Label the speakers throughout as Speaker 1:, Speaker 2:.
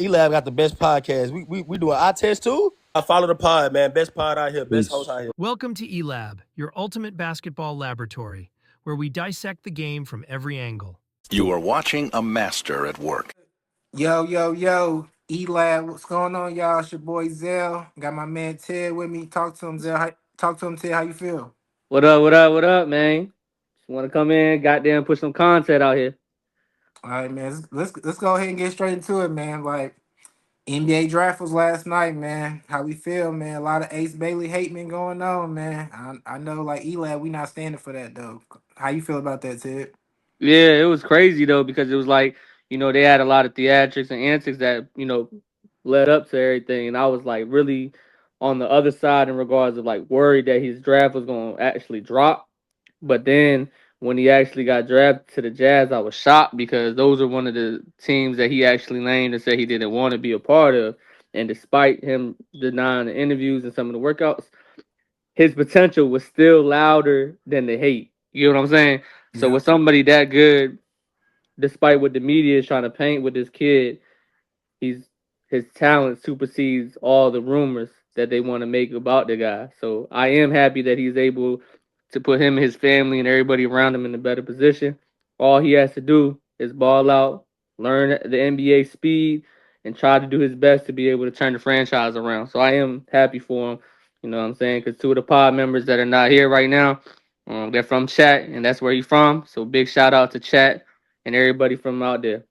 Speaker 1: E-Lab got the best podcast. We do an eye test too. I follow the pod, man. Best pod out here. Best host out here.
Speaker 2: Welcome to eLab, your ultimate basketball laboratory, where we dissect the game from every angle.
Speaker 3: You are watching a master at work.
Speaker 4: Yo, E-Lab, what's going on, y'all? It's your boy Zell. Got my man Ted with me. Talk to him, Zell. Talk to him, Ted. How you feel?
Speaker 5: What up, man? Just want to come in, goddamn, put some content out here.
Speaker 4: All right, man. Let's go ahead and get straight into it, man. Like NBA draft was last night, man. How we feel, man? A lot of Ace Bailey hate been going on, man. I know, like E-Lab, we not standing for that though. How you feel about that, Ted?
Speaker 5: Yeah, it was crazy though because it was like they had a lot of theatrics and antics that led up to everything, and I was like really on the other side in regards of like worried that his draft was going to actually drop. But then when he actually got drafted to the Jazz, I was shocked because those are one of the teams that he actually named and said he didn't want to be a part of. And despite him denying the interviews and some of the workouts, his potential was still louder than the hate. You know what I'm saying? So
Speaker 4: Yeah.
Speaker 5: with somebody that good, despite what the media is trying to paint with this kid, his talent supersedes all the rumors that they want to make about the guy. So I am happy that he's able to put him and his family and everybody around him in a better position. All he has to do is ball out, learn the NBA speed, and try to do his best to be able to turn the franchise around. So I am happy for him. You know what I'm saying? Because two of the pod members that are not here right now, they're from Chat, and that's where he's from. So big shout out to Chat and everybody from out there.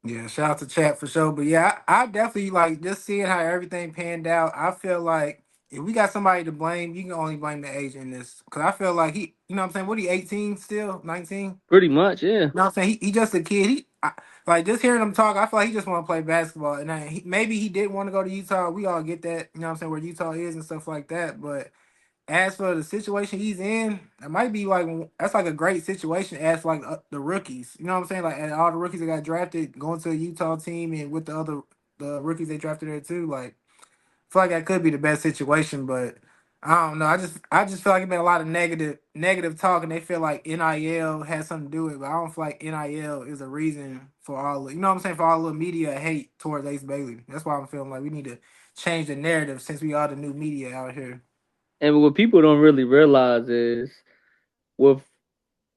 Speaker 4: Yeah, shout out to chat for sure. But yeah, I definitely like just seeing how everything panned out. I feel like if we got somebody to blame, you can only blame the age in this. Cause I feel like you know what I'm saying? What he 18 still? 19?
Speaker 5: Pretty much, yeah.
Speaker 4: You know what I'm saying? He just a kid. Like just hearing him talk, I feel like he just want to play basketball. And maybe he did want to go to Utah. We all get that, you know what I'm saying, where Utah is and stuff like that. But as for the situation he's in, it might be like that's like a great situation as for like the rookies. You know what I'm saying? Like and all the rookies that got drafted going to a Utah team and with the rookies they drafted there too. Like I feel like that could be the best situation, but I don't know. I just feel like it been a lot of negative talk, and they feel like NIL has something to do with it. But I don't feel like NIL is a reason for you know what I'm saying, for all the media hate towards Ace Bailey. That's why I'm feeling like we need to change the narrative since we are the new media out here.
Speaker 5: And what people don't really realize is with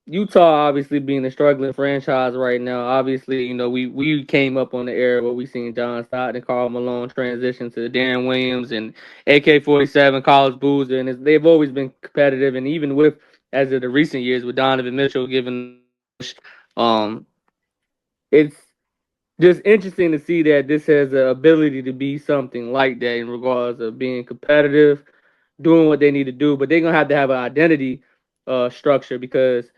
Speaker 5: Utah obviously being a struggling franchise right now, obviously, we came up on the era where we seen John Stockton and Karl Malone transition to Darren Williams and AK-47, College Boozer, and they've always been competitive. And even with, as of the recent years, with Donovan Mitchell giving, um, it's just interesting to see that this has the ability to be something like that in regards of being competitive, doing what they need to do, but they're gonna have an identity structure because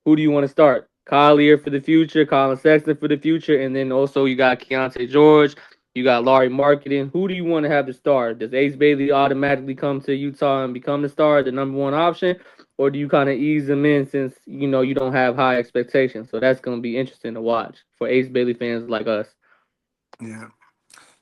Speaker 5: who do you want to start? Collier for the future, Colin Sexton for the future, and then also you got Keontae George, you got Laurie Marketing. Who do you want to have to start? Does Ace Bailey automatically come to Utah and become the star, the number one option, or do you kind of ease them in since you don't have high expectations? So that's gonna be interesting to watch for Ace Bailey fans like us.
Speaker 4: Yeah.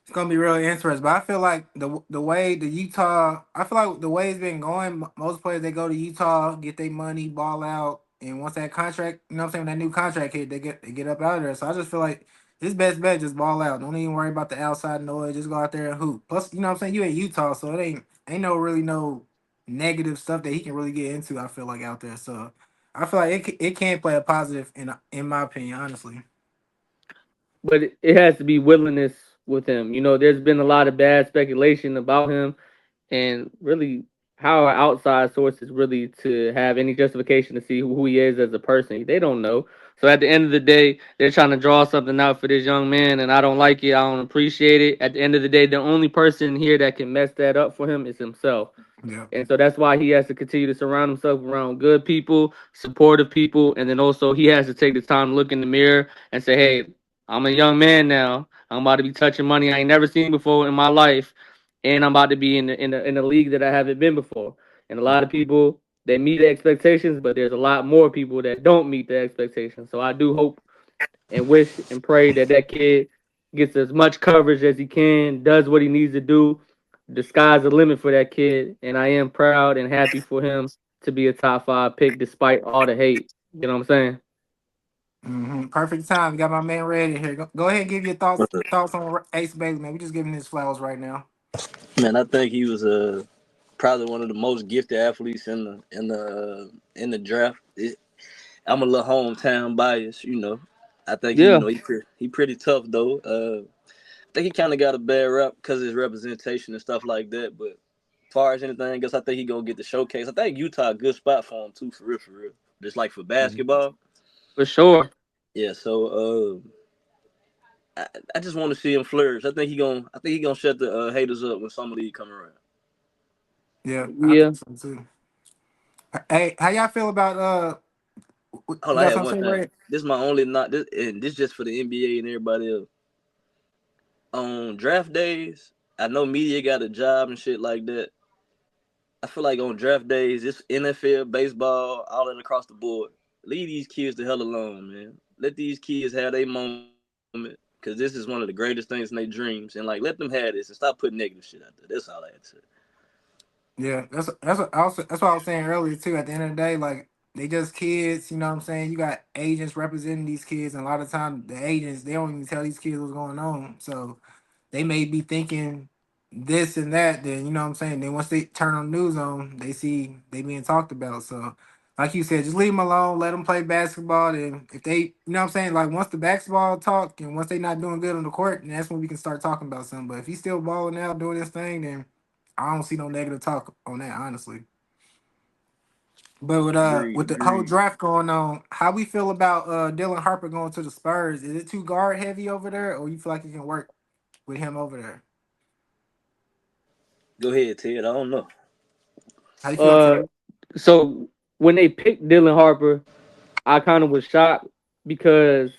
Speaker 4: It's gonna be really interesting, but I feel like the way the Utah, I feel like the way it's been going, most players they go to Utah, get their money, ball out, and once that contract, you know what I'm saying, when that new contract hit, they get up out of there. So I just feel like this best bet just ball out. Don't even worry about the outside noise. Just go out there and hoop. Plus, you know what I'm saying, you at Utah, so it ain't no negative stuff that he can really get into. I feel like out there, so I feel like it can play a positive in my opinion, honestly.
Speaker 5: But it has to be willingness with him. There's been a lot of bad speculation about him, and really how are outside sources really to have any justification to see who he is as a person? They don't know. So at the end of the day, they're trying to draw something out for this young man, and I don't like it. I don't appreciate it. At the end of the day, the only person here that can mess that up for him is himself.
Speaker 4: Yeah.
Speaker 5: And so that's why he has to continue to surround himself around good people, supportive people, and then also he has to take the time to look in the mirror and say, "Hey, I'm a young man now. I'm about to be touching money I ain't never seen before in my life, and I'm about to be in a league that I haven't been before." And a lot of people they meet the expectations, but there's a lot more people that don't meet the expectations. So I do hope and wish and pray that that kid gets as much coverage as he can, does what he needs to do. The sky's the limit for that kid, and I am proud and happy for him to be a top 5 pick despite all the hate. You know what I'm saying?
Speaker 4: Perfect time. Got my man ready here. Go ahead and give your thoughts on Ace Bailey, man. We just giving his flowers right now.
Speaker 6: Man, I think he was probably one of the most gifted athletes in the draft. I'm a little hometown bias, you know. I think
Speaker 5: Yeah,
Speaker 6: he pretty tough though. I think he kind of got a bad rap because of his representation and stuff like that. But as far as anything else, I think he gonna get the showcase. I think Utah a good spot for him too, for real, for real. Just like for basketball.
Speaker 5: for sure.
Speaker 6: Yeah. So I just want to see him flourish. I think he gonna shut the haters up when some of these come around.
Speaker 4: Yeah, I
Speaker 5: Yeah.
Speaker 4: think so too. Hey, how y'all feel about
Speaker 6: Hold on,
Speaker 4: you
Speaker 6: I
Speaker 4: got
Speaker 6: had
Speaker 4: something
Speaker 6: one
Speaker 4: to say,
Speaker 6: thing.
Speaker 4: Red?
Speaker 6: This is my only not this, and this just for the NBA and everybody else. On draft days, I know media got a job and shit like that. I feel like on draft days, it's NFL, baseball, all that across the board. Leave these kids the hell alone, man. Let these kids have their moment, because this is one of the greatest things in their dreams. And like, let them have this and stop putting negative shit out there. That's all I had to say.
Speaker 4: Yeah, that's what I was saying earlier too. At the end of the day, like they just kids, you know what I'm saying? You got agents representing these kids, and a lot of times the agents they don't even tell these kids what's going on. So they may be thinking this and that, then you know what I'm saying? Then once they turn on the news on, they see they being talked about. So like you said, just leave them alone, let them play basketball. And if they, you know what I'm saying, like once the basketball talk and once they not doing good on the court, then that's when we can start talking about something. But if he's still balling out doing this thing, then I don't see no negative talk on that, honestly. But
Speaker 6: Agreed,
Speaker 4: with the whole
Speaker 6: agreed.
Speaker 4: draft going on, how we feel about Dylan Harper going to the Spurs? Is it too guard heavy over there, or you feel like it can work with him over there?
Speaker 6: Go ahead, Ted. I don't know.
Speaker 4: How you feel,
Speaker 5: Uh,
Speaker 4: Ted?
Speaker 5: so when they picked Dylan Harper, I kind of was shocked because,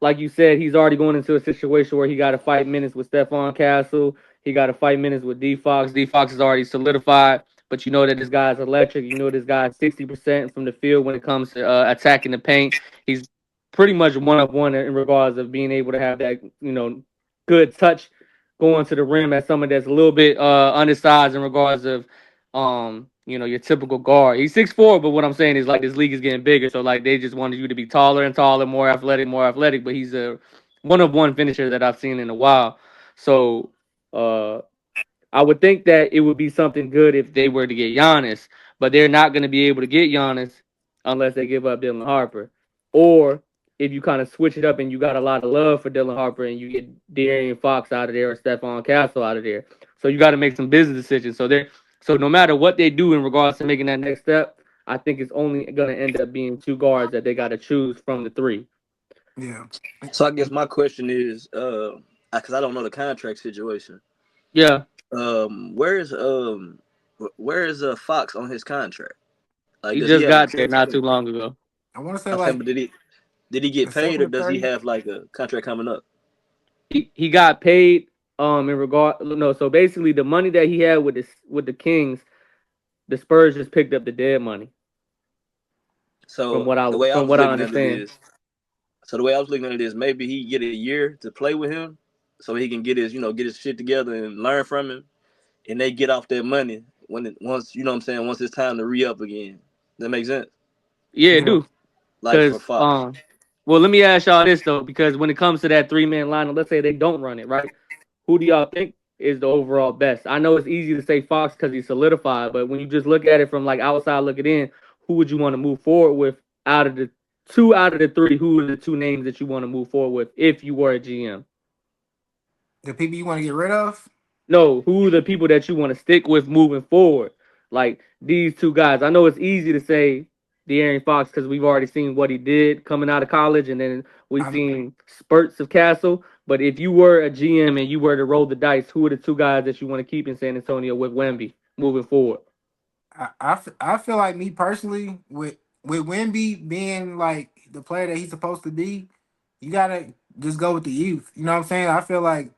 Speaker 5: like you said, he's already going into a situation where he got to fight minutes with Stephon Castle. He got to fight minutes with D Fox. D Fox is already solidified, but you know that this guy's electric. You know this guy's 60% from the field when it comes to attacking the paint. He's pretty much one of one in regards of being able to have that good touch going to the rim as someone that's a little bit undersized in regards of your typical guard. He's 6'4", but what I'm saying is like this league is getting bigger, so like they just wanted you to be taller and taller, more athletic. But he's a one of one finisher that I've seen in a while. So uh I would think that it would be something good if they were to get Giannis, but they're not going to be able to get Giannis unless they give up Dylan Harper. Or if you kind of switch it up and you got a lot of love for Dylan Harper and you get De'Aaron Fox out of there or Stephon Castle out of there. So you got to make some business decisions. So no matter what they do in regards to making that next step, I think it's only going to end up being two guards that they got to choose from the three.
Speaker 4: Yeah.
Speaker 6: So I guess my question is, because I don't know the contract situation.
Speaker 5: Yeah,
Speaker 6: Where is Fox on his contract? Like,
Speaker 5: he
Speaker 6: does he
Speaker 5: just
Speaker 6: have an
Speaker 5: got there not too
Speaker 6: extension?
Speaker 5: long ago.
Speaker 4: I want to say
Speaker 6: I'm saying,
Speaker 4: like
Speaker 6: but did he
Speaker 4: a
Speaker 6: get paid
Speaker 4: seven
Speaker 6: or
Speaker 4: to
Speaker 6: does he
Speaker 4: 30.
Speaker 6: have like a contract coming up?
Speaker 5: He got paid in regard no, so basically the money that he had with the Kings, the Spurs just picked up the dead money from
Speaker 6: So
Speaker 5: what I
Speaker 6: the way I
Speaker 5: from
Speaker 6: was
Speaker 5: what I
Speaker 6: looking at it
Speaker 5: understand.
Speaker 6: is, so the way I was looking at it is maybe he get a year to play with him, so he can get his shit together and learn from him, and they get off that money once you know what I'm saying once it's time to re up again. That makes sense.
Speaker 5: Yeah,
Speaker 4: Yeah.
Speaker 5: do.
Speaker 6: Like for
Speaker 5: Cause
Speaker 6: Fox.
Speaker 5: well let me ask y'all this though, because when it comes to that 3-man line, let's say they don't run it, right? Who do y'all think is the overall best? I know it's easy to say Fox because he's solidified, but when you just look at it from like outside looking in, who would you want to move forward with out of the two out of the three? Who are the two names that you want to move forward with if you were a GM?
Speaker 4: The people you want to get rid of?
Speaker 5: No, who are the people that you want to stick with moving forward? Like these two guys. I know it's easy to say De'Aaron Fox because we've already seen what he did coming out of college, and then we've
Speaker 4: I'm
Speaker 5: seen spurts of Castle. But if you were a GM and you were to roll the dice, who are the two guys that you want to keep in San Antonio with Wemby moving forward?
Speaker 4: I feel like me personally with Wimby being like the player that he's supposed to be, you gotta just go with the youth. You know what I'm saying? I feel like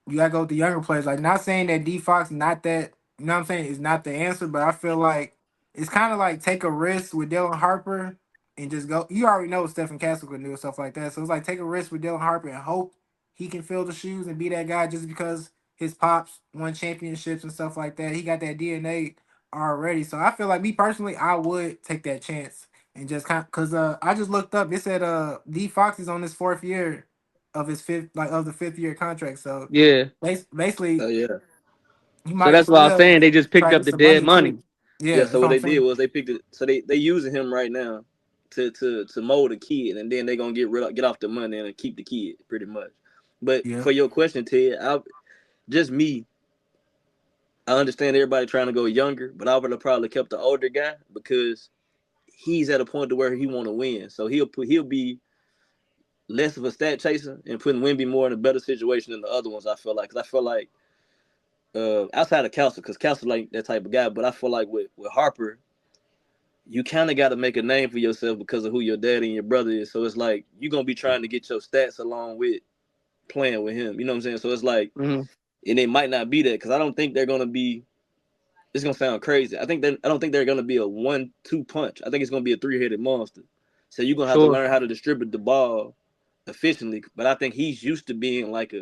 Speaker 4: you gotta go with the younger players. Like not saying that D Fox not that you know what I'm saying is not the answer, but I feel like it's kind of like take a risk with Dylan Harper and just go. You already know what Stephen Castle can do and stuff like that. So it's like take a risk with Dylan Harper and hope he can fill the shoes and be that guy just because his pops won championships and stuff like that. He got that DNA already. So I feel like me personally, I would take that chance and just kind because I just looked up. It said D Fox is on his 4th year of his of the 5th year contract. So
Speaker 5: Yeah.
Speaker 4: basically,
Speaker 6: Oh yeah.
Speaker 4: you
Speaker 5: So
Speaker 4: might
Speaker 5: that's
Speaker 4: as
Speaker 5: what I was
Speaker 4: well
Speaker 5: saying. They just picked
Speaker 4: try to
Speaker 5: up
Speaker 4: get
Speaker 5: the
Speaker 4: some
Speaker 5: dead
Speaker 4: money
Speaker 5: money.
Speaker 4: too. Yeah,
Speaker 6: Yeah, so
Speaker 4: that's
Speaker 6: what
Speaker 4: what I'm
Speaker 6: they did
Speaker 4: saying.
Speaker 6: was they picked it. So they using him right now to mold a kid, and then they gonna get off the money and keep the kid pretty much. But
Speaker 4: Yeah,
Speaker 6: for your question, Ted, just me, I understand everybody trying to go younger, but I would have probably kept the older guy because he's at a point to where he want to win. So he'll be less of a stat chaser and putting Wemby more in a better situation than the other ones. I feel like, 'cause I feel like outside of Castle, because Castle like that type of guy, but I feel like with Harper, you kind of got to make a name for yourself because of who your daddy and your brother is. So it's like you're gonna be trying to get your stats along with playing with him. You know what I'm saying? So it's like,
Speaker 5: Mm-hmm.
Speaker 6: and it might not be that because I don't think they're gonna be. It's gonna sound crazy. I don't think they're gonna be a 1-2 punch. I think it's gonna be a 3-headed monster. So you're gonna have to
Speaker 5: Sure.
Speaker 6: learn how to distribute the ball efficiently. But I think he's used to being like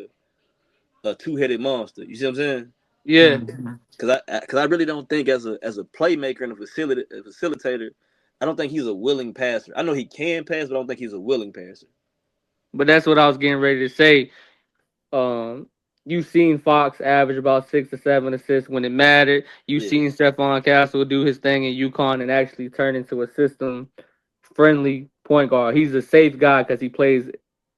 Speaker 6: a 2-headed monster. You see what I'm saying?
Speaker 5: Yeah.
Speaker 4: Mhm.
Speaker 6: Because I really don't think as a playmaker and a facilitator, I don't think he's a willing passer. I know he can pass, but I don't think he's a willing passer.
Speaker 5: But that's what I was getting ready to say. Um, you've seen Fox average about 6 to 7 assists when it mattered. You've
Speaker 6: Yeah,
Speaker 5: seen Stephon Castle do his thing in UConn and actually turn into a system friendly point guard. He's a safe guy because he plays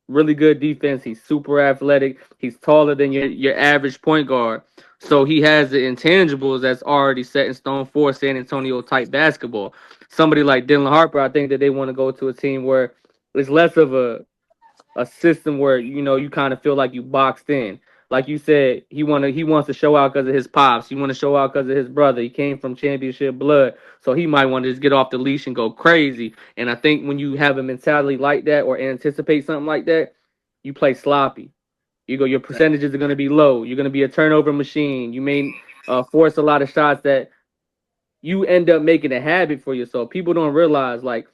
Speaker 5: really good defense. He's super athletic. He's taller than your average point guard. So he has the intangibles that's already set in stone for San Antonio type basketball. Somebody like Dylan Harper, I think that they want to go to a team where it's less of a system where you kind of feel like you boxed in. Like you said, he wants to show out because of his pops. He want to show out because of his brother. He came from championship blood, so he might want to just get off the leash and go crazy. And I think when you have a mentality like that or anticipate something like that, you play sloppy. Your percentages are going to be low. You're going to be a turnover machine. You may force a lot of shots that you end up making a habit for yourself. People don't realize like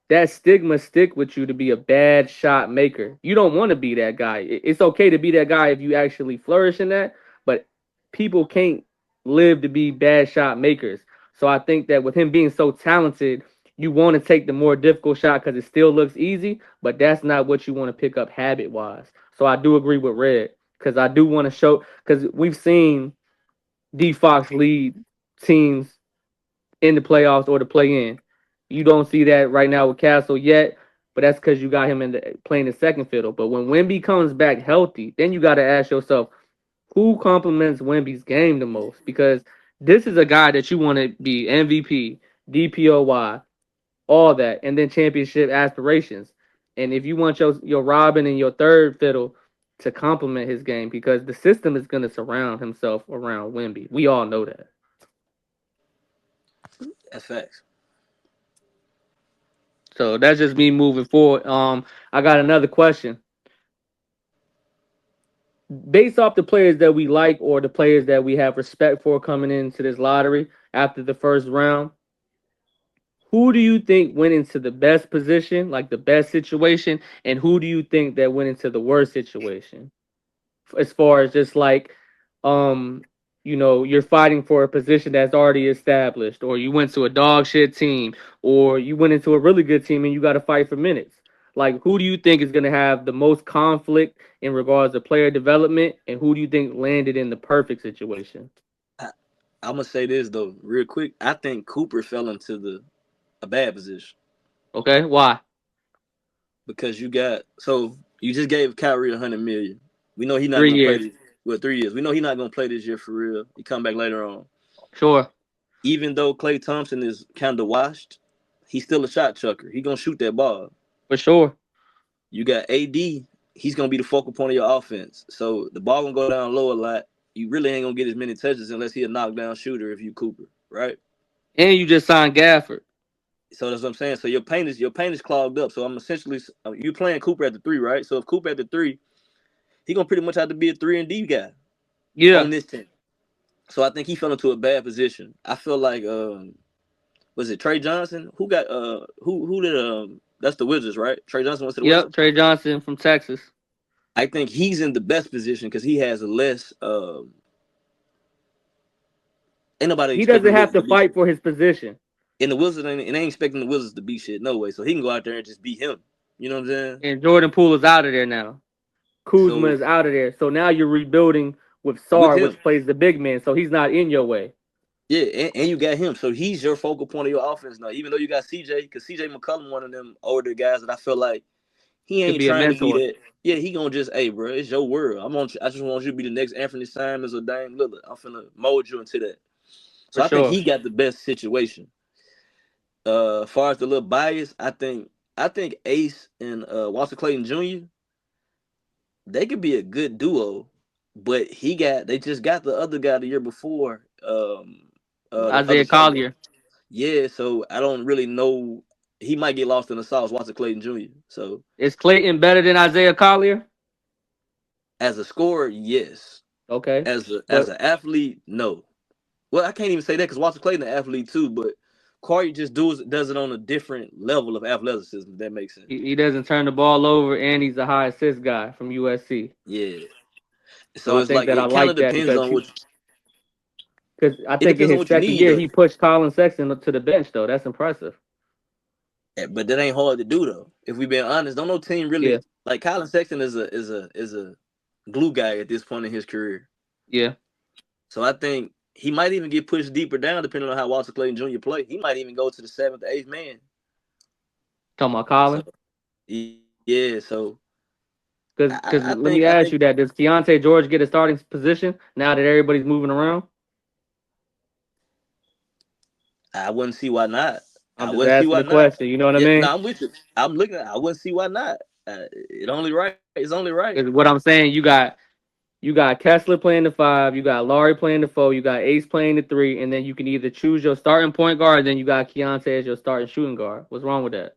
Speaker 5: that stigma stick with you to be a bad shot maker. You don't want to be that guy. It's okay to be that guy if you actually flourish in that, but people can't live to be bad shot makers. So I think that with him being so talented, you want to take the more difficult shot because it still looks easy, but that's not what you want to pick up habit wise. So I do agree with Red because I do want to show because we've seen D Fox lead teams in the playoffs or the play in. You don't see that right now with Castle yet, but that's because you got him playing the second fiddle. But when Wemby comes back healthy, then you got to ask yourself who complements Wemby's game the most because this is a guy that you want to be MVP, DPOY, all that, and then championship aspirations. And if you want your Robin and your third fiddle to complement his game, because the system is going to surround himself around Wemby. We all know that.
Speaker 6: that's facts.
Speaker 5: So that's just me moving forward. I got another question. Based off the players that we like or the players that we have respect for coming into this lottery after the first round, who do you think went into the best position, like the best situation, and who do you think that went into the worst situation? As far as just like um you're fighting for a position that's already established, or you went to a dog shit team, or you went into a really good team and you got to fight for minutes. Like, who do you think is going to have the most conflict in regards to player development, and who do you think landed in the perfect situation?
Speaker 6: I, I'm gonna say this though, real quick. I think Cooper fell into a bad position
Speaker 5: Okay, why?
Speaker 6: because you just gave Kyrie 100 million. We know he's not
Speaker 5: Three
Speaker 6: gonna play
Speaker 5: years,
Speaker 6: this. Well, 3 years. We know he's not gonna play this year for real. He come back later on.
Speaker 5: sure,
Speaker 6: Even though Klay Thompson is kind of washed, he's still a shot chucker. He gonna shoot that ball.
Speaker 5: for sure.
Speaker 6: You got AD. He's gonna be the focal point of your offense. So the ball gonna go down low a lot. You really ain't gonna get as many touches unless he a knockdown shooter if you Cooper, right?
Speaker 5: And you just signed Gafford.
Speaker 6: So that's what I'm saying. So your paint is clogged up. So I'm essentially you playing Cooper at the 3, right? So if Cooper at the 3, he gonna pretty much have to be a 3 and D guy
Speaker 5: Yeah,
Speaker 6: on this team. So I think he fell into a bad position. I feel like was it Trey Johnson? Who got who did that's the Wizards, right? Trey Johnson went to the
Speaker 5: yep.
Speaker 6: Wizards.
Speaker 5: Trey Johnson from Texas.
Speaker 6: I think he's in the best position because he has less ain't nobody
Speaker 5: He
Speaker 6: expecting
Speaker 5: doesn't
Speaker 6: the
Speaker 5: have
Speaker 6: Wizards
Speaker 5: to
Speaker 6: to beat
Speaker 5: fight
Speaker 6: you.
Speaker 5: for his position.
Speaker 6: And the Wizards ain't expecting the Wizards to beat shit no way. So he can go out there and just beat him. You know what I'm saying?
Speaker 5: And Jordan Poole is out of there now. Kuzma
Speaker 6: So
Speaker 5: is out of there. So now you're rebuilding with
Speaker 6: with
Speaker 5: Sarr,
Speaker 6: him,
Speaker 5: which plays the big man. So he's not in your way.
Speaker 6: yeah, and you got him. So he's your focal point of your offense now. Even though you got CJ, because CJ McCollum, one of them older guys that I feel like he
Speaker 5: Could
Speaker 6: ain't
Speaker 5: be a
Speaker 6: trying to be
Speaker 5: mentor.
Speaker 6: that. Yeah, he gonna just, hey, bro, it's your world. I just want you to be the next Anthony Simons or Dame Lillard. I'm finna mold you into that. So
Speaker 5: For
Speaker 6: I think
Speaker 5: sure.
Speaker 6: he got the best situation. As far as the little bias, I think Ace and Walter Clayton Jr. they could be a good duo, but they just got the other guy the year before, the other
Speaker 5: Isaiah
Speaker 6: point guard.
Speaker 5: Collier.
Speaker 6: Yeah, so I don't really know. He might get lost in the sauce, Walter Clayton Jr. So
Speaker 5: Is Clayton better than Isaiah Collier?
Speaker 6: as a scorer, yes.
Speaker 5: Okay.
Speaker 6: As
Speaker 5: But
Speaker 6: an athlete, no. Well, I can't even say that because Walter Clayton an athlete too, but Corey just does it on a different level of athleticism. If that makes sense.
Speaker 5: he doesn't turn the ball over, and he's a high assist guy from USC.
Speaker 6: Yeah.
Speaker 5: So
Speaker 6: So
Speaker 5: I
Speaker 6: it's
Speaker 5: think
Speaker 6: like
Speaker 5: that I
Speaker 6: it kind of
Speaker 5: like that
Speaker 6: depends
Speaker 5: because
Speaker 6: on what
Speaker 5: I
Speaker 6: it
Speaker 5: think in
Speaker 6: depends on
Speaker 5: his
Speaker 6: what you
Speaker 5: second
Speaker 6: need
Speaker 5: year
Speaker 6: though.
Speaker 5: he pushed Colin Sexton to the bench though. That's impressive.
Speaker 6: But that ain't hard to do though. If we being honest, don't no team
Speaker 5: Yeah.
Speaker 6: really like Colin Sexton is a glue guy at this point in his career.
Speaker 5: Yeah.
Speaker 6: So I think he might even get pushed deeper down depending on how Walter Clayton Jr. play. He might even go to the 7th or 8th man.
Speaker 5: Talking about
Speaker 6: So
Speaker 5: Colin.
Speaker 6: yeah, so
Speaker 5: Because
Speaker 6: I
Speaker 5: let me
Speaker 6: think
Speaker 5: ask you that: does Keontae George get a starting position now that everybody's moving around?
Speaker 6: I wouldn't see why not.
Speaker 5: I'm
Speaker 6: I
Speaker 5: just
Speaker 6: wouldn't see
Speaker 5: asking
Speaker 6: why
Speaker 5: the
Speaker 6: not.
Speaker 5: question. You know what I
Speaker 6: Yeah,
Speaker 5: mean?
Speaker 6: no, I'm with you. I'm looking at. I wouldn't see why not. It only right. It's only right.
Speaker 5: Because what I'm saying, you got Kessler playing the 5, you got Laurie playing the 4, you got Ace playing the 3, and then you can either choose your starting point guard, and then you got Keontae as your starting shooting guard. What's wrong with that?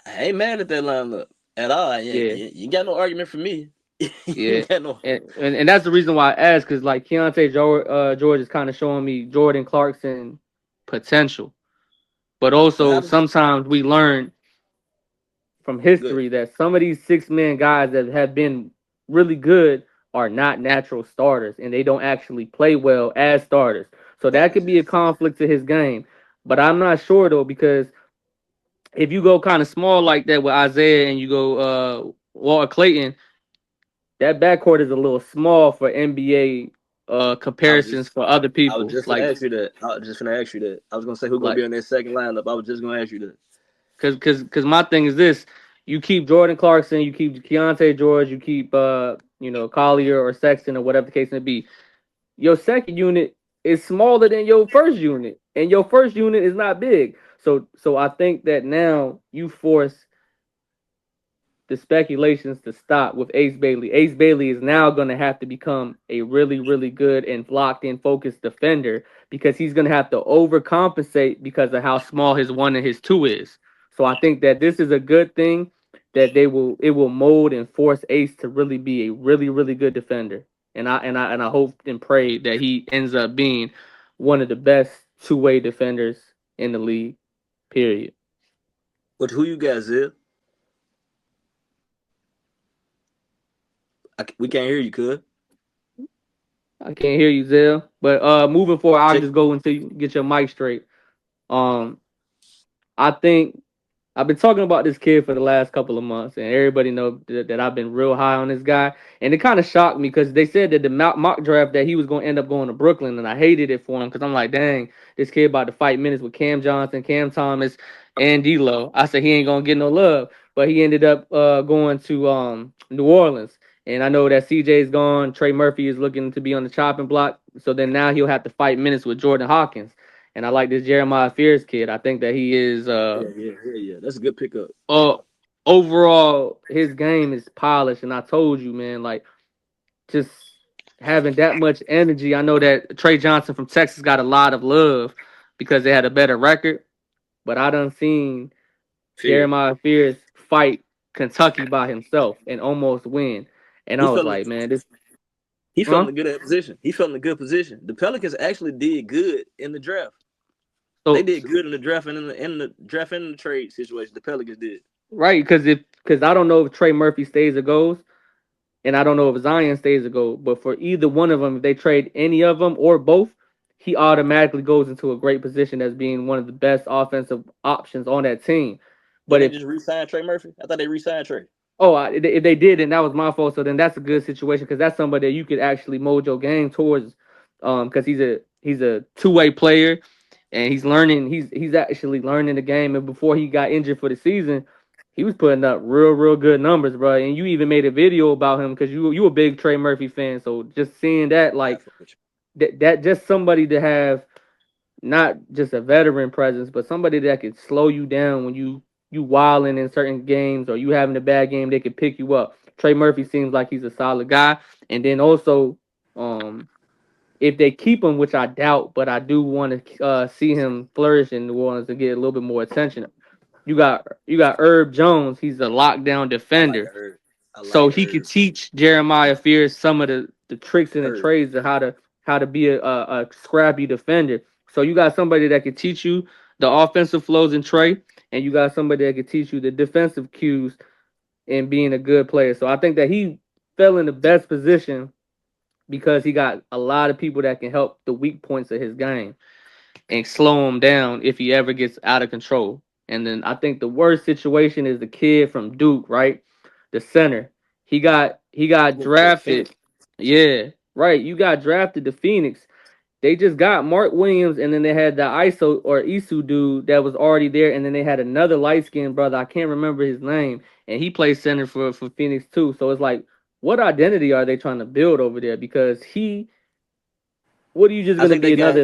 Speaker 6: I ain't mad at that lineup at all.
Speaker 5: Yeah,
Speaker 6: You ain't got no argument for me. You
Speaker 5: yeah,
Speaker 6: ain't got no.
Speaker 5: and that's the reason why I asked, because like George is kind of showing me Jordan Clarkson potential, but
Speaker 6: So how
Speaker 5: also
Speaker 6: does
Speaker 5: sometimes we learn from
Speaker 6: good?
Speaker 5: history that some of these 6 man guys that have been really good are not natural starters and they don't actually play well as starters. So that could be a conflict to his game. But I'm not sure though, because if you go kind of small like that with Isaiah and you go Walter Clayton, that backcourt is a little small for NBA
Speaker 6: I was
Speaker 5: comparisons
Speaker 6: just.
Speaker 5: for other
Speaker 6: I was
Speaker 5: people.
Speaker 6: just gonna ask you that. I was just gonna ask you that. I was gonna say who gonna
Speaker 5: Like
Speaker 6: be on that second lineup. I was just gonna ask you that.
Speaker 5: Cause my thing is this: you keep Jordan Clarkson, you keep Keontae George, you keep Collier or Sexton or whatever the case may be. Your second unit is smaller than your first unit, and your first unit is not big. So I think that now you force the speculations to stop with Ace Bailey. Ace Bailey is now going to have to become a really, really good and locked in, focused defender because he's going to have to overcompensate because of how small his 1 and his 2 is. So I think that this is a good thing that it will mold and force Ace to really be a really, really good defender. And I hope and pray that he ends up being one of the best two-way defenders in the league. Period.
Speaker 6: But who you guys is? We can't hear you, cuz.
Speaker 5: I can't hear you, Zell. But moving forward, I'll
Speaker 6: Check.
Speaker 5: just go until you get your mic straight. Um, I think I've been talking about this kid for the last couple of months, and everybody know that I've been real high on this guy. And it kind of shocked me because they said that the mock draft that he was going to end up going to Brooklyn, and I hated it for him because I'm like, dang, this kid about to fight minutes with Cam Johnson, Cam Thomas, and D'Lo. I said he ain't gonna get no love, but he ended up going to New Orleans. And I know that CJ is gone. Trey Murphy is looking to be on the chopping block. So then now he'll have to fight minutes with Jordan Hawkins. And I like this Jeremiah Fears kid. I think that he is
Speaker 6: Yeah. That's a good pickup.
Speaker 5: uh overall his game is polished. And I told you, man, like just having that much energy. I know that Trey Johnson from Texas got a lot of love because they had a better record. But I done seen
Speaker 6: Fear.
Speaker 5: Jeremiah Fears fight Kentucky by himself and almost win. And
Speaker 6: He
Speaker 5: I was
Speaker 6: felt
Speaker 5: like, man, this
Speaker 6: he felt in
Speaker 5: huh?
Speaker 6: a good position. He felt in a good position. The Pelicans actually did good in the draft. They
Speaker 5: So
Speaker 6: did good in the draft and in the draft and in the trade situation. The Pelicans did.
Speaker 5: right, because I don't know if Trey Murphy stays or goes, and I don't know if Zion stays or goes, but for either one of them, if they trade any of them or both, he automatically goes into a great position as being one of the best offensive options on that team.
Speaker 6: Did
Speaker 5: But
Speaker 6: they
Speaker 5: if
Speaker 6: just re-sign Trey Murphy? I thought they re-signed Trey.
Speaker 5: if they did, then that was my fault. So then that's a good situation because that's somebody that you could actually mold your game towards. Because he's a two-way player, and he's learning. He's actually learning the game. And before he got injured for the season, he was putting up real good numbers, bro. And you even made a video about him because you a big Trey Murphy fan. So just seeing that,
Speaker 6: I
Speaker 5: like
Speaker 6: fuck with you.
Speaker 5: that just somebody to have not just a veteran presence, but somebody that could slow you down when you wilding in certain games or you having a bad game, they could pick you up. Trey Murphy seems like he's a solid guy, and then also, if they keep him, which I doubt, but I do want to see him flourish in New Orleans to get a little bit more attention. You got Herb Jones. He's a lockdown
Speaker 6: I like
Speaker 5: defender,
Speaker 6: Herb. I
Speaker 5: so
Speaker 6: like
Speaker 5: he could
Speaker 6: Herb.
Speaker 5: teach Jeremiah Fears some of the tricks and the
Speaker 6: Herb.
Speaker 5: trades of how to be a scrappy defender. So you got somebody that could teach you the offensive flows in Trey, and you got somebody that could teach you the defensive cues in being a good player. So I think that he fell in the best position because he got a lot of people that can help the weak points of his game and slow him down if he ever gets out of control. And then I think the worst situation is the kid from Duke, right? The center. He got
Speaker 6: Went to
Speaker 5: drafted.
Speaker 6: Phoenix.
Speaker 5: Yeah, right. You got drafted to Phoenix. They just got Mark Williams, and then they had the ISO or Isu dude that was already there, and then they had another light skinned brother. I can't remember his name, and he plays center for Phoenix too. So it's like, what identity are they trying to build over there? Because what are you just
Speaker 6: I
Speaker 5: gonna
Speaker 6: think
Speaker 5: be
Speaker 6: they got.
Speaker 5: another,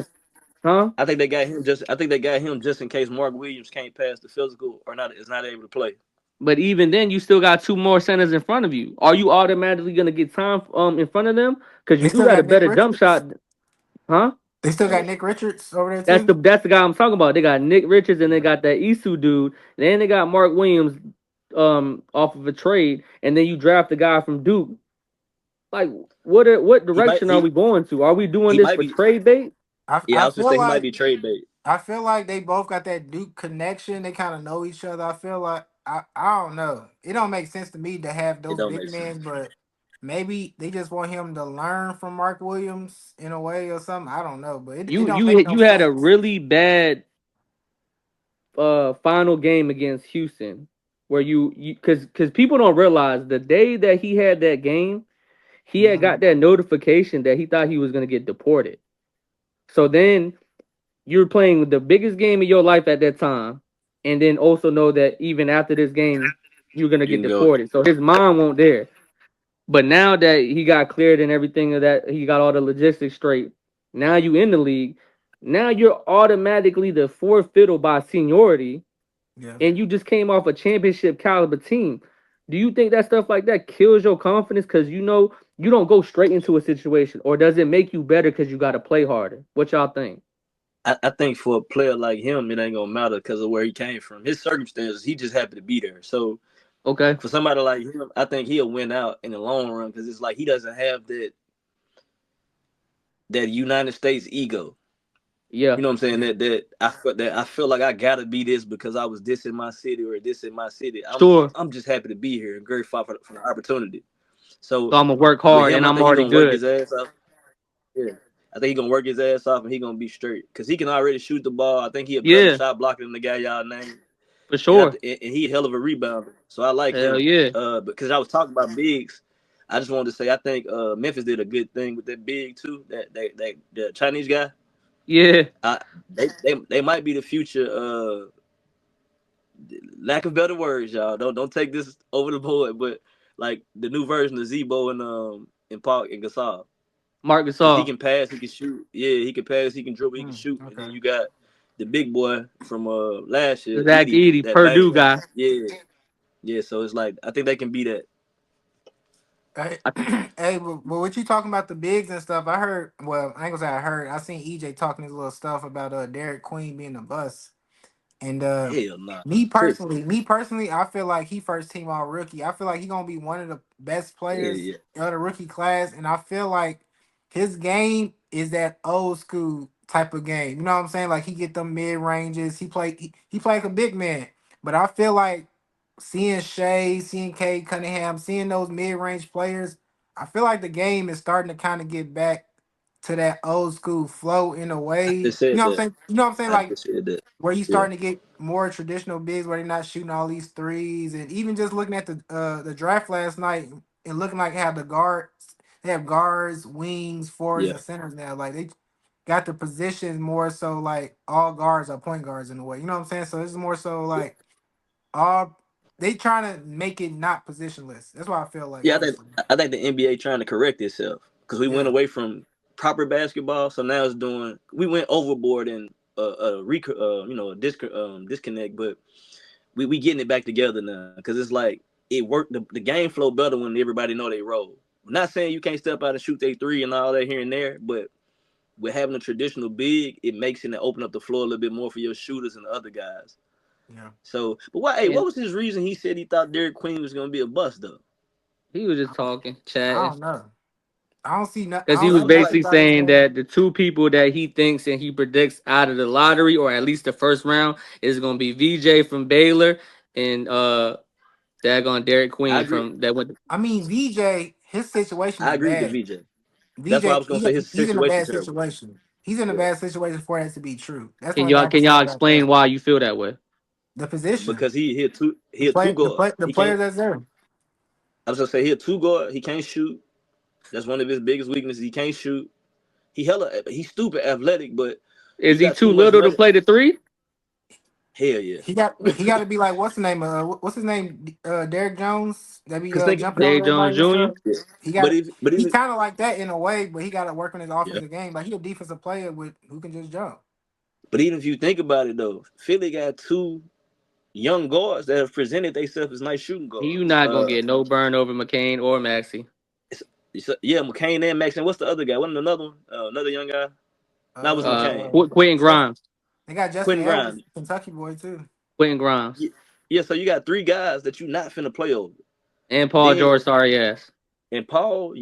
Speaker 5: huh?
Speaker 6: I think they got him just. I think they got him just in case Mark Williams can't pass the physical or not is not able to play.
Speaker 5: But even then, you still got two more centers in front of you. Are you automatically gonna get time in front of them? Because you
Speaker 4: They
Speaker 5: do
Speaker 4: still
Speaker 5: got a
Speaker 4: got Nick
Speaker 5: better jump
Speaker 4: Richards.
Speaker 5: shot, huh?
Speaker 4: They still got
Speaker 6: And
Speaker 4: Nick Richards over there
Speaker 5: That's
Speaker 4: too.
Speaker 5: the guy I'm talking about. They got Nick Richards and they got that Isu dude. Then they got Mark Williams off of a trade, and then you draft the guy from Duke. Like, what
Speaker 6: he might.
Speaker 5: direction are we going to? Are we doing
Speaker 6: He
Speaker 5: this
Speaker 6: might
Speaker 5: for
Speaker 6: be.
Speaker 5: trade bait?
Speaker 6: Yeah, I
Speaker 4: I
Speaker 6: was just
Speaker 4: feel
Speaker 6: say he might
Speaker 4: like
Speaker 6: be trade bait.
Speaker 4: they both got that Duke connection. They kind of know each other. I feel like I don't know. It don't make sense to me to have
Speaker 6: It
Speaker 4: those
Speaker 6: don't
Speaker 4: big
Speaker 6: make sense.
Speaker 4: men, but maybe they just want him to learn from Mark Williams in a way or something. I don't know, but it
Speaker 5: You
Speaker 4: don't
Speaker 5: you
Speaker 4: make no
Speaker 5: you had a
Speaker 4: sense.
Speaker 5: really bad final game against Houston where you because people don't realize the day that he had that game, he had
Speaker 4: Hmm.
Speaker 5: got that notification that he thought he was gonna get deported. So then you're playing the biggest game of your life at that time, and then also know that even after this game, you're gonna
Speaker 6: You
Speaker 5: get
Speaker 6: can go.
Speaker 5: deported. So his mind won't there. But now that he got cleared and everything of that, he got all the logistics straight. Now you in the league. Now you're automatically the fourth fiddle by seniority,
Speaker 4: Yeah.
Speaker 5: and you just came off a championship caliber team. Do you think that stuff like that kills your confidence because you know you don't go straight into a situation, or does it make you better because you got to play harder? What y'all think?
Speaker 6: I think for a player like him, it ain't gonna matter because of where he came from. His circumstances, he just happy to be there. So
Speaker 5: Okay.
Speaker 6: for somebody like him, I think he'll win out in the long run because it's like he doesn't have that United States ego.
Speaker 5: Yeah.
Speaker 6: You know what I'm saying?
Speaker 4: Yeah.
Speaker 6: That I feel like I gotta be this because I was this in my city or this in my city. I'm
Speaker 5: Sure.
Speaker 6: I'm just happy to be here and grateful for the opportunity. So
Speaker 5: So I'm gonna work
Speaker 6: with
Speaker 5: hard,
Speaker 6: him,
Speaker 5: and
Speaker 6: I
Speaker 5: I'm
Speaker 6: think he's
Speaker 5: already
Speaker 6: gonna work
Speaker 5: good
Speaker 6: his ass off. Yeah. I think he's gonna work his ass off and he's gonna be straight. Cause he can already shoot the ball. I think he a better
Speaker 5: Yeah,
Speaker 6: shot blocker than the guy y'all named.
Speaker 5: for
Speaker 6: And
Speaker 5: sure.
Speaker 6: he a hell of a rebounder. So I like
Speaker 5: Hell
Speaker 6: him.
Speaker 5: yeah.
Speaker 6: Because I was talking about bigs. I just wanted to say I think Memphis did a good thing with that big too. That the Chinese guy.
Speaker 5: Yeah.
Speaker 6: I, they might be the future. Lack of better words, y'all. Don't take this over the board, but like the new version of Zebo and Park and Gasol.
Speaker 5: Mark
Speaker 6: Because he
Speaker 5: Gasol.
Speaker 6: can pass, he can shoot. Yeah, he can pass, he can dribble, he can
Speaker 4: Mm,
Speaker 6: shoot. And then
Speaker 4: okay.
Speaker 6: you got the big boy from last year,
Speaker 5: Zach
Speaker 6: Edie,
Speaker 5: Edey,
Speaker 6: that
Speaker 5: Purdue
Speaker 6: bang.
Speaker 5: guy.
Speaker 6: Yeah, yeah. So it's like I think they can be that.
Speaker 4: Hey,
Speaker 5: I,
Speaker 4: hey, but what you talking about the bigs and stuff? I heard. Well, I ain't gonna say I heard. I seen EJ talking his little stuff about Derek Queen being a bust. And
Speaker 6: Hell nah, Chris.
Speaker 4: me personally, I feel like he first team all rookie. I feel like he gonna be one of the best
Speaker 6: Yeah,
Speaker 4: players
Speaker 6: yeah.
Speaker 4: of the rookie class, and I feel like his game is that old school type of game. You know what I'm saying? Like he get them mid ranges. He play like a big man, but I feel like seeing Shea, seeing Cade Cunningham, seeing those mid range players, I feel like the game is starting to kind of get back to that old school flow in a way.
Speaker 6: I
Speaker 4: You
Speaker 6: just said
Speaker 4: know what I'm
Speaker 6: that.
Speaker 4: saying? You know what I'm saying?
Speaker 6: I
Speaker 4: Like
Speaker 6: just said that.
Speaker 4: where you
Speaker 6: Yeah.
Speaker 4: starting to get more traditional bigs where they're not shooting all these threes, and even just looking at the draft last night and looking like how they have guards, wings, forwards,
Speaker 6: Yeah.
Speaker 4: and centers now. Like they got the positions more so like all guards are point guards in a way. You know what I'm saying? So it's more so like all they trying to make it not positionless. That's why I feel like
Speaker 6: Yeah,
Speaker 4: honestly.
Speaker 6: I think the NBA trying to correct itself because we went
Speaker 4: Yeah.
Speaker 6: away from proper basketball, so now it's doing. We went overboard and disconnect, but we getting it back together now because it's like it worked. The game flow better when everybody know they role. I'm not saying you can't step out and shoot they three and all that here and there, but with having a traditional big, it makes it and open up the floor a little bit more for your shooters and the other guys.
Speaker 4: Yeah.
Speaker 6: So, but why? Hey, what
Speaker 5: And
Speaker 6: was his reason? He said he thought Derek Queen was gonna be a bust though.
Speaker 5: he was just talking,
Speaker 4: I
Speaker 5: chatting.
Speaker 4: don't know. I don't see no, I
Speaker 5: Because he
Speaker 4: don't
Speaker 6: Cause I
Speaker 5: was
Speaker 4: see
Speaker 6: was
Speaker 4: nothing
Speaker 6: like,
Speaker 5: basically
Speaker 4: about his
Speaker 5: saying
Speaker 4: game.
Speaker 5: that the two people that he thinks and he predicts out of the lottery, or at least the first round, is going to be VJ from Baylor and daggone Derek
Speaker 6: I
Speaker 5: Queen
Speaker 6: agree.
Speaker 5: from that went.
Speaker 4: I mean, VJ, his situation
Speaker 6: I
Speaker 4: is
Speaker 6: agree with the
Speaker 4: bad.
Speaker 6: VJ. That's why I
Speaker 4: VJ,
Speaker 6: was gonna say his
Speaker 4: he's in a
Speaker 6: situation
Speaker 4: bad
Speaker 6: terrible.
Speaker 4: situation. He's in a
Speaker 6: Yeah,
Speaker 4: bad situation for that to be true. That's the
Speaker 5: Can
Speaker 4: only thing
Speaker 5: y'all
Speaker 4: I can
Speaker 5: can
Speaker 4: say
Speaker 5: y'all
Speaker 4: about that.
Speaker 5: explain why you feel that way?
Speaker 4: The position,
Speaker 6: because he a two guard.
Speaker 4: the
Speaker 6: He
Speaker 4: player
Speaker 6: can't.
Speaker 4: that's there.
Speaker 6: I was gonna say he a two guard. He can't shoot. That's one of his biggest weaknesses. He can't shoot. He's stupid athletic, but
Speaker 5: Is
Speaker 6: you
Speaker 5: he
Speaker 6: got too
Speaker 5: too
Speaker 6: much
Speaker 5: little to
Speaker 6: running.
Speaker 5: play the three?
Speaker 6: Hell yeah.
Speaker 4: He got to be like what's the name? What's his name? Derek Jones that be
Speaker 6: Cause think,
Speaker 4: jumping over
Speaker 5: Dave Jones
Speaker 4: everybody and
Speaker 5: Jr.
Speaker 4: stuff. He
Speaker 6: but
Speaker 4: got
Speaker 6: if but
Speaker 4: he
Speaker 6: even
Speaker 4: kind of like that in a way, but he got to work on his
Speaker 6: yeah.
Speaker 4: offensive game. Like he a defensive player with who can just jump.
Speaker 6: But even if you think about it though, Philly got two young guards that have presented themselves as nice shooting
Speaker 5: You
Speaker 6: guards.
Speaker 5: not gonna get no burn over McCain or Maxey.
Speaker 6: Yeah, McCain and Max. And what's the other guy? Wasn't another one? Another young guy? No, it was McCain.
Speaker 5: Quentin
Speaker 4: Just
Speaker 5: Grimes.
Speaker 4: they got Justin
Speaker 6: Quentin
Speaker 4: Edwards,
Speaker 6: Grimes.
Speaker 4: Kentucky boy too.
Speaker 5: Quentin Grimes
Speaker 6: Yeah, yeah, so you got three guys that you not finna play over.
Speaker 5: and Paul
Speaker 6: Then
Speaker 5: George. Sorry ass.
Speaker 6: and Paul,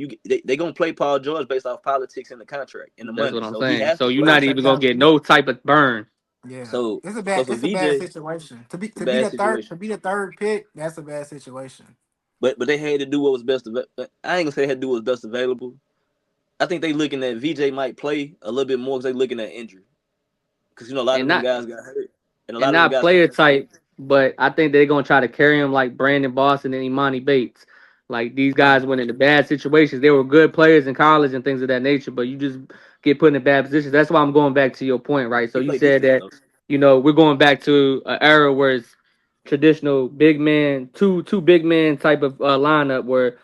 Speaker 6: they gonna play Paul George based off politics and the contract and the
Speaker 5: That's
Speaker 6: money.
Speaker 5: what I'm
Speaker 6: So he
Speaker 5: saying.
Speaker 6: has
Speaker 5: So
Speaker 6: to
Speaker 5: you're
Speaker 6: play.
Speaker 5: not
Speaker 4: Contract
Speaker 5: even gonna
Speaker 4: out.
Speaker 5: get no type of burn.
Speaker 4: Yeah,
Speaker 6: So for
Speaker 4: it's a bad
Speaker 6: VJ,
Speaker 4: situation
Speaker 6: it's a bad situation.
Speaker 4: to be the third pick. That's a bad situation.
Speaker 6: But they had to do what was best. I ain't gonna say they had to do what was best available. I think they looking at VJ might play a little bit more because they looking at injury. Because a lot
Speaker 5: And
Speaker 6: of them
Speaker 5: not
Speaker 6: guys got hurt, and a
Speaker 5: and
Speaker 6: lot of them
Speaker 5: not
Speaker 6: guys
Speaker 5: player
Speaker 6: coming back.
Speaker 5: type, but I think they're gonna try to carry him like Brandon Boston and Imani Bates. Like these
Speaker 4: Yeah,
Speaker 5: guys went into bad situations. They were good players in college and things of that nature, but you just get put in bad positions. That's why I'm going back to your point, right? So
Speaker 6: He
Speaker 5: you
Speaker 6: played
Speaker 5: said
Speaker 6: defense
Speaker 5: that,
Speaker 6: though.
Speaker 5: we're going back to an era where it's traditional big man, two big man type of lineup where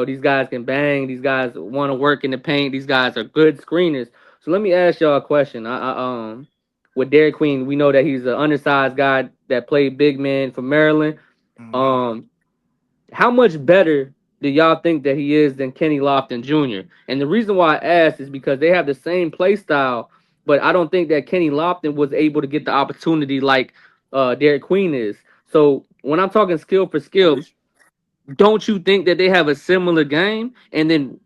Speaker 5: these guys can bang, these guys want to work in the paint, these guys are good screeners. So let me ask y'all a question. With Derek Queen, we know that he's an undersized guy that played big man for Maryland.
Speaker 4: hmm
Speaker 5: Um, how much better do y'all think that he is than Kenny Lofton Jr.? And the reason why I asked is because they have the same play style, but I don't think that Kenny Lofton was able to get the opportunity like Derek Queen is. So when I'm talking skill for
Speaker 6: I'm
Speaker 5: skill,
Speaker 6: with you.
Speaker 5: don't you think that they have a similar game? And then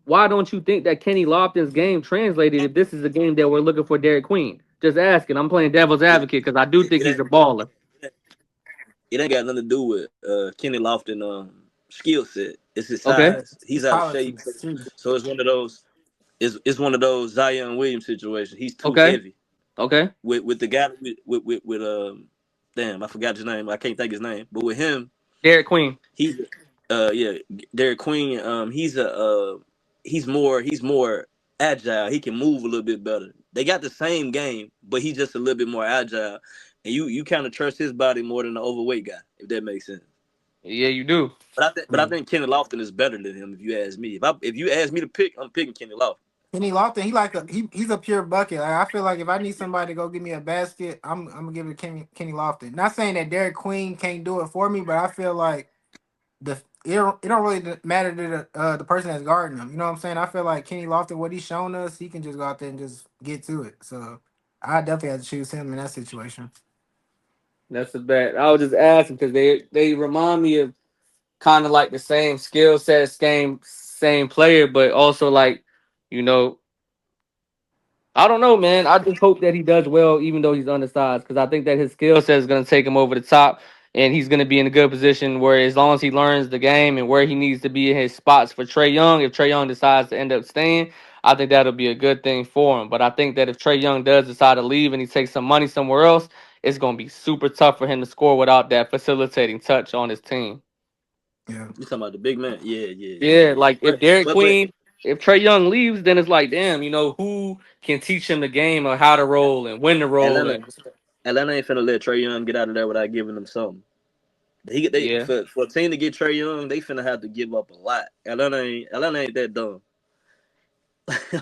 Speaker 5: why don't you think that Kenny Lofton's game translated if this is a game that we're looking for Derek Queen? Just asking. I'm playing devil's
Speaker 6: It,
Speaker 5: advocate because I do
Speaker 6: it,
Speaker 5: think
Speaker 6: it,
Speaker 5: he's
Speaker 6: ain't,
Speaker 5: a baller.
Speaker 6: it ain't got nothing to do with Kenny Lofton skill set. It's his
Speaker 5: Okay.
Speaker 6: size.
Speaker 4: it's
Speaker 6: He's out of shape.
Speaker 4: politics too.
Speaker 6: So it's one of those. It's one of those Zion Williams situations. He's too
Speaker 5: Okay.
Speaker 6: heavy.
Speaker 5: Okay.
Speaker 6: With the guy with damn, I forgot his name. I can't think his name. But with him,
Speaker 5: Derek Queen.
Speaker 6: he's yeah, Derek Queen. He's more agile. He can move a little bit better. They got the same game, but he's just a little bit more agile. And you kind of trust his body more than the overweight guy, if that makes sense.
Speaker 5: Yeah, you do.
Speaker 6: But I think Kenny Lofton is better than him. If you ask me, if you ask me to pick, I'm picking Kenny Lofton.
Speaker 4: Kenny Lofton, he's a pure bucket. Like, I feel like if I need somebody to go give me a basket, I'm gonna give it to Kenny Lofton. Not saying that Derek Queen can't do it for me, but I feel like it don't really matter to the person that's guarding him. You know what I'm saying? I feel like Kenny Lofton, what he's shown us, he can just go out there and just get to it. So I definitely have to choose him in that situation.
Speaker 5: That's a bet. I was just asking because they remind me of kind of like the same skill set, same player, but also like, you know, I don't know, man. I just hope that he does well, even though he's undersized, because I think that his skill set is going to take him over the top. and he's going to be in a good position where as long as he learns the game and where he needs to be in his spots for Trae Young, if Trae Young decides to end up staying, I think that'll be a good thing for him. But I think that if Trae Young does decide to leave and he takes some money somewhere else, it's going to be super tough for him to score without that facilitating touch on his team.
Speaker 4: Yeah.
Speaker 6: You talking about the big man? Yeah.
Speaker 5: Yeah, like if Derek
Speaker 6: But
Speaker 5: Queen, if Trae Young leaves, then it's like, damn, who can teach him the game or how to roll and when to roll
Speaker 6: Atlanta,
Speaker 5: and
Speaker 6: Atlanta ain't finna let Trae Young get out of there without giving him something.
Speaker 5: yeah.
Speaker 6: For a team to get Trae Young, they finna have to give up a lot. Atlanta ain't that dumb.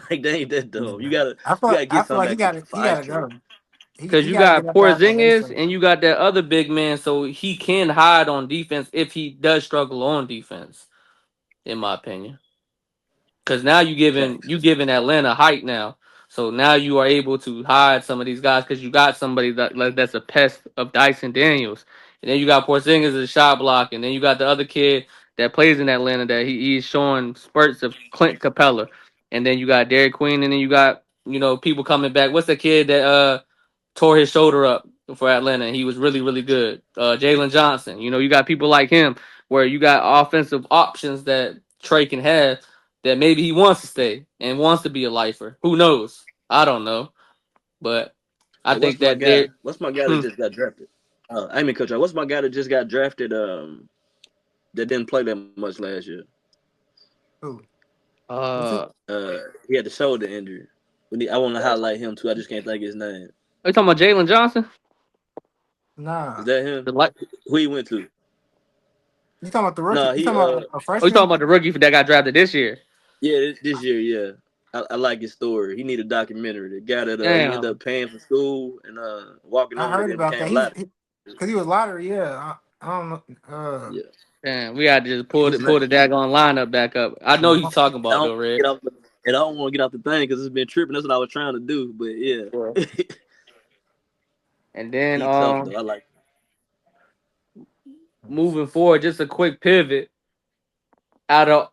Speaker 6: Like they ain't that dumb. You gotta
Speaker 4: I
Speaker 6: get
Speaker 4: feel
Speaker 6: something
Speaker 4: like he
Speaker 6: back
Speaker 4: got
Speaker 6: for
Speaker 4: he
Speaker 6: Ice
Speaker 4: got to
Speaker 6: Trae.
Speaker 4: go.
Speaker 5: Because
Speaker 4: He
Speaker 5: you
Speaker 4: got to get
Speaker 5: got
Speaker 4: up out there
Speaker 5: Porzingis
Speaker 4: ASAP.
Speaker 5: and you got that other big man, so he can hide on defense if he does struggle on defense, in my opinion. Because now
Speaker 6: Facts.
Speaker 5: you giving Atlanta height now, so now you are able to hide some of these guys because you got somebody that's a pest of Dyson Daniels, and then you got Porzingis as a shot block, and then you got the other kid that plays in Atlanta that he's showing spurts of Clint Capella, and then you got Derek Queen, and then you got people coming back. What's the kid that tore his shoulder up for Atlanta? He was really, really good. Jalen Johnson. You got people like him where you got offensive options that Trey can have that maybe he wants to stay and wants to be a lifer. Who knows? I don't know. But I
Speaker 6: Hey,
Speaker 5: think that they
Speaker 6: What's my guy that
Speaker 5: hmm,
Speaker 6: just got drafted? I mean, coach. What's my guy that just got drafted? That didn't play that much last year.
Speaker 4: Who? What's it?
Speaker 5: uh
Speaker 6: He had the shoulder injury. I want to highlight him too. I just can't think of his name.
Speaker 5: are you talking about Jalen Johnson?
Speaker 6: Is
Speaker 4: Nah.
Speaker 6: that him?
Speaker 5: The like
Speaker 6: Who he went to?
Speaker 4: You talking about the rookie?
Speaker 6: No,
Speaker 4: You
Speaker 6: he
Speaker 4: talking about a
Speaker 5: Oh, you talking
Speaker 4: freshman?
Speaker 5: about the rookie that got drafted this year?
Speaker 6: yeah, this year, yeah. I like his story. He need a documentary. The guy that he ended
Speaker 5: Damn.
Speaker 6: up paying for school and walking
Speaker 4: I
Speaker 6: on it
Speaker 4: heard
Speaker 6: and
Speaker 4: about that.
Speaker 6: became lottery.
Speaker 4: Because he was lottery. Yeah. I don't know.
Speaker 6: Yeah.
Speaker 5: Damn, we got to just pull
Speaker 6: What's
Speaker 5: the
Speaker 6: his
Speaker 5: pull
Speaker 6: name?
Speaker 5: the daggone lineup back up. I know he's talking
Speaker 6: I
Speaker 5: about
Speaker 6: don't
Speaker 5: though,
Speaker 6: wanna
Speaker 5: Red.
Speaker 6: get off the, and I don't want to get off the thing because it's been tripping. That's what I was trying to do. But
Speaker 5: Yeah.
Speaker 6: yeah,
Speaker 5: And then
Speaker 6: he tough though. I like.
Speaker 5: moving forward, just a quick pivot. Out of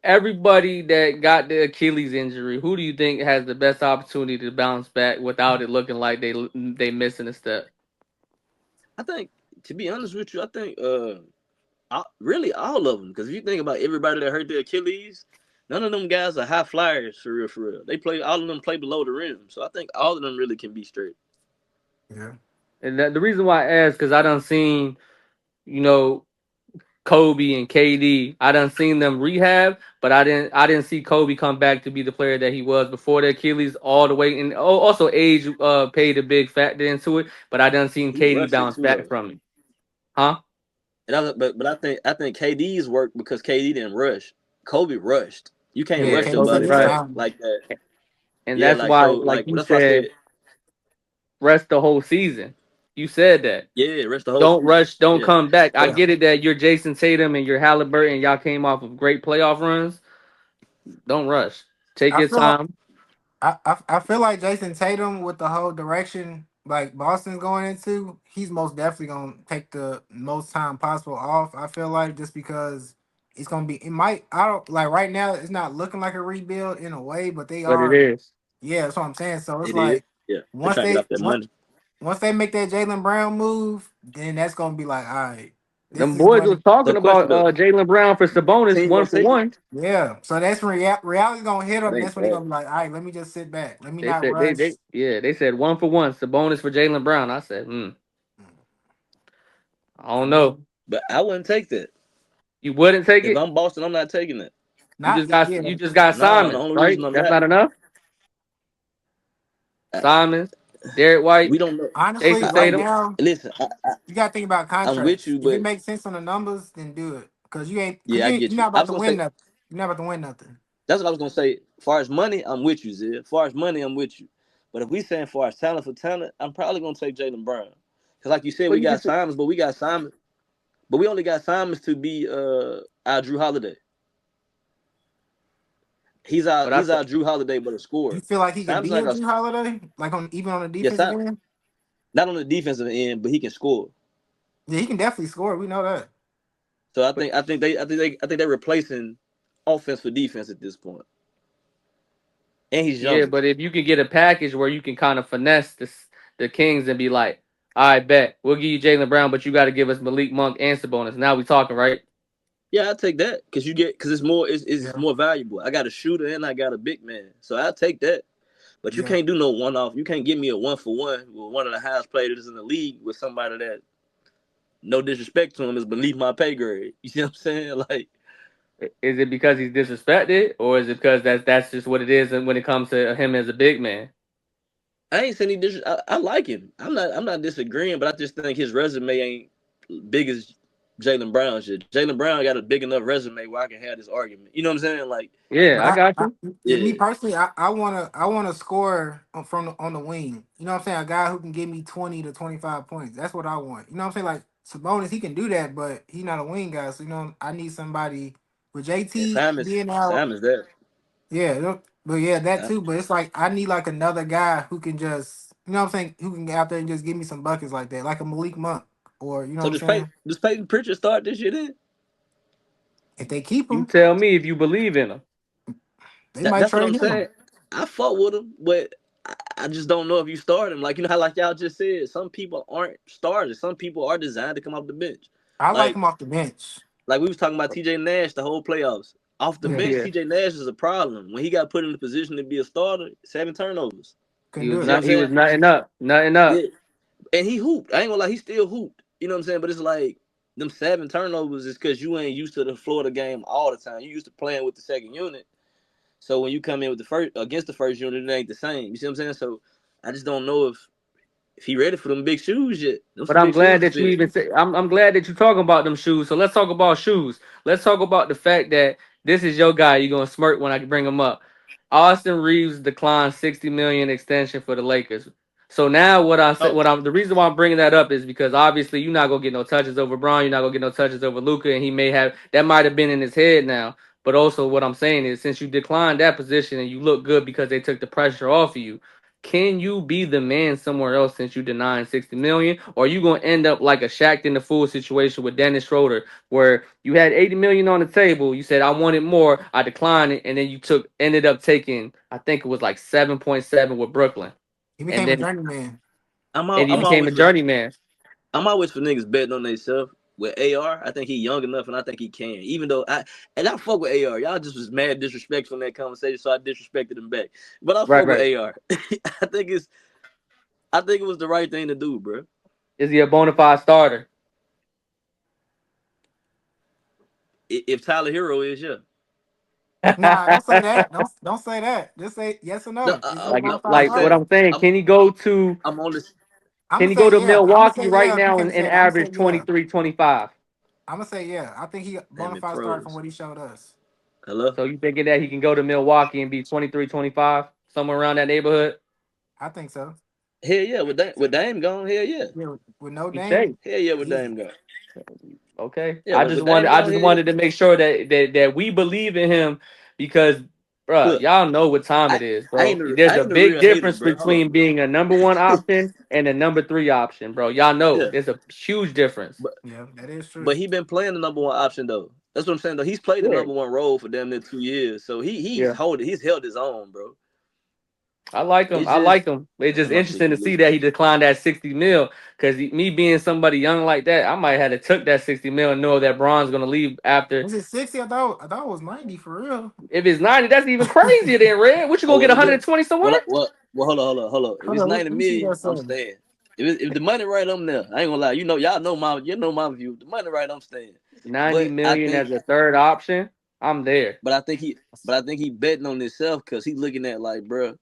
Speaker 5: everybody that got the Achilles injury, who do you think has the best opportunity to bounce back without it looking like they missing a step?
Speaker 6: I think, to be honest with you, I think really all of them. Because if you think about everybody that hurt their Achilles, none of them guys are high flyers for real. For real, all of them play below the rim. So I think all of them really can be straight.
Speaker 4: Yeah.
Speaker 5: And the reason why I asked because I done seen you know Kobe and KD. I done seen them rehab, but I didn't see Kobe come back to be the player that he was before the Achilles all the way. And also age played a big factor into it. But I done seen
Speaker 6: He
Speaker 5: KD
Speaker 6: rushed it
Speaker 5: bounce
Speaker 6: too
Speaker 5: back
Speaker 6: though.
Speaker 5: from it, huh?
Speaker 6: But I think KD's worked because KD didn't rush. Kobe rushed. You can't
Speaker 4: Yeah.
Speaker 5: Yeah,
Speaker 6: rush
Speaker 4: KD
Speaker 5: Kobe
Speaker 4: took
Speaker 6: somebody
Speaker 4: his
Speaker 5: right.
Speaker 4: time.
Speaker 6: like that.
Speaker 5: And
Speaker 6: Yeah,
Speaker 5: that's
Speaker 6: like
Speaker 5: why,
Speaker 6: so,
Speaker 5: like
Speaker 6: like
Speaker 5: you
Speaker 6: that's why I
Speaker 5: said,
Speaker 6: said,
Speaker 5: rest the whole season. You said that.
Speaker 6: yeah, rush the whole
Speaker 5: Don't
Speaker 6: season.
Speaker 5: rush, don't
Speaker 6: Yeah,
Speaker 5: come back. I
Speaker 4: Yeah.
Speaker 5: get it that you're Jason Tatum and you're Halliburton. Y'all came off of great playoff runs. Don't rush. Take
Speaker 4: I
Speaker 5: your
Speaker 4: feel like
Speaker 5: time.
Speaker 4: I feel like Jason Tatum with the whole direction like Boston's going into, he's most definitely gonna take the most time possible off. I feel like just because it's gonna be it might I don't like right now it's not looking like a rebuild in a way, but they
Speaker 5: But it
Speaker 4: are
Speaker 5: is.
Speaker 4: yeah, that's what I'm saying. So it's
Speaker 6: it is.
Speaker 4: like
Speaker 6: Yeah, they
Speaker 4: once
Speaker 6: trying to get
Speaker 4: they
Speaker 6: off that
Speaker 4: once
Speaker 6: money.
Speaker 4: once they make that Jalen Brown move, then that's gonna be like, all right, this
Speaker 5: Them
Speaker 4: is
Speaker 5: boys was
Speaker 4: money.
Speaker 5: talking
Speaker 6: So,
Speaker 5: about
Speaker 6: question though,
Speaker 5: Jalen Brown for Sabonis
Speaker 6: team
Speaker 5: one
Speaker 6: gonna
Speaker 5: for
Speaker 6: take it?
Speaker 5: one.
Speaker 4: Yeah. So that's when reality's gonna hit
Speaker 6: That
Speaker 4: them. That's
Speaker 6: ain't
Speaker 4: when they're
Speaker 6: bad.
Speaker 4: gonna be like, all right, let me just sit back. Let me
Speaker 5: They
Speaker 4: not
Speaker 5: said
Speaker 4: rush.
Speaker 5: they said one for one Sabonis for Jalen Brown. I said, I
Speaker 4: I
Speaker 5: don't know.
Speaker 4: mean,
Speaker 6: But I wouldn't take that.
Speaker 5: You wouldn't take
Speaker 6: If
Speaker 5: it.
Speaker 6: I'm Boston, I'm not taking that.
Speaker 4: not yeah.
Speaker 5: You just got
Speaker 6: Nah, the
Speaker 5: Simons,
Speaker 6: only
Speaker 5: right?
Speaker 6: reason I'm
Speaker 5: That's
Speaker 6: not,
Speaker 5: not enough.
Speaker 6: I,
Speaker 5: Simons, Derek White,
Speaker 6: we don't know.
Speaker 4: Honestly,
Speaker 5: Jason
Speaker 4: right
Speaker 5: Tatum.
Speaker 4: now,
Speaker 6: Listen,
Speaker 4: you gotta think about
Speaker 6: I'm with
Speaker 4: contracts.
Speaker 6: you,
Speaker 4: If it
Speaker 6: but
Speaker 4: makes sense on the numbers, then do it.
Speaker 6: yeah, I
Speaker 4: You're
Speaker 6: get you.
Speaker 4: not
Speaker 6: I
Speaker 4: about
Speaker 6: was
Speaker 4: to
Speaker 6: gonna
Speaker 4: win
Speaker 6: say
Speaker 4: nothing. You're not about to win nothing.
Speaker 6: that's what I was gonna say. As far as money, I'm with you, Zia. As far as money, I'm with you. But if we saying for our talent for talent, I'm probably gonna take Jalen Brown. Cause like you said,
Speaker 5: But
Speaker 6: we
Speaker 5: you
Speaker 6: got
Speaker 5: just
Speaker 6: Simons, but we only got Simons to be our Drew Holiday.
Speaker 5: but I
Speaker 6: He's our Drew Holiday, but a
Speaker 4: You
Speaker 6: scorer.
Speaker 4: feel like he could
Speaker 6: Simons
Speaker 4: be
Speaker 6: not
Speaker 4: a
Speaker 6: gonna
Speaker 4: Drew Holiday, like on even on the
Speaker 6: yes,
Speaker 4: defensive end?
Speaker 6: not on the defensive end, but he can score.
Speaker 4: Yeah, he can definitely score. We know that.
Speaker 6: So
Speaker 5: but
Speaker 6: I think they're replacing offense for defense at this point. And he's
Speaker 5: yeah,
Speaker 6: younger.
Speaker 5: but if you can get a package where you can kind of finesse the Kings and be like, I bet we'll give you Jaylen Brown, but you got to give us Malik Monk and Sabonis. Now we talking, right?
Speaker 6: Yeah, I'll take that because it's more
Speaker 4: Yeah,
Speaker 6: it's more valuable. I got a shooter and I got a big man, so I'll take that. But you
Speaker 4: yeah.
Speaker 6: can't do no one off. You can't give me a 1-for-1 with one of the highest players in the league with somebody that, no disrespect to him, is beneath my pay grade. You see what I'm saying? Like,
Speaker 5: Is it because he's disrespected, or is it because that's just what it is? And when it comes to him as a big man,
Speaker 6: I ain't saying I like him. I'm not disagreeing, but I just think his resume ain't big as Jaylen Brown shit. Jaylen Brown got a big enough resume where I can have this argument. You know what I'm saying? Like,
Speaker 5: yeah,
Speaker 4: But
Speaker 5: I got
Speaker 4: I
Speaker 5: you.
Speaker 4: to me
Speaker 6: yeah,
Speaker 4: personally, I wanna score on the wing. You know what I'm saying? A guy who can give me 20 to 25 points. That's what I want. You know what I'm saying? Like Sabonis, he can do that, but he's not a wing guy. So I need somebody with
Speaker 6: and
Speaker 4: JT being out.
Speaker 6: Simon's that.
Speaker 4: Yeah, but yeah, that
Speaker 6: Uh,
Speaker 4: too. But it's like I need like another guy who can just what I'm saying, who can get out there and just give me some buckets like that, like a Malik Monk, or you know
Speaker 6: So
Speaker 4: what I'm saying?
Speaker 6: does Peyton Pritchard start this year then?
Speaker 4: If they keep
Speaker 5: You
Speaker 4: him,
Speaker 5: tell me if you believe in him.
Speaker 4: they might
Speaker 6: That's what
Speaker 4: trade
Speaker 6: I'm
Speaker 4: him.
Speaker 6: saying. I fought with him, but I just don't know if you start him. Like, you know how, like y'all just said, some people aren't starters. Some people are designed to come off the bench.
Speaker 4: I like
Speaker 6: Like
Speaker 4: him off the bench.
Speaker 6: like we was talking about TJ Nash the whole playoffs. Off the
Speaker 4: Yeah,
Speaker 6: bench,
Speaker 5: Yeah,
Speaker 6: TJ Nash is a problem. When he got put in the position to be a starter, 7 turnovers.
Speaker 4: couldn't do it.
Speaker 6: See what I'm
Speaker 5: he was
Speaker 6: saying?
Speaker 5: nothing up, nothing up.
Speaker 6: Yeah. And he hooped. I ain't gonna lie, he still hooped. You know what I'm saying? But it's like them 7 turnovers is because you ain't used to the Florida game all the time. You used to playing with the second unit. So when you come in with the first against the first unit, it ain't the same. You see what I'm saying? So I just don't know if he ready for them big shoes yet. Them
Speaker 5: But
Speaker 6: some
Speaker 5: I'm
Speaker 6: big shoes
Speaker 5: glad
Speaker 6: to
Speaker 5: that you
Speaker 6: fit.
Speaker 5: even say I'm glad that you're talking about them shoes. So let's talk about shoes. Let's talk about the fact that this is your guy. You're gonna smirk when I bring him up. Austin Reeves declined 60 million extension for the Lakers. So now
Speaker 6: Oh,
Speaker 5: the reason why I'm bringing that up is because obviously you're not gonna get no touches over Braun, you're not gonna get no touches over Luca, and he may have that might have been in his head now. But also what I'm saying is since you declined that position and you look good because they took the pressure off of you, can you be the man somewhere else since you denying 60 million? Or are you gonna end up like a Shaq in the Fool situation with Dennis Schroeder, where you had 80 million on the table, you said I wanted more, I declined it, and then you ended up taking, I think it was like 7.7 with Brooklyn.
Speaker 4: He
Speaker 5: And
Speaker 4: became a
Speaker 5: then
Speaker 4: journeyman.
Speaker 5: he became a journeyman.
Speaker 6: I'm always for niggas betting on themselves. With AR, I think he young enough, and I think he can. Even though I fuck with AR, y'all just was mad disrespectful in that conversation, so I disrespected him back. But I
Speaker 5: Right,
Speaker 6: fuck with
Speaker 5: right.
Speaker 6: AR. I think it was the right thing to do, bro.
Speaker 5: Is he a bona fide starter?
Speaker 6: If Tyler Hero is, yeah.
Speaker 4: Nah, don't say that. Don't say that. Just say yes or
Speaker 6: No,
Speaker 4: no. Is he a
Speaker 5: like
Speaker 4: bona fide
Speaker 6: I'm
Speaker 5: like what
Speaker 6: saying
Speaker 4: starter?
Speaker 5: I'm saying,
Speaker 6: I'm
Speaker 5: can he go to
Speaker 6: I'm on this.
Speaker 4: I'm
Speaker 5: can
Speaker 4: gonna
Speaker 5: he go
Speaker 4: say
Speaker 5: to
Speaker 4: yeah. I'm gonna
Speaker 5: Milwaukee
Speaker 4: say
Speaker 5: right
Speaker 4: yeah
Speaker 5: now
Speaker 4: because
Speaker 5: and
Speaker 4: I'm gonna say
Speaker 5: average
Speaker 4: yeah.
Speaker 5: 23, 25?
Speaker 4: I'm gonna say yeah. I think he
Speaker 6: Damn
Speaker 4: bona
Speaker 6: it,
Speaker 4: fide starter from
Speaker 6: pros.
Speaker 4: what he showed us.
Speaker 6: Hello.
Speaker 5: So you thinking that he can go to Milwaukee and be 23, 25, somewhere around that neighborhood?
Speaker 4: I think so.
Speaker 6: Hell yeah, with Dame gone. Hell yeah.
Speaker 4: Yeah, with no
Speaker 5: He
Speaker 4: name,
Speaker 5: changed.
Speaker 6: Hell yeah, with
Speaker 4: easy.
Speaker 6: Dame gone.
Speaker 5: Okay.
Speaker 6: Yeah, with Dame
Speaker 5: I
Speaker 6: gone.
Speaker 5: just
Speaker 6: Hell yeah.
Speaker 5: wanted to make sure that we believe in him because bruh,
Speaker 6: Look,
Speaker 5: y'all know what time
Speaker 6: I
Speaker 5: it is, bro.
Speaker 6: I
Speaker 5: There's a
Speaker 6: ain't the
Speaker 5: big
Speaker 6: real hater,
Speaker 5: difference
Speaker 6: bro. Hold on.
Speaker 5: between being a number one option and a number three option, bro. Y'all know
Speaker 6: Yeah,
Speaker 5: there's a huge difference.
Speaker 6: but
Speaker 4: Yeah, that is true.
Speaker 6: but he been playing the number one option though. That's what I'm saying though. He's played the
Speaker 5: Yeah.
Speaker 6: number one role for damn near 2 years, so
Speaker 5: Yeah.
Speaker 6: he's held his own, bro.
Speaker 5: I like him.
Speaker 6: It's
Speaker 5: I
Speaker 6: just
Speaker 5: like him. It's just
Speaker 6: my shit
Speaker 5: interesting to
Speaker 6: keep
Speaker 5: see
Speaker 6: losing.
Speaker 5: that he declined that 60 mil. Because me being somebody young like that, I might have to took that 60 mil and know that Braun's gonna leave after.
Speaker 4: Was it 60? I thought it was 90 for real.
Speaker 5: If it's 90, that's even crazier than Red. What you
Speaker 6: Oh
Speaker 5: gonna get
Speaker 6: well, if it
Speaker 5: 120 somewhere?
Speaker 6: hold on. If
Speaker 4: Hold
Speaker 6: it's
Speaker 4: on,
Speaker 6: 90
Speaker 4: let me see
Speaker 6: million,
Speaker 4: that
Speaker 6: I'm
Speaker 4: saying.
Speaker 6: staying. If the money right, I'm there. I ain't gonna lie. You know my view. If the money right, I'm staying.
Speaker 5: 90
Speaker 6: But I
Speaker 5: million
Speaker 6: think
Speaker 5: as a third option. I'm there.
Speaker 6: but I think he betting on himself because he looking at like, bro,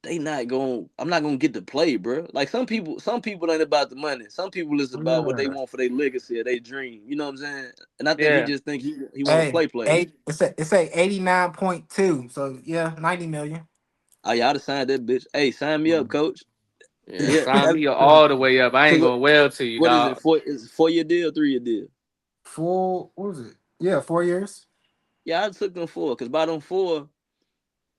Speaker 6: they not going. I'm not gonna get to play, bro. Like some people ain't about the money. Some people is about what they
Speaker 4: Yeah.
Speaker 6: want for their legacy or their dream. You know what I'm saying? And I think he
Speaker 5: Yeah.
Speaker 6: just think he want to
Speaker 4: Hey,
Speaker 6: play.
Speaker 4: it's a 89.2. So yeah, 90 million.
Speaker 6: Oh yeah, I'd have signed that bitch. Hey, sign me up,
Speaker 4: Mm.
Speaker 6: coach.
Speaker 5: Yeah.
Speaker 6: Yeah.
Speaker 5: Sign me all the way up. I
Speaker 6: So
Speaker 5: ain't going well to you,
Speaker 6: what is it?
Speaker 5: dog.
Speaker 6: 4 year deal, 3 year deal?
Speaker 4: What was it? Yeah, 4 years.
Speaker 6: Yeah, I took them 4 because by them 4,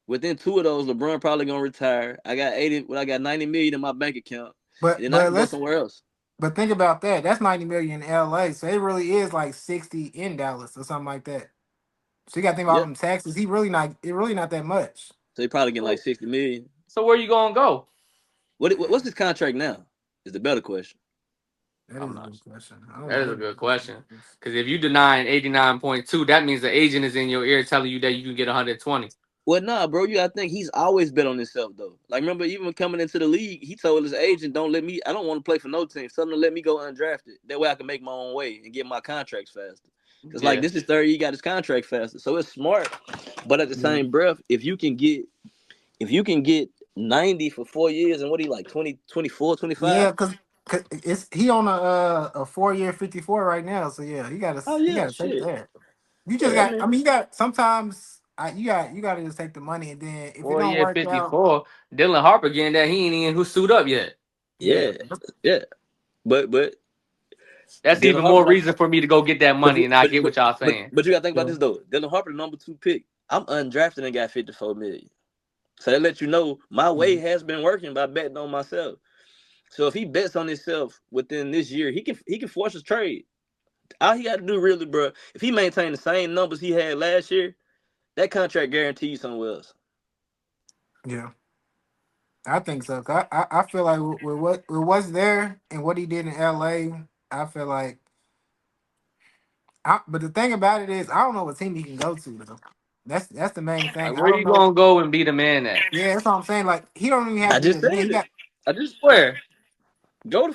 Speaker 6: within 2 of those, LeBron probably gonna retire. I got 80. Well, I got 90 million in my bank account,
Speaker 4: But
Speaker 6: and then I
Speaker 4: but
Speaker 6: can go
Speaker 4: let's
Speaker 6: somewhere else.
Speaker 4: but think about that. That's 90 million in LA. So it really is like 60 in Dallas or something like that. So you gotta think about
Speaker 6: Yeah.
Speaker 4: them taxes. It really not that much.
Speaker 6: So he probably getting like
Speaker 5: So,
Speaker 6: 60 million.
Speaker 5: so where you gonna go?
Speaker 6: What's his contract now? Is the better question.
Speaker 4: That is a good question. I don't
Speaker 5: That
Speaker 4: know
Speaker 5: is a
Speaker 4: what
Speaker 5: good
Speaker 4: the
Speaker 5: question.
Speaker 4: is.
Speaker 5: Because if you denying 89.2, that means the agent is in your ear telling you that you can get 120.
Speaker 6: Well, nah, bro, you gotta think he's always bet on himself though. Like, remember, even coming into the league, he told his agent, "Don't let me. I don't want to play for no team. Tell him to let me go undrafted. That way, I can make my own way and get my contracts faster. Because like
Speaker 5: Yeah.
Speaker 6: this is third year, he got his contract faster, so it's smart. But at the same breath, if you can get 90 for 4 years and what he like 20, 24, 25?
Speaker 4: Yeah, because it's he on a 4-year 54 right now. So yeah,
Speaker 6: Oh
Speaker 4: he
Speaker 6: yeah,
Speaker 4: gotta take
Speaker 6: shit.
Speaker 4: that. You just
Speaker 6: Yeah, I
Speaker 4: got. I
Speaker 6: mean,
Speaker 4: mean, you got sometimes. You got to just take the money, and then if it
Speaker 5: 4
Speaker 4: don't
Speaker 5: year
Speaker 4: work out,
Speaker 5: 54. Dylan Harper getting that. He ain't even who suit up yet.
Speaker 4: yeah,
Speaker 6: yeah, yeah. But
Speaker 5: That's
Speaker 6: Dylan
Speaker 5: even
Speaker 6: Harper,
Speaker 5: more reason for me to go get that money, and I get what y'all saying.
Speaker 6: but you gotta think about
Speaker 4: yeah,
Speaker 6: this though. Dylan Harper, the number 2 pick. I'm undrafted and got 54 million. So that lets you know my way has been working by betting on myself. So if he bets on himself within this year, he can force a trade. All he got to do really, bro, if he maintain the same numbers he had last year, that contract guarantees somewhere else.
Speaker 4: yeah. I think so. 'Cause I feel like with what's there and what he did in LA, I feel like. But the thing about it is, I don't know what team he can go to though. That's the main thing.
Speaker 5: Like,
Speaker 4: I
Speaker 5: where
Speaker 4: don't
Speaker 5: you
Speaker 4: know.
Speaker 5: gonna go and be the man at?
Speaker 4: Yeah, that's what I'm saying. Like he don't even have
Speaker 6: I
Speaker 4: to be
Speaker 6: just
Speaker 4: the man.
Speaker 6: said
Speaker 4: He
Speaker 6: it.
Speaker 4: got.
Speaker 6: I just
Speaker 5: Where?
Speaker 6: go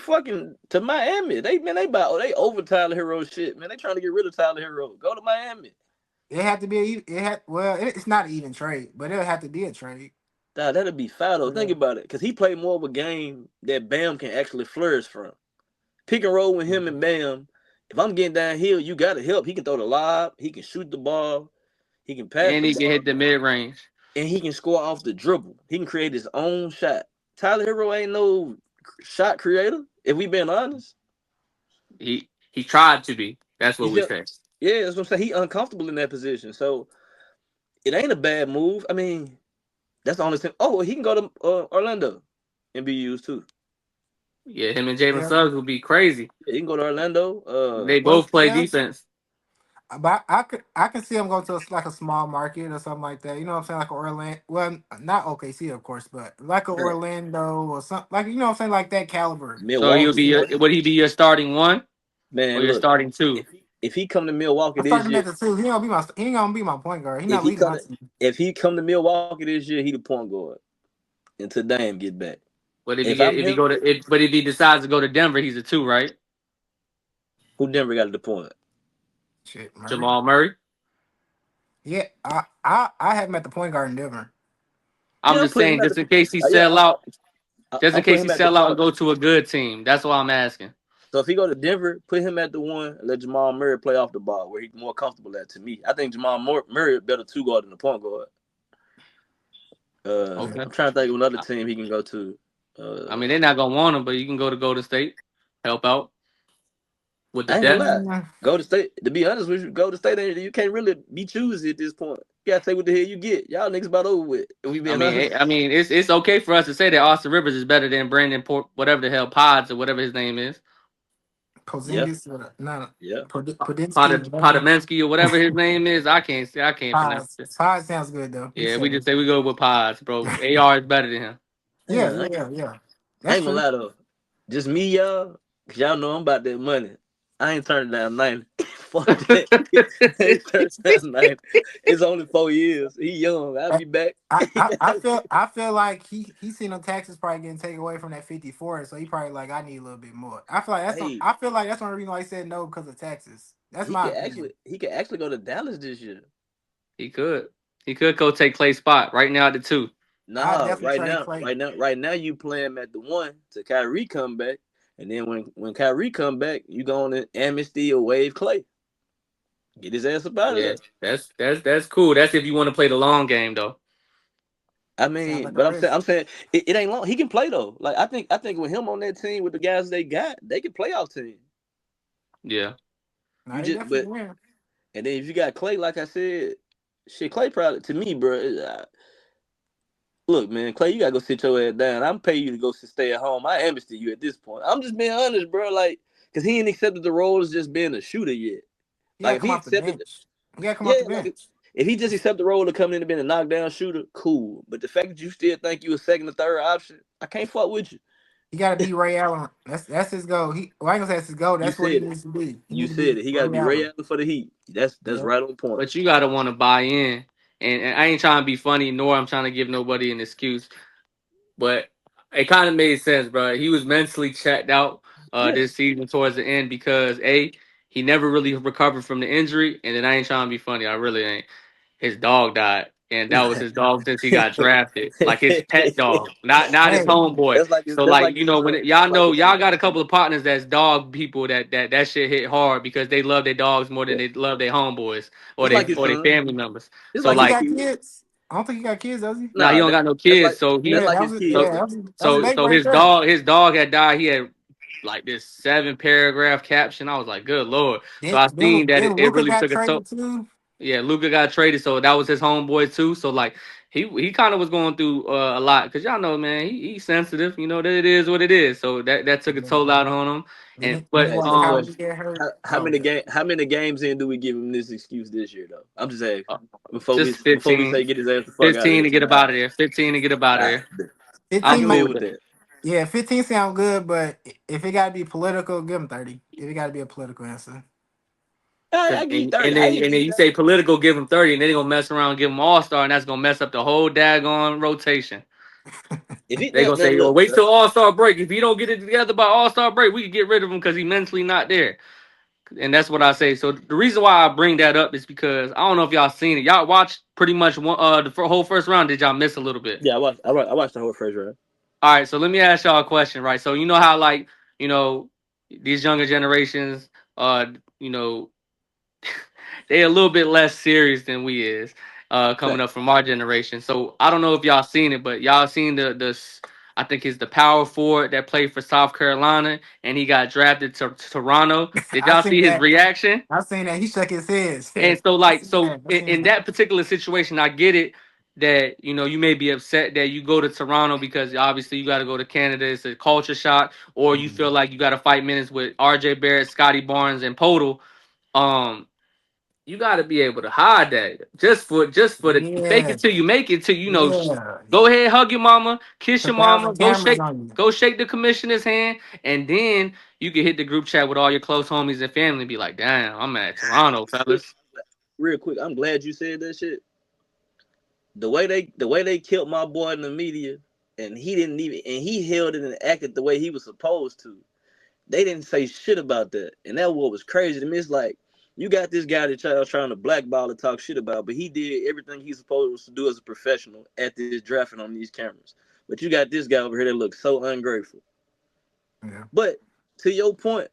Speaker 6: to Miami. They over Tyler Hero shit, man. They trying to get rid of Tyler Hero. Go to Miami.
Speaker 4: It had to be. It's not an even trade, but it'll have to be a trade.
Speaker 6: That'd be foul though. Think
Speaker 4: Yeah.
Speaker 6: about it, because he played more of a game that Bam can actually flourish from. Pick and roll with him and Bam. If I'm getting downhill, you gotta help. He can throw the lob. He can shoot the ball. He can pass
Speaker 5: And
Speaker 6: the
Speaker 5: he can
Speaker 6: ball,
Speaker 5: hit the mid range.
Speaker 6: and he can score off the dribble. He can create his own shot. Tyler Hero ain't no shot creator. If we been honest,
Speaker 5: He tried to be. That's what
Speaker 6: he's
Speaker 5: we
Speaker 6: just
Speaker 5: say.
Speaker 6: yeah. That's what I'm saying. He uncomfortable in that position, so it ain't a bad move. I mean, that's the only thing. Oh, he can go to Orlando and be used too.
Speaker 5: Yeah, him and Jalen
Speaker 4: Yeah.
Speaker 5: Suggs would be crazy.
Speaker 6: Yeah, he can go to Orlando.
Speaker 5: They
Speaker 4: Well,
Speaker 5: both play
Speaker 4: yeah.
Speaker 5: defense.
Speaker 4: But I can see him going to like a small market or something like that. You know what I'm saying? Like Orlando. Well, not OKC of course, but like a Orlando or something like you know what I'm saying, like that caliber.
Speaker 5: So he'll be
Speaker 6: Milwaukee.
Speaker 5: would he be your starting one or
Speaker 6: Man,
Speaker 5: your
Speaker 6: look,
Speaker 5: starting two?
Speaker 6: if he come to Milwaukee
Speaker 4: I
Speaker 6: this
Speaker 4: started him
Speaker 6: year,
Speaker 4: at the two. He ain't gonna be my point guard. He
Speaker 6: if
Speaker 4: not
Speaker 6: he
Speaker 4: leading
Speaker 6: come
Speaker 4: my
Speaker 6: to,
Speaker 4: team.
Speaker 6: if he come to Milwaukee this year, he the point guard until Dame get back.
Speaker 5: But
Speaker 6: If I'm
Speaker 5: if he
Speaker 6: him,
Speaker 5: go to but if he decides to go to Denver, he's a two, right?
Speaker 6: who Denver got at the point?
Speaker 4: Shit, Murray.
Speaker 5: Jamal Murray.
Speaker 4: Yeah, I have him at the point guard in Denver.
Speaker 5: I'm
Speaker 6: Yeah, I'm
Speaker 5: just
Speaker 6: putting him
Speaker 5: saying,
Speaker 6: at
Speaker 5: just
Speaker 6: the.
Speaker 5: in case he
Speaker 6: Yeah,
Speaker 5: sell out, just in
Speaker 6: I'm
Speaker 5: case
Speaker 6: putting
Speaker 5: he
Speaker 6: him at the
Speaker 5: sell out and
Speaker 6: point.
Speaker 5: go to a good team. That's why I'm asking.
Speaker 6: So if he go to Denver, put him at the one, and let Jamal Murray play off the ball where he's more comfortable at. To me, I think Jamal Murray better two guard than the point guard.
Speaker 5: Okay.
Speaker 6: I'm trying to think of another team he can go to.
Speaker 5: I mean, they're not gonna want him, but you can go to Golden State, help out with the
Speaker 6: I ain't gonna
Speaker 5: depth.
Speaker 6: lie. Go to State. To be honest with you, go to State. You can't really be choosy at this point. You gotta take what the hell you get. Y'all niggas about over with. If we being honest.
Speaker 5: It's okay for us to say that Austin Rivers is better than Brandon whatever the hell Pods or whatever his name is,
Speaker 6: Yeah,
Speaker 4: Porzingis, not
Speaker 6: yeah.
Speaker 4: Podinsky, whatever.
Speaker 5: Podemensky or whatever his name is. I can't pronounce
Speaker 4: Pies.
Speaker 5: it.
Speaker 4: Pies sounds good though. He
Speaker 5: Yeah, we
Speaker 4: said
Speaker 5: just
Speaker 4: it.
Speaker 5: say we go with Pods, bro. AR is better than him.
Speaker 4: Yeah,
Speaker 6: Man,
Speaker 4: yeah, yeah, yeah.
Speaker 6: I
Speaker 4: That's
Speaker 6: ain't gonna
Speaker 4: true.
Speaker 6: lie though. Just me, y'all. Cause y'all know I'm about that money. I ain't turning down 90. Fuck that. I ain't turning down 90. It's only 4 years. He young. I'll be back.
Speaker 4: I feel like he seen them taxes probably getting taken away from that 54, so he probably like I need a little bit more.
Speaker 6: Hey,
Speaker 4: I feel like that's one reason why he said no because of taxes. That's my opinion.
Speaker 6: he could actually go to Dallas this year.
Speaker 5: He could. He could go take Clay's spot right now at the two.
Speaker 4: I
Speaker 6: Nah,
Speaker 4: definitely trade Clay.
Speaker 6: right now you play him at the one till Kyrie come back. And then when Kyrie come back, you go on an amnesty or waive Clay. Get his ass up out of
Speaker 5: Yeah,
Speaker 6: there.
Speaker 5: that's cool. That's if you want to play the long game though.
Speaker 6: I
Speaker 4: Sounds
Speaker 6: mean,
Speaker 4: like a
Speaker 6: but
Speaker 4: risk.
Speaker 6: I'm saying it ain't long. He can play though. Like I think with him on that team with the guys they got, they can play off team.
Speaker 5: Yeah.
Speaker 4: No,
Speaker 6: You
Speaker 4: they
Speaker 6: just
Speaker 4: definitely
Speaker 6: but
Speaker 4: win.
Speaker 6: and then if you got Clay, like I said, shit, Clay probably to me, bro. Look, man, Clay, you gotta go sit your ass down. I'm paying you to go stay at home. I amnesty you at this point. I'm just being honest, bro. Like, cause he ain't accepted the role as just being a shooter yet.
Speaker 4: He
Speaker 6: Like
Speaker 4: gotta
Speaker 6: if
Speaker 4: come
Speaker 6: he
Speaker 4: off the
Speaker 6: accepted,
Speaker 4: bench. He gotta come
Speaker 6: yeah,
Speaker 4: off the
Speaker 6: like
Speaker 4: bench.
Speaker 6: if he just accepted the role of coming in and being a knockdown shooter, cool. But the fact that you still think you a second or third option, I can't fuck with you.
Speaker 4: He got to be Ray Allen. That's his goal. Well, I ain't gonna say that's his goal.
Speaker 6: You
Speaker 4: That's what he
Speaker 6: said it.
Speaker 4: needs to be. He
Speaker 6: You
Speaker 4: needs to
Speaker 6: said
Speaker 4: be
Speaker 6: it. He got to
Speaker 4: Ray
Speaker 6: be Ray
Speaker 4: Allen.
Speaker 6: Allen for the Heat. That's
Speaker 4: Yeah.
Speaker 6: right on point.
Speaker 5: But you gotta want to buy in, and I ain't trying to be funny, nor I'm trying to give nobody an excuse. But it kind of made sense, bro. He was mentally checked out
Speaker 6: Yeah.
Speaker 5: this season towards the end because he never really recovered from the injury, and then I ain't trying to be funny. I really ain't. His dog died, and that was his dog since he got drafted, like his pet dog, not his
Speaker 4: Hey,
Speaker 5: homeboy.
Speaker 6: That's like his.
Speaker 5: So
Speaker 6: That's
Speaker 5: like
Speaker 6: like his.
Speaker 5: when
Speaker 6: That's
Speaker 5: y'all
Speaker 6: like
Speaker 5: know
Speaker 6: his.
Speaker 5: y'all got a couple of partners that's dog people that shit hit hard because they love their dogs more than
Speaker 6: Yeah.
Speaker 5: they love their homeboys
Speaker 6: It's like his
Speaker 5: or their
Speaker 6: son.
Speaker 5: family members.
Speaker 6: It's
Speaker 5: So
Speaker 6: like
Speaker 4: he
Speaker 6: his
Speaker 5: like
Speaker 4: got
Speaker 6: kid.
Speaker 4: kids. I don't think he got kids, does he?
Speaker 5: now he
Speaker 6: Nah,
Speaker 5: don't got no
Speaker 6: that's
Speaker 5: kids,
Speaker 6: like
Speaker 5: so
Speaker 6: that's
Speaker 5: he
Speaker 4: Yeah,
Speaker 6: like
Speaker 4: that
Speaker 6: his
Speaker 4: was
Speaker 6: kid.
Speaker 5: so
Speaker 4: a baby right there.
Speaker 5: his dog had died. He had like this 7 paragraph caption. I was like, good lord. So I seen that
Speaker 4: Then
Speaker 5: it
Speaker 4: Luca
Speaker 5: really
Speaker 4: got
Speaker 5: took a toll.
Speaker 4: traded too.
Speaker 5: Yeah, Luca got traded, so that was his homeboy too. So like he kind of was going through a lot because y'all know, man, he's sensitive. You know that it is what it is. So that took a toll out on him. And
Speaker 4: Then
Speaker 5: but
Speaker 6: Hey,
Speaker 4: watch
Speaker 6: no
Speaker 4: Kyrie
Speaker 6: question.
Speaker 4: get hurt.
Speaker 6: How
Speaker 4: Oh,
Speaker 6: many games in do we give him this excuse this year though? I'm just saying
Speaker 5: uh, just
Speaker 6: before we say get his ass the fuck out of
Speaker 5: 15
Speaker 6: here.
Speaker 5: to get up out of there. 15 to get up out of
Speaker 6: I,
Speaker 5: there. I'm
Speaker 4: 15
Speaker 6: can
Speaker 4: might.
Speaker 6: live
Speaker 5: cool with
Speaker 6: with
Speaker 5: that.
Speaker 6: that.
Speaker 4: Yeah, 15 sound good, but if it got to be political, give him 30. If it got to be a political answer.
Speaker 6: I give you 30. I ain't
Speaker 5: And
Speaker 6: give
Speaker 5: then
Speaker 6: you
Speaker 5: you
Speaker 6: that.
Speaker 5: say political, give him 30, and then they gonna mess around and give him all star, and that's gonna mess up the whole daggone rotation.
Speaker 6: If he
Speaker 5: They
Speaker 6: now,
Speaker 5: gonna
Speaker 6: now
Speaker 5: say, "Well,
Speaker 6: look,
Speaker 5: wait till All Star break. If he don't get it together by All Star break, we can get rid of him because he's mentally not there." And that's what I say. So the reason why I bring that up is because I don't know if y'all seen it. Y'all watched pretty much whole first round. Did y'all miss a little bit?
Speaker 6: yeah, I watched the whole first round.
Speaker 5: All right. So let me ask y'all a question, right? So you know how like you know these younger generations, you know they a little bit less serious than we is coming
Speaker 6: Fact.
Speaker 5: up from our generation. So I don't know if y'all seen it, but y'all seen I think it's the power forward that played for South Carolina and he got drafted to Toronto. Did
Speaker 4: I
Speaker 5: y'all
Speaker 4: seen
Speaker 5: see his
Speaker 4: that.
Speaker 5: reaction?
Speaker 4: I seen that. He shook his head.
Speaker 5: And so
Speaker 4: I
Speaker 5: like
Speaker 4: seen that. I seen
Speaker 5: in
Speaker 4: that.
Speaker 5: that particular situation, I get it that you may be upset that you go to Toronto because obviously you got to go to Canada. It's a culture shock, or you feel like you got to fight minutes with R.J. Barrett, Scotty Barnes, and Podol. Um, you got to be able to hide that just for the fake
Speaker 4: Yeah,
Speaker 5: it till you make it till
Speaker 4: yeah.
Speaker 5: go ahead, hug your mama, kiss your mama,
Speaker 4: 1,000 cameras on you.
Speaker 5: go shake the commissioner's hand, and then you can hit the group chat with all your close homies and family and be like, damn, I'm at Toronto, fellas.
Speaker 6: Real quick, I'm glad you said that shit. The way they killed my boy in the media, and he held it and acted the way he was supposed to. They didn't say shit about that, and that what was crazy to me. It's like you got this guy that y'all trying to blackball and talk shit about, but he did everything he's supposed to do as a professional at this drafting on these cameras. But you got this guy over here that looks so ungrateful.
Speaker 4: Yeah.
Speaker 6: But to your point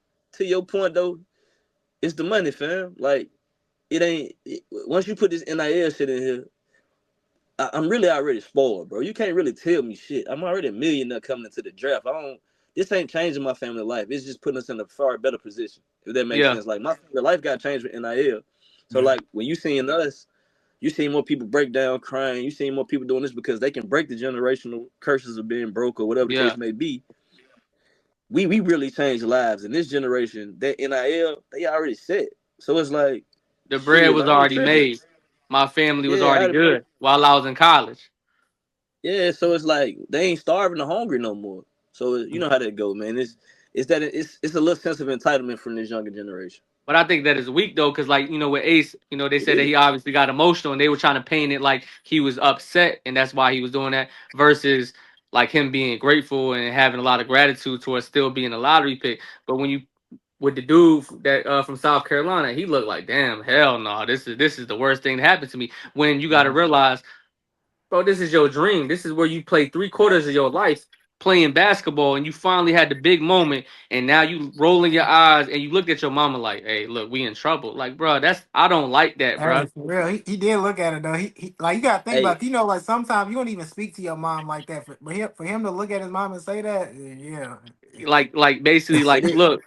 Speaker 6: though, it's the money, fam. Like it ain't. Once you put this NIL shit in here, I'm really already spoiled, bro. You can't really tell me shit. I'm already a millionaire coming into the draft. I don't. This ain't changing my family life. It's just putting us in a far better position. If that makes
Speaker 5: Yeah,
Speaker 6: sense. Like my family life got changed with NIL. So
Speaker 4: Yeah.
Speaker 6: like when you seeing us, you see more people break down crying. You see more people doing this because they can break the generational curses of being broke or whatever the
Speaker 5: yeah.
Speaker 6: case may be. We really changed lives in this generation. That NIL they already set. So it's like,
Speaker 5: The bread
Speaker 6: shit,
Speaker 5: was
Speaker 6: I ain't
Speaker 5: already
Speaker 6: tripping.
Speaker 5: made. My family was
Speaker 6: Yeah,
Speaker 5: already good while I was in college.
Speaker 6: yeah. So it's like they ain't starving or hungry no more. So you know how that go, man. It's a little sense of entitlement from this younger generation.
Speaker 5: But I think that is weak though, because like with Ace, they
Speaker 6: It
Speaker 5: said that
Speaker 6: is.
Speaker 5: he obviously got emotional, and they were trying to paint it like he was upset, and that's why he was doing that. Versus like him being grateful and having a lot of gratitude towards still being a lottery pick. But when you with the dude that from South Carolina, he looked like damn hell no, this is the worst thing that happened to me. When you got to
Speaker 4: Yeah.
Speaker 5: realize, bro, this is your dream. This is where you play 3 quarters of your life playing basketball, and you finally had the big moment, and now you rolling your eyes and you look at your mama like, "Hey, look, we in trouble." Like, bro, I don't like that, bro.
Speaker 4: Hey, for real, he did look at it though. He like you gotta think
Speaker 6: Hey,
Speaker 4: about it. Like sometimes you don't even speak to your mom like that. For him to look at his mom and say that, yeah.
Speaker 5: Like basically,
Speaker 6: it
Speaker 5: like,
Speaker 6: is.
Speaker 5: look,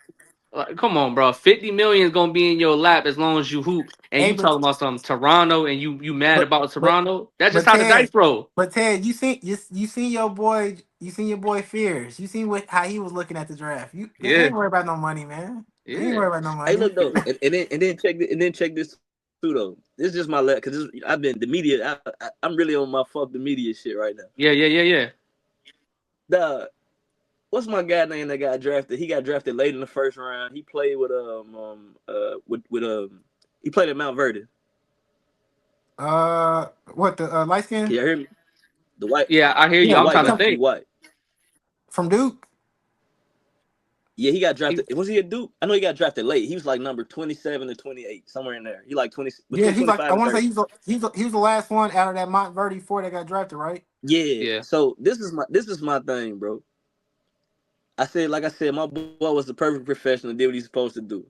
Speaker 5: like, come on, bro. 50 million is gonna be in your lap as long as you hoop, and
Speaker 4: Hey,
Speaker 5: you talking about some Toronto, and you mad
Speaker 4: but
Speaker 5: about
Speaker 4: but
Speaker 5: Toronto? That's just
Speaker 4: but
Speaker 5: how the dice
Speaker 4: Ted,
Speaker 5: roll.
Speaker 4: you seen you seen your boy Fears. You seen how he was looking at the draft. They
Speaker 5: Yeah,
Speaker 4: ain't worried about no money, man. They ain't
Speaker 5: yeah.
Speaker 4: worried about no
Speaker 6: Hey,
Speaker 4: money.
Speaker 6: look though, and then check this too though. This is just my luck because I've been the media. I'm really on my fuck the media shit right now.
Speaker 5: Yeah, yeah, yeah, yeah.
Speaker 6: The what's my guy name that got drafted? He got drafted late in the first round. He played with he played at Mount Verdi.
Speaker 4: What the light skin?
Speaker 6: Can you hear me? The white,
Speaker 5: Yeah, I hear you.
Speaker 4: Yeah,
Speaker 5: I'm
Speaker 6: white
Speaker 5: trying to
Speaker 6: guy. He
Speaker 5: think.
Speaker 6: white.
Speaker 4: from Duke.
Speaker 6: Yeah, he got drafted. Was he a Duke? I know he got drafted late. He was like number 27 to 28, somewhere in there. He like 20
Speaker 4: Yeah,
Speaker 6: between
Speaker 4: he's like
Speaker 6: 25
Speaker 4: I
Speaker 6: and
Speaker 4: want to say
Speaker 6: 30.
Speaker 4: he was the last one out of that Montverde 4 that got drafted, right?
Speaker 6: Yeah.
Speaker 5: Yeah.
Speaker 6: So this is my thing, bro. Like I said, my boy was the perfect professional, did what he's supposed to do.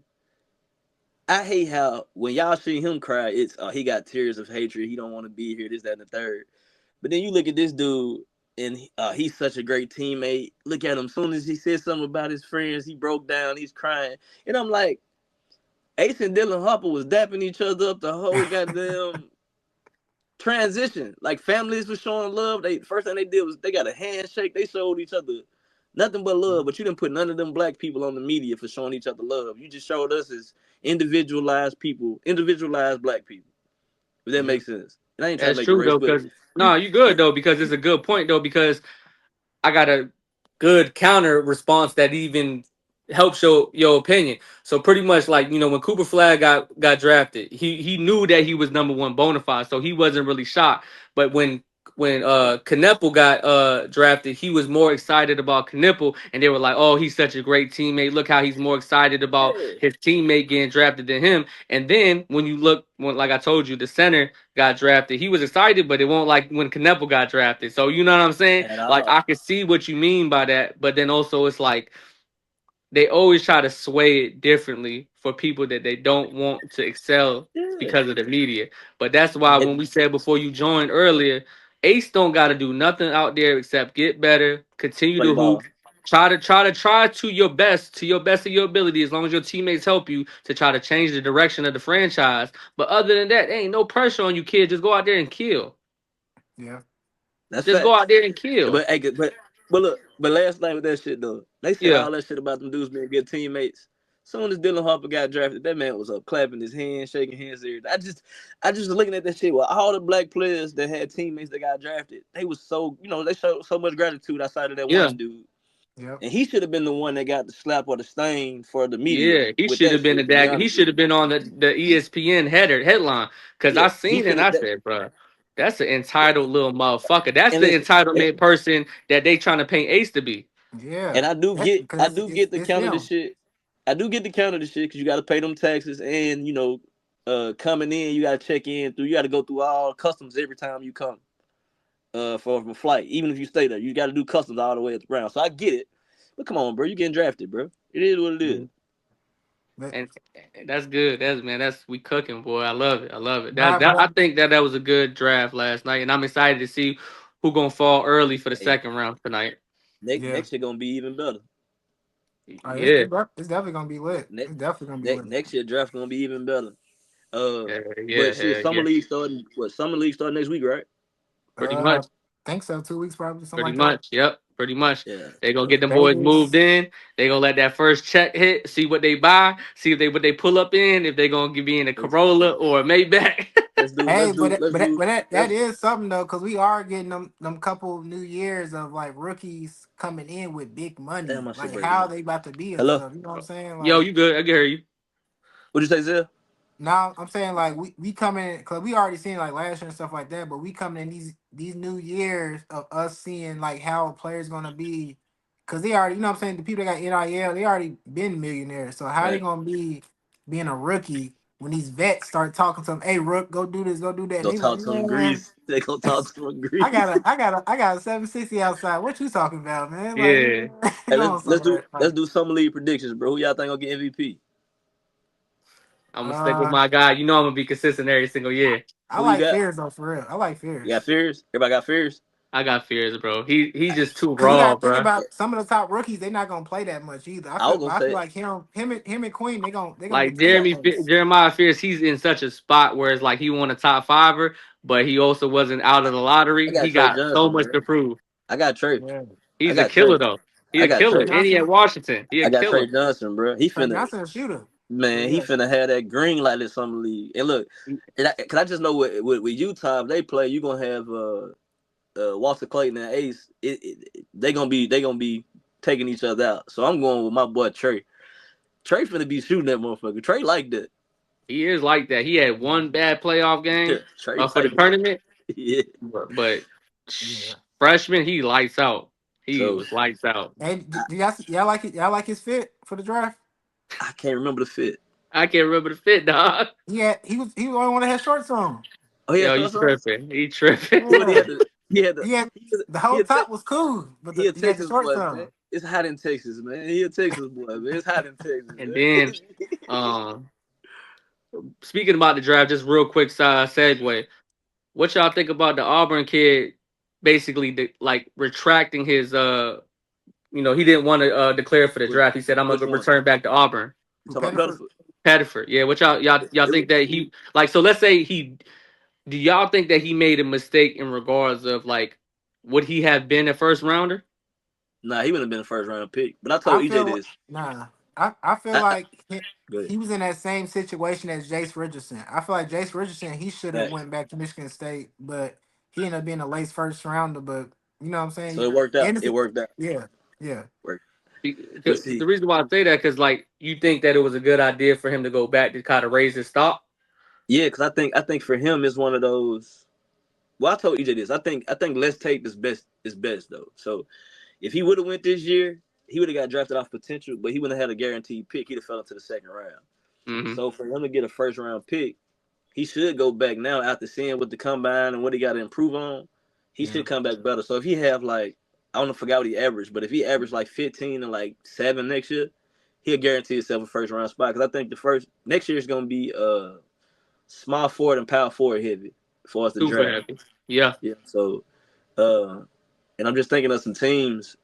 Speaker 6: I hate how when y'all see him cry, it's he got tears of hatred. He don't want to be here, this, that, and the third. But then you look at this dude, and he's such a great teammate. Look at him. As soon as he said something about his friends, he broke down. He's crying, and I'm like, Ace and Dylan Harper was dapping each other up the whole goddamn transition. Like families were showing love. They first thing they did was they got a handshake. They showed each other nothing but love. But you didn't put none of them black people on the media for showing each other love. You just showed us as individualized people, individualized black people. If that makes sense. And I ain't trying to
Speaker 5: That's
Speaker 6: make a
Speaker 5: true
Speaker 6: race,
Speaker 5: though,
Speaker 6: but
Speaker 5: because no, you good though, because it's a good point though, because I got a good counter response that even helps your opinion. So pretty much like, when Cooper Flag got drafted, he knew that he was number one bona fide, so he wasn't really shocked. But when Kneppel got drafted, he was more excited about Kneppel, and they were like, "Oh, he's such a great teammate. Look how he's more excited about
Speaker 6: yeah.
Speaker 5: his teammate getting drafted than him." And then when you look, like I told you, the center got drafted, he was excited, but it won't like when Kneppel got drafted. So you know what I'm saying?
Speaker 6: At
Speaker 5: Like
Speaker 6: all.
Speaker 5: I can see what you mean by that, but then also it's like they always try to sway it differently for people that they don't want to excel
Speaker 6: Yeah.
Speaker 5: because of the media. But that's why when we said before you joined earlier, Ace don't got to do nothing out there except get better, continue
Speaker 6: Play
Speaker 5: to hoop,
Speaker 6: ball.
Speaker 5: try to your best of your ability, as long as your teammates help you to try to change the direction of the franchise. But other than that, there ain't no pressure on you, kid. Just go out there and kill.
Speaker 4: Yeah.
Speaker 6: That's
Speaker 5: Just go
Speaker 6: facts.
Speaker 5: out there and kill.
Speaker 6: But hey, but look, but last night with that shit though, they said
Speaker 5: Yeah.
Speaker 6: all that shit about them dudes being good teammates. Soon as Dylan Harper got drafted, that man was up clapping his hands, shaking hands. Everything. I just was looking at that shit. Well, all the black players that had teammates that got drafted, they was so they showed so much gratitude outside of that
Speaker 5: Yeah.
Speaker 6: one dude,
Speaker 4: Yep.
Speaker 6: and he should have been the one that got the slap or the stain for the media
Speaker 5: Yeah, he
Speaker 6: with
Speaker 5: should
Speaker 6: that
Speaker 5: have been
Speaker 6: shit. To be
Speaker 5: he
Speaker 6: honest with
Speaker 5: should have been on the ESPN headline, because
Speaker 6: you,
Speaker 5: I
Speaker 6: yeah, he
Speaker 5: seen it and
Speaker 6: should
Speaker 5: I
Speaker 6: have.
Speaker 5: said, bro, that's an entitled little motherfucker. That's
Speaker 6: And
Speaker 5: the
Speaker 6: listen,
Speaker 5: entitlement person that they trying to paint Ace to be.
Speaker 4: Yeah.
Speaker 6: and I do
Speaker 4: That's
Speaker 6: get I
Speaker 4: because
Speaker 6: do get the
Speaker 4: it's
Speaker 6: count of the
Speaker 4: them.
Speaker 6: shit. I do get the count of the shit because you got to pay them taxes, and coming in you got to check in through. You got to go through all customs every time you come for a flight. Even if you stay there, you got to do customs all the way at the ground. So I get it, but come on, bro, you getting drafted, bro. It is what it is.
Speaker 4: But
Speaker 5: And that's good. That's we cooking, boy. I love it. I love it.
Speaker 4: but
Speaker 5: I think that was a good draft last night, and I'm excited to see who gonna fall early for the
Speaker 6: Hey,
Speaker 5: second round tonight.
Speaker 4: yeah.
Speaker 6: next year gonna be even better.
Speaker 5: Yeah,
Speaker 4: It's definitely gonna be lit.
Speaker 6: Next
Speaker 4: It's definitely gonna be lit.
Speaker 6: next year draft gonna be even better. Uh,
Speaker 5: yeah,
Speaker 6: but shit,
Speaker 5: yeah.
Speaker 6: summer league starting next week, right?
Speaker 5: Pretty much.
Speaker 4: Think so. 2 weeks probably, something
Speaker 5: Pretty
Speaker 4: like that.
Speaker 5: much. Yep. Pretty much.
Speaker 6: Yeah.
Speaker 5: They gonna get them boys moved
Speaker 4: Vegas.
Speaker 5: in. They gonna let that first check hit, see what they buy, see if what they pull up in, if they gonna be in a
Speaker 6: Let's,
Speaker 5: Corolla or a Maybach.
Speaker 4: Hey,
Speaker 6: let's do
Speaker 4: that
Speaker 6: let's
Speaker 4: is something though, because we are getting them couple new years of like rookies coming in with big
Speaker 6: damn
Speaker 4: money.
Speaker 6: my shit
Speaker 4: Like
Speaker 6: breaking
Speaker 4: how
Speaker 6: up.
Speaker 4: they about to be and
Speaker 6: Hello?
Speaker 4: stuff. You know what I'm saying?
Speaker 5: Yo,
Speaker 4: Like
Speaker 5: you good? I can hear you.
Speaker 6: What'd you say, Zell?
Speaker 4: now I'm saying like we coming because we already seen like last year and stuff like that, but we coming in these new years of us seeing like how a player's gonna be. Cause they already, you know what I'm saying, the people that got NIL, they already been millionaires. So how they
Speaker 6: Right.
Speaker 4: gonna be being a rookie when these vets start talking to them, hey Rook, go do this, go do that. And
Speaker 6: Go
Speaker 4: they like,
Speaker 6: talk to him
Speaker 4: man,
Speaker 6: Grease. They gonna talk to him
Speaker 4: I
Speaker 6: Grease.
Speaker 4: got a 760 outside. What you talking about, man? Like,
Speaker 5: Yeah.
Speaker 4: you
Speaker 6: Hey,
Speaker 4: know, so
Speaker 6: let's
Speaker 4: like
Speaker 6: do summer league predictions, bro. Who y'all think gonna get MVP?
Speaker 5: I'm gonna stick with
Speaker 4: uh
Speaker 5: my guy. You know I'm gonna be consistent every single year.
Speaker 4: I
Speaker 6: Who you
Speaker 4: like
Speaker 6: got?
Speaker 4: Fears though, for real. I like
Speaker 6: You got
Speaker 4: Fears.
Speaker 6: Fears? Everybody got Fears?
Speaker 5: I got fears, bro. He's just too
Speaker 4: Cause you
Speaker 5: raw,
Speaker 4: gotta think
Speaker 5: bro.
Speaker 4: about some of the top rookies, they're not gonna play that much either.
Speaker 6: I was gonna
Speaker 4: I feel
Speaker 6: say
Speaker 4: like him and Queen, they gonna
Speaker 5: Like
Speaker 4: get to that pace.
Speaker 5: Jeremiah Fears, he's in such a spot where it's like he won a top fiver, but he also wasn't out of the
Speaker 6: I
Speaker 5: lottery.
Speaker 6: got
Speaker 5: He
Speaker 6: Trey
Speaker 5: got so
Speaker 6: Johnson,
Speaker 5: much
Speaker 6: bro.
Speaker 5: to prove.
Speaker 6: I got Trey.
Speaker 4: Yeah.
Speaker 6: I
Speaker 5: He's a
Speaker 6: got
Speaker 5: killer
Speaker 6: Trey.
Speaker 5: though. He
Speaker 6: I
Speaker 5: a
Speaker 6: got
Speaker 5: killer.
Speaker 4: Trey
Speaker 6: Trey.
Speaker 5: And he at
Speaker 4: Johnson,
Speaker 5: Washington. He a
Speaker 6: I got
Speaker 5: killer.
Speaker 6: Trey Johnson, bro.
Speaker 4: Trey Johnson a shooter.
Speaker 6: Man, he
Speaker 4: Yeah.
Speaker 6: finna have that green light in summer league. And look, cause I just know with Utah, if they play, you gonna have Walter Clayton and Ace. They gonna be taking each other out. So I'm going with my boy Trey. Trey finna be shooting that motherfucker. Trey like that.
Speaker 5: He is like that. He had one bad playoff game
Speaker 6: Trey
Speaker 5: for the
Speaker 6: like
Speaker 5: tournament,
Speaker 6: yeah.
Speaker 5: but
Speaker 4: Yeah.
Speaker 5: freshman, he lights out. He
Speaker 6: So-
Speaker 5: was lights out.
Speaker 4: Hey, do y'all like it? Y'all like his fit for the draft?
Speaker 6: I can't remember the fit.
Speaker 5: I can't remember the fit, dog.
Speaker 4: Yeah, he was the only one that had shorts on.
Speaker 6: Oh yeah,
Speaker 5: Yo, he tripping. He tripping.
Speaker 6: He had
Speaker 4: The whole top was cool, but
Speaker 6: he a
Speaker 4: he had the
Speaker 6: Texas
Speaker 4: shorts
Speaker 6: boy,
Speaker 4: on.
Speaker 6: man. It's hot in Texas, man. He a Texas boy, man. It's hot in Texas.
Speaker 5: And
Speaker 6: man.
Speaker 5: then, speaking about the draft, just real quick segue. What y'all think about the Auburn kid basically like retracting his he didn't want to declare for the draft. He said, I'm gonna
Speaker 6: Which one?
Speaker 5: return back to Auburn.
Speaker 6: You talking about Pettiford?
Speaker 5: Pettiford. Yeah, what y'all think that he like so let's say do y'all think that he made a mistake in regards of like would he have been a first rounder?
Speaker 6: Nah, he wouldn't have been a first round pick. But I told EJ this.
Speaker 4: I feel like
Speaker 6: Go ahead.
Speaker 4: he was in that same situation as Jace Richardson. I feel like Jace Richardson, he should have
Speaker 6: Right.
Speaker 4: went back to Michigan State, but he ended up being a late first rounder. But you know what I'm saying?
Speaker 6: So it worked out.
Speaker 4: Anderson-
Speaker 6: It worked out.
Speaker 4: Yeah.
Speaker 5: The reason why I say that because like you think that it was a good idea for him to go back to kind of raise his stock.
Speaker 6: Yeah, because I think for him it's one of those. Well, I told EJ this. I think Let's Tape is best though. So if he would have went this year, he would have got drafted off potential, but he wouldn't have had a guaranteed pick. He'd have fell into the second round.
Speaker 5: Mm-hmm.
Speaker 6: So for him to get a first round pick, he should go back now after seeing what the combine and what he got to improve on. He should come back better. So if he have like, I don't know, forgot what he averaged, but if he averaged like 15 and like 7 next year, he'll guarantee himself a first round spot. Because I think next year is going to be small forward and power forward heavy for us to
Speaker 5: Super
Speaker 6: draft.
Speaker 5: happy. Yeah.
Speaker 6: So, and I'm just thinking of some teams.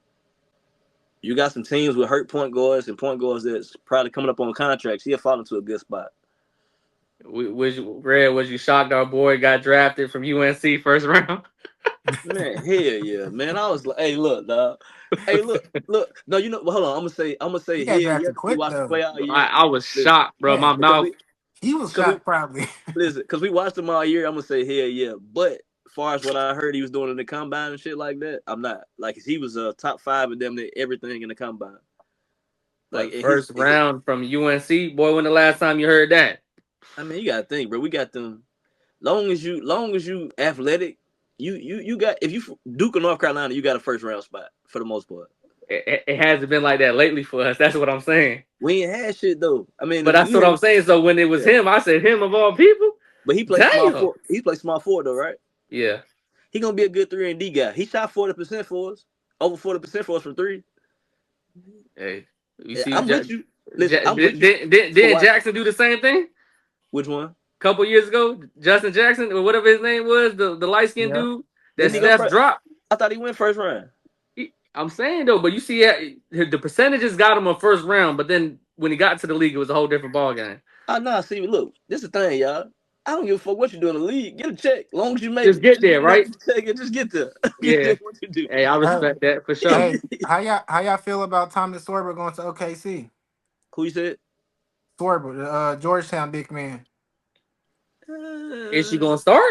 Speaker 6: You got some teams with hurt point guards and point guards that's probably coming up on contracts. He'll fall into a good spot.
Speaker 5: Was you shocked our boy got drafted from UNC first round?
Speaker 6: Man, hell yeah, man. I was like, hey, look, dog. Hey, look. No, you know, hold on. I'm gonna say
Speaker 4: He
Speaker 6: hell
Speaker 4: got
Speaker 6: yeah.
Speaker 4: drafted quick,
Speaker 6: Watch the
Speaker 4: though.
Speaker 6: play out year.
Speaker 5: I was shocked, bro.
Speaker 4: Yeah,
Speaker 5: My mouth.
Speaker 4: He was
Speaker 6: Cause
Speaker 4: shocked probably.
Speaker 6: Listen, because we watched him all year. I'm gonna say hell yeah. But as far as what I heard he was doing in the combine and shit like that, I'm not. Like he was top 5 of them everything in the combine.
Speaker 5: Like first round from UNC, boy. When the last time you heard that?
Speaker 6: I mean, you gotta think, bro. We got them. Long as you athletic, you got, if you Duke or North Carolina, you got a first round spot for the most part.
Speaker 5: It hasn't been like that lately for us. That's what I'm saying.
Speaker 6: We ain't had shit though. I mean,
Speaker 5: but that's what I'm saying. So when it was him, I said him of all people.
Speaker 6: But he played small forward. He played small forward though, right?
Speaker 5: Yeah.
Speaker 6: He gonna be a good 3-and-D guy. He shot 40% for us, over 40% for us from 3.
Speaker 5: Hey, you see,
Speaker 6: I'm with you. Listen,
Speaker 5: did Jackson do the same thing?
Speaker 6: Which one?
Speaker 5: Couple years ago, Justin Jackson or whatever his name was, the light skinned dude that Steph dropped.
Speaker 6: I thought he went first round.
Speaker 5: I'm saying though, but you see, the percentages got him a first round, but then when he got to the league, it was a whole different ball game.
Speaker 6: Nah, see, look, this is the thing, y'all. I don't give a fuck what you do in the league. Get a check, long as you make.
Speaker 5: Just get there, right?
Speaker 6: Just get there.
Speaker 5: Yeah.
Speaker 6: What you do.
Speaker 5: Hey, I respect that for sure.
Speaker 4: Hey, how y'all feel about Thomas Sorber going to OKC?
Speaker 6: Who you said?
Speaker 4: Sorber, Georgetown big man.
Speaker 5: Is she gonna start?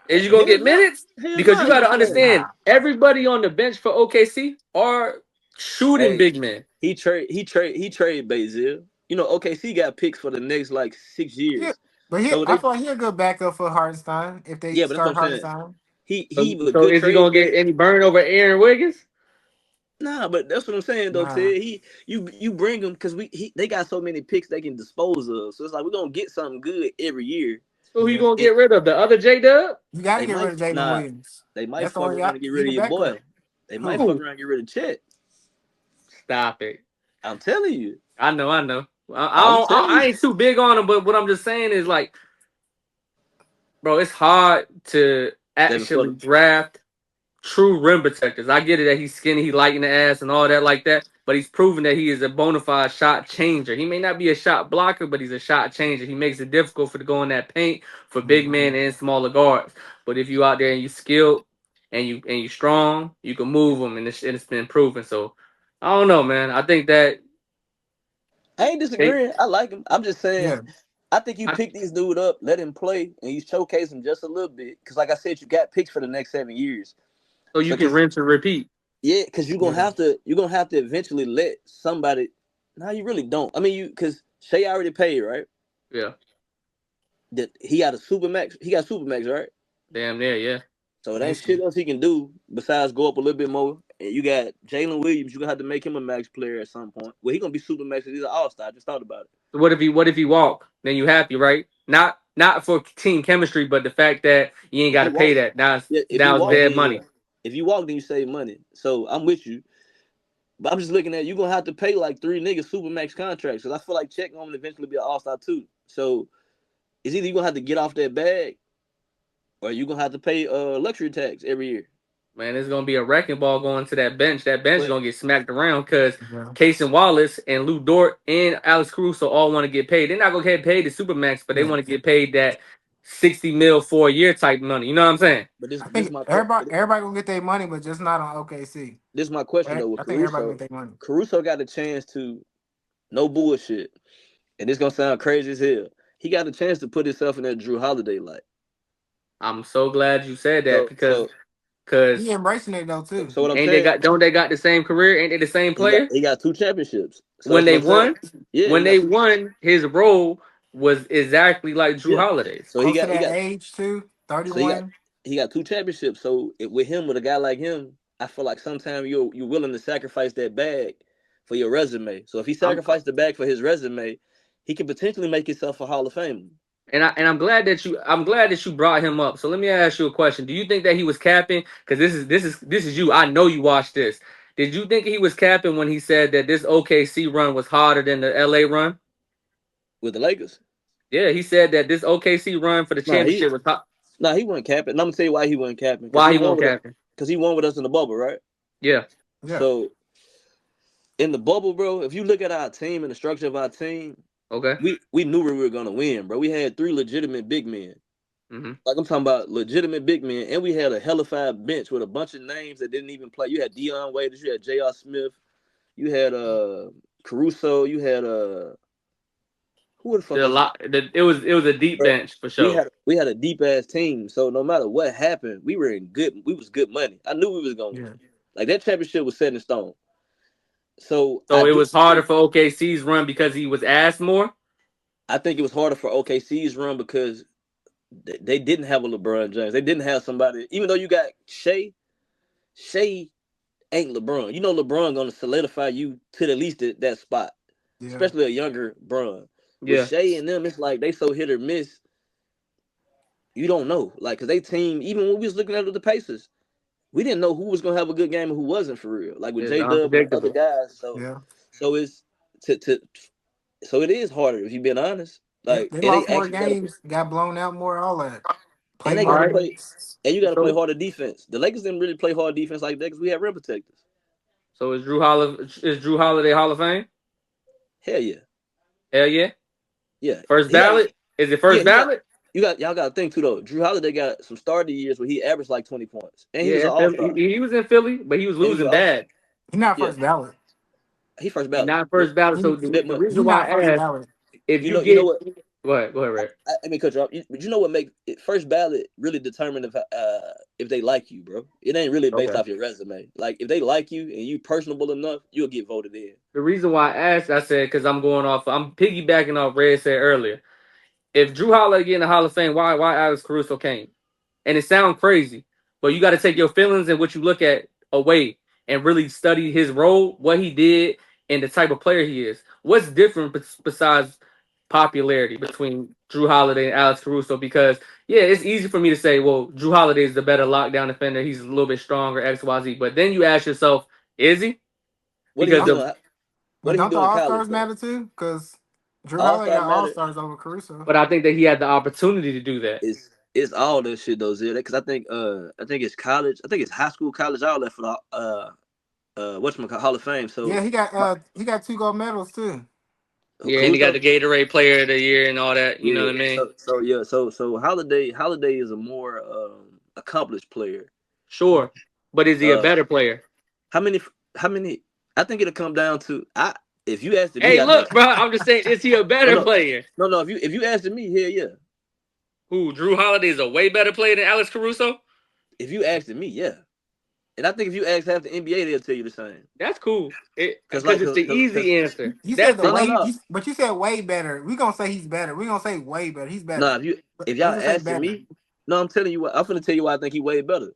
Speaker 5: Is you gonna get minutes? Because you gotta understand, everybody on the bench for OKC are shooting big men.
Speaker 6: He trade Bazil. You know, OKC got picks for the next like 6 years.
Speaker 4: Yeah, but I feel like he's a good backup for Hartenstein if they start Hartenstein.
Speaker 5: So is he gonna get any burn over Aaron Wiggins?
Speaker 6: Nah, but that's what I'm saying though, Ted. You bring them because they got so many picks they can dispose of. So it's like we're gonna get something good every year.
Speaker 5: Who you gonna get rid of? The other J-Dub?
Speaker 4: You gotta get rid of Jalen Williams.
Speaker 6: They might fuck around and get rid of your boy. They might fuck around and get rid of Chet.
Speaker 5: Stop it.
Speaker 6: I'm telling you.
Speaker 5: I know. I ain't too big on him, but what I'm just saying is like, bro, it's hard to actually draft true rim protectors. I get it that he's skinny, he light in the ass and all that like that, but he's proven that he is a bona fide shot changer. He may not be a shot blocker, but he's a shot changer. He makes it difficult to go in that paint for big men and smaller guards. But if you out there and you skilled and you strong, you can move them, and it's been proven. So I don't know, man. I think that
Speaker 6: I ain't disagreeing. I like him. I'm just saying, I think you pick this dude up, let him play, and you showcase him just a little bit. Because like I said, you got picks for the next 7 years.
Speaker 5: So you can rinse and repeat.
Speaker 6: Yeah, because you're gonna have to eventually let somebody. No, you really don't. I mean, because Shea already paid, right?
Speaker 5: Yeah.
Speaker 6: That he got a supermax. He got supermax, right?
Speaker 5: Damn near, yeah.
Speaker 6: So it ain't shit else he can do besides go up a little bit more. And you got Jalen Williams. You gonna have to make him a max player at some point. Well, he gonna be supermax. He's an all-star. I just thought about it.
Speaker 5: So what if he walk? Then you happy, right? Not for team chemistry, but the fact that you ain't got to pay that. Now it's bad money.
Speaker 6: If you walk, then you save money. So I'm with you. But I'm just looking at, you're going to have to pay like 3 niggas supermax contracts. Because I feel like Chet going to eventually be an all-star too. So it's either you're going to have to get off that bag or you're going to have to pay luxury tax every year.
Speaker 5: Man, it's going to be a wrecking ball going to that bench. That bench is going to get smacked around because Casey Wallace and Lou Dort and Alex Caruso all want to get paid. They're not going to get paid the supermax, but they want to get paid that 60 mil for a year type money. You know what I'm saying?
Speaker 4: But I think everybody gonna get their money, but just not on OKC.
Speaker 6: This is my question though. With
Speaker 4: I think everybody gonna get their money.
Speaker 6: Caruso got a chance to, no bullshit, and it's gonna sound crazy as hell. He got a chance to put himself in that Drew Holiday light.
Speaker 5: I'm so glad you said that because
Speaker 4: he embracing it though too.
Speaker 6: So what I'm saying,
Speaker 5: don't they got the same career? Ain't they the same player?
Speaker 6: He got 2 championships.
Speaker 5: So when they won, his role was exactly like Drew Holiday.
Speaker 4: So he got age too, 31.
Speaker 6: So he got 2 championships. So with a guy like him, I feel like sometimes you're willing to sacrifice that bag for your resume. So if he sacrificed the bag for his resume, he can potentially make himself a Hall of Famer.
Speaker 5: And I'm glad that you brought him up. So let me ask you a question. Do you think that he was capping? Because this is you. I know you watched this. Did you think he was capping when he said that this OKC run was harder than the LA run?
Speaker 6: With the Lakers?
Speaker 5: Yeah, he said that this OKC run for the championship was hot.
Speaker 6: No, he wasn't capping. And I'm gonna tell you why he wasn't capping.
Speaker 5: Why he wasn't capping?
Speaker 6: Because he won with us in the bubble, right?
Speaker 5: Yeah.
Speaker 6: So in the bubble, bro, if you look at our team and the structure of our team,
Speaker 5: okay,
Speaker 6: we knew we were gonna win, bro. We had 3 legitimate big men.
Speaker 5: Mm-hmm.
Speaker 6: Like I'm talking about legitimate big men, and we had a hellified bench with a bunch of names that didn't even play. You had Dion Waiters, you had J.R. Smith, you had Caruso, you had who the fuck?
Speaker 5: It was a deep bench for sure.
Speaker 6: We had a deep ass team, so no matter what happened, we was good money. I knew we was gonna win. Like that championship was set in stone. So
Speaker 5: it was harder for OKC's run because he was asked more?
Speaker 6: I think it was harder for OKC's run because they didn't have a LeBron James. They didn't have somebody, even though you got Shea ain't LeBron. You know LeBron gonna solidify you to at least that spot. Especially a younger Bron. With Shea and them, it's like they so hit or miss. You don't know. Like, cause they team, even when we was looking at the Pacers, we didn't know who was gonna have a good game and who wasn't for real. Like with J-Dub and other guys. So it's so it is harder if you've been honest. Like
Speaker 4: they lost more games, got blown out more, all that.
Speaker 6: And you gotta play harder defense. The Lakers didn't really play hard defense like that because we had rim protectors.
Speaker 5: So is Drew Holiday Hall of Fame?
Speaker 6: Hell yeah.
Speaker 5: Hell yeah.
Speaker 6: Yeah.
Speaker 5: First ballot? Is it first ballot?
Speaker 6: Y'all got to think too though. Drew Holiday got some starting years where he averaged like 20 points, and he was an all-star.
Speaker 5: He was in Philly, but he was losing bad.
Speaker 4: He's not first ballot.
Speaker 6: He first ballot.
Speaker 5: Not first ballot. So the reason why I asked, if you know what, go ahead, Ray.
Speaker 6: I mean, cut you off. But you know what makes first ballot really determine if they like you, bro. It ain't really based off your resume. Like if they like you and you personable enough, you'll get voted in.
Speaker 5: The reason why I asked, I said because I'm piggybacking off Red said earlier. If Drew Holiday get in the Hall of Fame, why Alex Caruso came? And it sounds crazy, but you got to take your feelings and what you look at away and really study his role, what he did, and the type of player he is. What's different besides popularity between Drew Holiday and Alex Caruso? Because, it's easy for me to say, well, Drew Holiday is the better lockdown defender. He's a little bit stronger, X, Y, Z. But then you ask yourself, is he?
Speaker 6: But don't
Speaker 4: the All-Stars matter too? Because Drew Holiday got All-Stars over Caruso.
Speaker 5: But I think that he had the opportunity to do that.
Speaker 6: It's all that shit though, Zia. Because I think it's college. I think it's high school, college, all that for the whatchamacallit, Hall of Fame. So
Speaker 4: he got 2 gold medals too.
Speaker 5: Yeah, and he got the Gatorade Player of the Year and all that. You know what I mean?
Speaker 6: So Holiday is a more accomplished player.
Speaker 5: Sure, but is he a better player?
Speaker 6: How many? I think it'll come down to if you asked me.
Speaker 5: Hey, look, bro. I'm just saying, is he a better player?
Speaker 6: No. If you asked me, hell yeah.
Speaker 5: Who? Drew Holiday is a way better player than Alex Caruso?
Speaker 6: If you asked me, yeah. And I think if you ask half the NBA, they'll tell you the same.
Speaker 5: That's cool.
Speaker 6: Because
Speaker 5: Because it's the easy answer.
Speaker 4: You said
Speaker 5: That's
Speaker 4: the
Speaker 5: it.
Speaker 4: way,
Speaker 6: no.
Speaker 4: but you said way better. We gonna say he's better. We gonna say way better. He's better.
Speaker 6: No, if y'all
Speaker 4: Let's just say
Speaker 6: asking
Speaker 4: better.
Speaker 6: me, no, I'm telling you what. I'm finna tell you why I think he way better.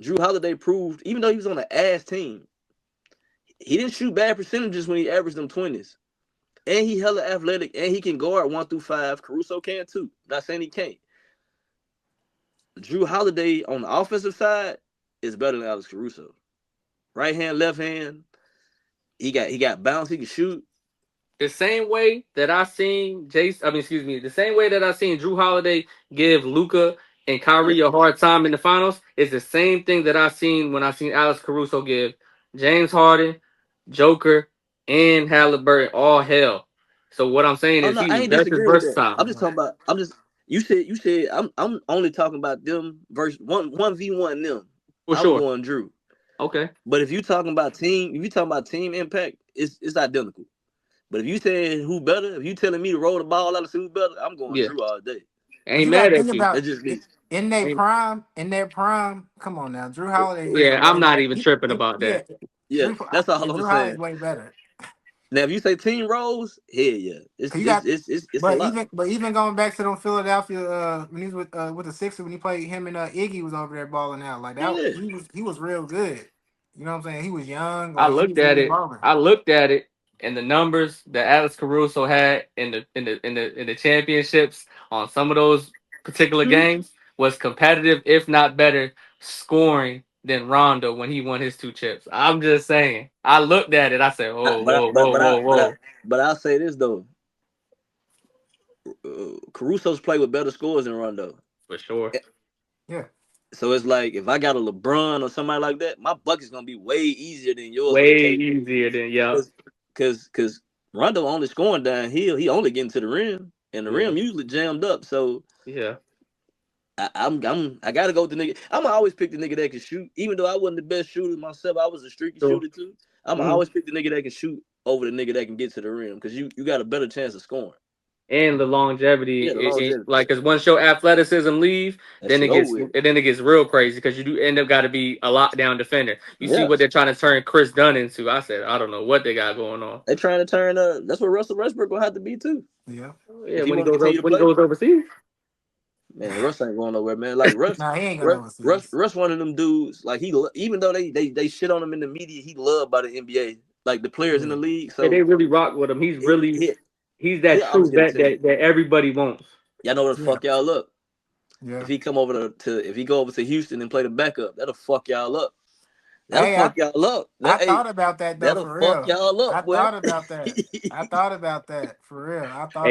Speaker 6: Drew Holiday proved, even though he was on an ass team, he didn't shoot bad percentages when he averaged them 20s. And he hella athletic, and he can guard 1 through 5. Caruso can too. Not saying he can't. Drew Holiday on the offensive side is better than Alex Caruso. Right hand, left hand. He got bounce. He can shoot.
Speaker 5: The same way that I seen the same way that I seen Drew Holiday give Luka and Kyrie a hard time in the finals is the same thing that I seen when I seen Alex Caruso give James Harden, Joker, and Halliburton all hell. So what I'm saying
Speaker 6: Oh
Speaker 5: is
Speaker 6: no, I
Speaker 5: he's
Speaker 6: ain't
Speaker 5: just as
Speaker 6: disagreeing with that.
Speaker 5: versatile.
Speaker 6: I'm just talking about. You said. I'm only talking about them versus 1v1 them.
Speaker 5: For
Speaker 6: I'm
Speaker 5: sure.
Speaker 6: going Drew.
Speaker 5: Okay.
Speaker 6: But if you talking about team impact, it's identical. But if you saying who better, if you telling me to roll the ball out and see who's better, I'm going Drew all day.
Speaker 5: Ain't
Speaker 4: You gotta
Speaker 5: mad
Speaker 4: think
Speaker 5: at you.
Speaker 4: about
Speaker 6: That's just me.
Speaker 4: in their prime. Come on now, Drew Holiday.
Speaker 5: Yeah, I'm not even tripping about that.
Speaker 6: Yeah, that's all I'm
Speaker 4: Drew
Speaker 6: saying.
Speaker 4: Holiday's way better.
Speaker 6: Now, if you say team roles, hell yeah, it's a lot.
Speaker 4: But even going back to them Philadelphia, when he was with the Sixers, when he played him and Iggy was over there balling out like that.
Speaker 6: Yeah.
Speaker 4: He was real good. You know what I'm saying? He was young.
Speaker 5: I
Speaker 4: Like, he
Speaker 5: looked
Speaker 4: was
Speaker 5: at
Speaker 4: really
Speaker 5: it.
Speaker 4: balling.
Speaker 5: I looked at it, and the numbers that Alex Caruso had in the championships on some of those particular games was competitive, if not better, scoring than Rondo when he won his 2 chips. I'm just saying. I looked at it. I said,
Speaker 6: But I'll say this though. Caruso's played with better scores than Rondo.
Speaker 5: For sure.
Speaker 4: Yeah.
Speaker 6: So it's like if I got a LeBron or somebody like that, my bucket's gonna be way easier than yours.
Speaker 5: Way easier than
Speaker 6: Because Rondo only scoring downhill. He only getting to the rim, and the rim usually jammed up. So
Speaker 5: yeah.
Speaker 6: I gotta go with the nigga. I'm gonna always pick the nigga that can shoot, even though I wasn't the best shooter myself. I was a streaky shooter too. I'm gonna always pick the nigga that can shoot over the nigga that can get to the rim because you got a better chance of scoring.
Speaker 5: And the longevity,
Speaker 6: Yeah,
Speaker 5: like, because once your athleticism leave, then it gets real crazy because you do end up got to be a lockdown defender. You see what they're trying to turn Chris Dunn into. I said, I don't know what they got going on.
Speaker 6: They're trying to turn that's what Russell Westbrook gonna have to be too.
Speaker 4: Yeah.
Speaker 5: When he goes overseas.
Speaker 6: Man, Russ ain't going nowhere, man. Like Russ,
Speaker 4: nah, he ain't going overseas.
Speaker 6: Russ, one of them dudes. Like even though they shit on him in the media, he loved by the NBA, like the players in the league. So
Speaker 5: they really rock with him. He's really he's that true vet that everybody wants.
Speaker 6: Y'all know what the fuck y'all up.
Speaker 4: Yeah.
Speaker 6: If he come over if he go over to Houston and play the backup, that'll fuck y'all up. That'll fuck y'all up.
Speaker 4: I thought about that though.
Speaker 6: That'll
Speaker 4: for
Speaker 6: fuck
Speaker 4: real.
Speaker 6: y'all up.
Speaker 4: I thought about that. I thought about that for real. I thought.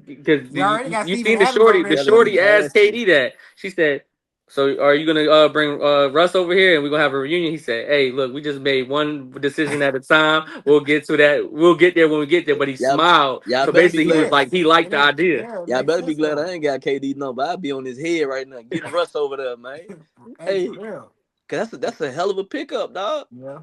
Speaker 5: Because you seen the shorty. The shorty asked KD that. She said, "So are you gonna bring Russ over here and we're gonna have a reunion?" He said, "Hey, look, we just made one decision at a time. We'll get to that. We'll get there when we get there." But he smiled. So basically, he was like, he liked the idea.
Speaker 6: Y'all better be glad I ain't got KD number. I'd be on his head right now, getting Russ over there, man.
Speaker 4: Hey, for real.
Speaker 6: Cause that's a hell of a pickup, dog.
Speaker 4: Yeah.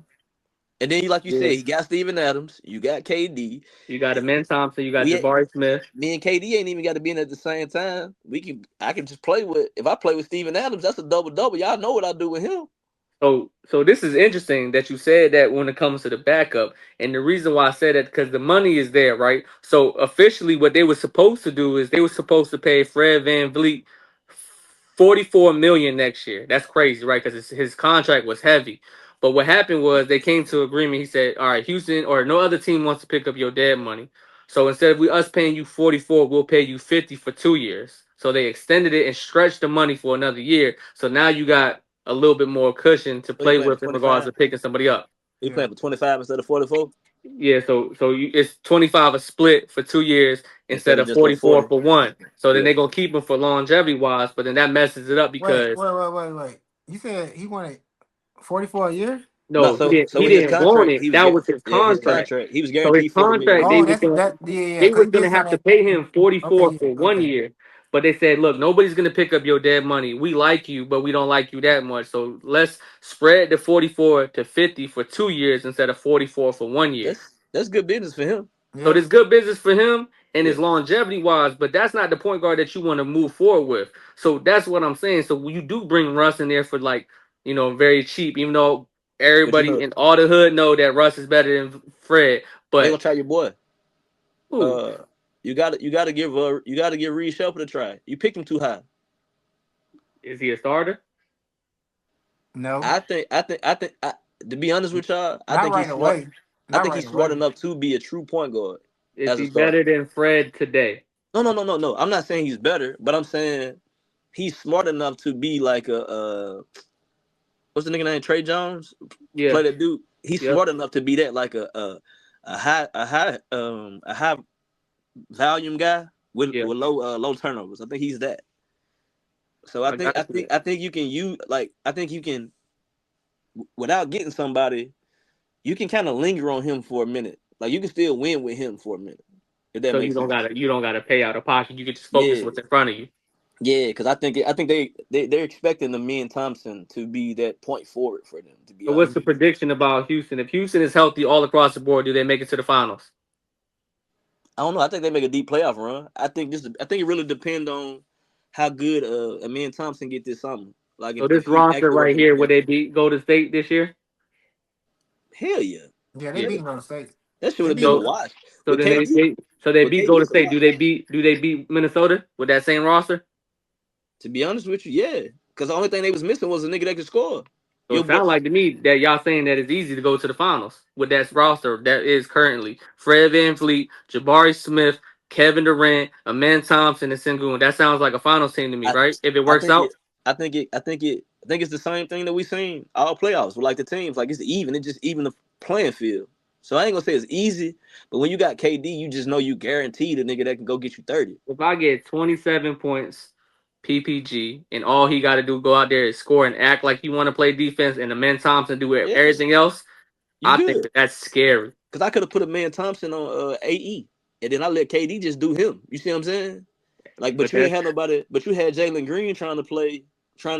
Speaker 6: And then, like you said, he got Steven Adams. You got KD.
Speaker 5: You got Amen Thompson. You got Jabari Smith.
Speaker 6: Me and KD ain't even got to be in at the same time. I can just play with. If I play with Steven Adams, that's a double. Y'all know what I do with him.
Speaker 5: So this is interesting that you said that when it comes to the backup, and the reason why I said that because the money is there, right? So officially, what they were supposed to do is they were supposed to pay Fred VanVleet $44 million next year. That's crazy, right? Because his contract was heavy. But what happened was they came to agreement. He said, "All right, Houston or no other team wants to pick up your dead money. So instead of us paying you 44, we'll pay you 50 for 2 years." So they extended it and stretched the money for another year. So now you got a little bit more cushion to play with in regards to picking somebody up.
Speaker 6: You playing for 25 instead of 44?
Speaker 5: Yeah, so it's 25 a split for 2 years instead of 44 for 1. So then they're gonna keep him for longevity wise, but then that messes it up because
Speaker 4: wait. You said he wanted 44 a year?
Speaker 5: No, he didn't want it. That was his contract.
Speaker 6: He was guaranteed
Speaker 5: $40 million. They were going to have to pay him 44 for 1 year. But they said, look, nobody's going to pick up your dead money. We like you, but we don't like you that much. So let's spread the 44 to 50 for 2 years instead of 44 for 1 year.
Speaker 6: That's good business for him.
Speaker 5: So there's good business for him and his longevity wise, but that's not the point guard that you want to move forward with. So that's what I'm saying. So you do bring Russ in there for like, you know, very cheap. Even though
Speaker 6: But you
Speaker 5: everybody
Speaker 6: know,
Speaker 5: in all the hood know that Russ is better than Fred,
Speaker 6: they gonna
Speaker 5: but
Speaker 6: try your boy.
Speaker 5: who
Speaker 6: You gotta give Reed Shelper a try. You picked him too high.
Speaker 5: is he a starter?
Speaker 4: No,
Speaker 6: I think to be honest with y'all, I
Speaker 4: not
Speaker 6: think
Speaker 4: right
Speaker 6: he's smart.
Speaker 4: away.
Speaker 6: I
Speaker 4: Not
Speaker 6: think
Speaker 4: right
Speaker 6: he's smart
Speaker 4: away.
Speaker 6: enough to be a true point guard
Speaker 5: Is
Speaker 6: as a
Speaker 5: he
Speaker 6: starter.
Speaker 5: better than Fred today?
Speaker 6: No. I'm not saying he's better, but I'm saying he's smart enough to be like what's the nigga name? Trey Jones?
Speaker 5: Yeah.
Speaker 6: Play that dude. He's
Speaker 5: Yep.
Speaker 6: smart enough to be that like a high volume guy with
Speaker 5: Yeah.
Speaker 6: low turnovers. I think he's that. So I
Speaker 5: I
Speaker 6: think I
Speaker 5: got you.
Speaker 6: think I think you can without getting somebody, you can kind of linger on him for a minute. Like you can still win with him for a minute, if that
Speaker 5: So
Speaker 6: makes sense.
Speaker 5: you don't gotta pay out of pocket. You can just focus
Speaker 6: Yeah,
Speaker 5: what's in front of you.
Speaker 6: yeah, because I think they're expecting the me and Thompson to be that point forward for them. To be
Speaker 5: So what's
Speaker 6: honest,
Speaker 5: the prediction about Houston? If Houston is healthy all across the board, do they make it to the finals?
Speaker 6: I don't know. I think they make a deep playoff run. I think it really depends on how good a me and Thompson get this summer. Like
Speaker 5: So
Speaker 6: if
Speaker 5: this
Speaker 6: he
Speaker 5: roster
Speaker 6: actually
Speaker 5: right
Speaker 6: working
Speaker 5: here, would
Speaker 6: together.
Speaker 5: they beat Golden State this year?
Speaker 6: Hell yeah,
Speaker 4: Yeah, they
Speaker 6: yeah.
Speaker 4: beat Golden State.
Speaker 6: That shit would
Speaker 4: They
Speaker 6: have been a
Speaker 4: beat.
Speaker 5: So
Speaker 6: wash
Speaker 5: so
Speaker 6: with
Speaker 5: then
Speaker 6: KD.
Speaker 5: they
Speaker 6: With
Speaker 5: beat
Speaker 6: KD,
Speaker 5: Golden
Speaker 6: it's a
Speaker 5: State.
Speaker 6: wash.
Speaker 5: Do they beat Minnesota with that same roster?
Speaker 6: To be honest with you, yeah. Because the only thing they was missing was a nigga that could score.
Speaker 5: So
Speaker 6: Your
Speaker 5: it
Speaker 6: boy,
Speaker 5: sounds like to me that y'all saying that it's easy to go to the finals with that roster that is currently Fred VanVleet, Jabari Smith, Kevin Durant, Amen Thompson, and Sengun. That sounds like a finals team to me,
Speaker 6: I,
Speaker 5: right? If it
Speaker 6: I
Speaker 5: works
Speaker 6: think
Speaker 5: out.
Speaker 6: it, I think it's the same thing that we seen all playoffs with like the teams. Like it's even. It just even the playing field. So I ain't gonna say it's easy, but when you got KD, you just know you guaranteed a nigga that can go get you 30.
Speaker 5: If I get 27 points PPG and all he got to do go out there is score and act like he want to play defense and Amen Thompson do
Speaker 6: Yeah,
Speaker 5: everything else,
Speaker 6: you
Speaker 5: I think
Speaker 6: good.
Speaker 5: that that's scary.
Speaker 6: Cause I could have put a man Thompson on AE, and then I let KD just do him. You see what I'm saying? Like,
Speaker 5: But
Speaker 6: but you ain't
Speaker 5: that's
Speaker 6: had nobody. But you had Jalen Green trying to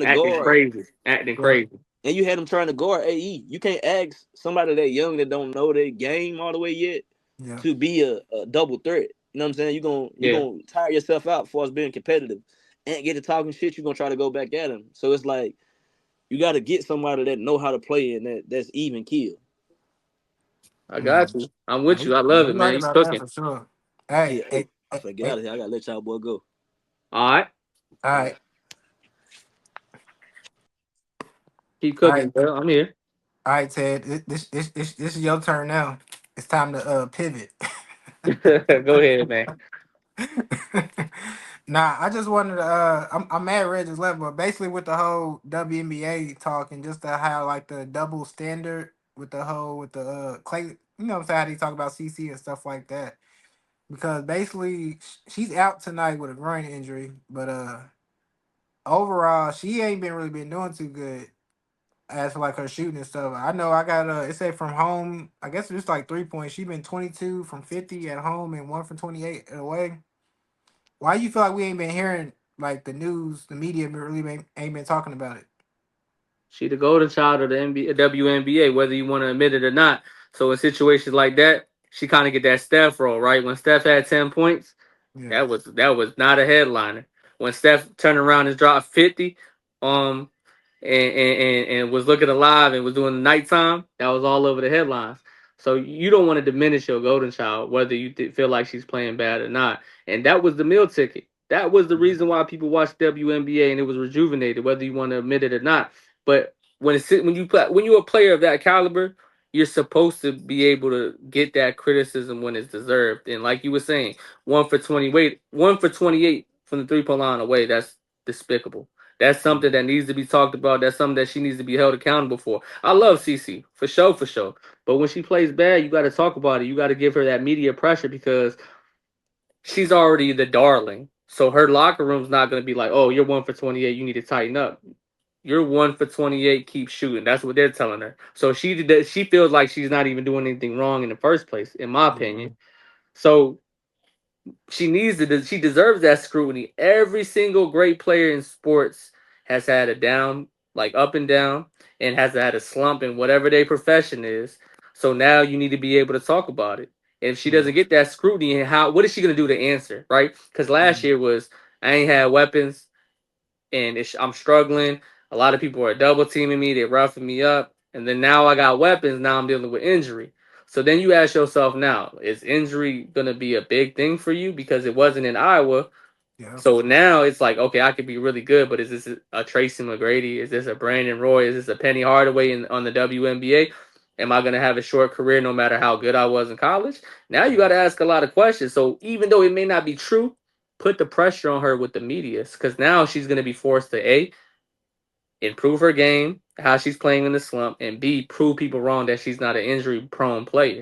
Speaker 5: acting
Speaker 6: guard,
Speaker 5: crazy. Acting
Speaker 4: Right.
Speaker 5: crazy.
Speaker 6: and you had him trying to guard AE. You can't ask somebody that young that don't know their game all the way yet
Speaker 4: Yeah.
Speaker 6: to be a double threat. You know what I'm saying? You
Speaker 5: Yeah.
Speaker 6: gonna tire yourself out for us being competitive, and get to talking shit. You are gonna try to go back at him. So it's like you got to get somebody that know how to play and that's even kill.
Speaker 5: I
Speaker 4: No.
Speaker 5: got you. I'm with
Speaker 4: You
Speaker 5: you. I love it,
Speaker 4: right
Speaker 5: man. He's
Speaker 4: about that
Speaker 5: cooking.
Speaker 4: for sure. Hey,
Speaker 6: Yeah, hey,
Speaker 4: hey,
Speaker 6: I'm
Speaker 4: hey,
Speaker 6: finna get
Speaker 4: hey.
Speaker 6: out of here. I gotta let y'all boy go.
Speaker 5: All right.
Speaker 4: All
Speaker 6: All right.
Speaker 4: right.
Speaker 5: Keep
Speaker 4: All
Speaker 5: cooking,
Speaker 4: right.
Speaker 5: bro. I'm here.
Speaker 4: All right, Ted. This is your turn now. It's time to pivot.
Speaker 5: Go ahead, man.
Speaker 4: Nah, I just wanted to. I'm mad Reg just left, but basically with the whole WNBA talk and just the how like the double standard with the whole with the Clay. You know what I'm saying? How they talk about CC and stuff like that. Because basically she's out tonight with a groin injury, but overall she ain't been really been doing too good as for like her shooting and stuff. I know I got it said from home. I guess it's like 3 points. She been 22 from 50 at home and 1 from 28 away. Why you feel like we ain't been hearing like the news, the media really ain't been talking about it?
Speaker 5: She the golden child of the WNBA, whether you want to admit it or not. So in situations like that, she kind of get that Steph role, right? When Steph had 10 points,
Speaker 4: Yeah.
Speaker 5: that was not a headliner. When Steph turned around and dropped 50, um, and was looking alive and was doing the nighttime, that was all over the headlines. So you don't want to diminish your golden child, whether you feel like she's playing bad or not. And that was the meal ticket. That was the reason why people watched WNBA and it was rejuvenated, whether you want to admit it or not. But when you're a player of that caliber, you're supposed to be able to get that criticism when it's deserved. And like you were saying, 1 for 28 from the 3 point line away. That's despicable. That's something that needs to be talked about. That's something that she needs to be held accountable for. I love Cece for sure, for sure. But when she plays bad, you got to talk about it. You got to give her that media pressure because she's already the darling. So her locker room's not going to be like, oh, you're 1 for 28. You need to tighten up. You're 1 for 28. Keep shooting. That's what they're telling her. So she feels like she's not even doing anything wrong in the first place, in my opinion. So she deserves that scrutiny. Every single great player in sports has had a down, like up and down, and has had a slump in whatever their profession is. So now you need to be able to talk about it. If she
Speaker 4: Yeah.
Speaker 5: doesn't get that scrutiny, and what is she gonna do to answer, right? Because last year was I ain't had weapons and I'm struggling. A lot of people are double teaming me, they're roughing me up, and then now I got weapons. Now I'm dealing with injury. So then you ask yourself, now is injury gonna be a big thing for you because it wasn't in Iowa?
Speaker 4: Yeah.
Speaker 5: So now it's like, okay, I could be really good, but is this a Tracy McGrady? Is this a Brandon Roy? Is this a Penny Hardaway on the WNBA? Am I going to have a short career no matter how good I was in college? Now you got to ask a lot of questions. So even though it may not be true, put the pressure on her with the media because now she's going to be forced to A, improve her game, how she's playing in the slump, and B, prove people wrong that she's not an injury prone player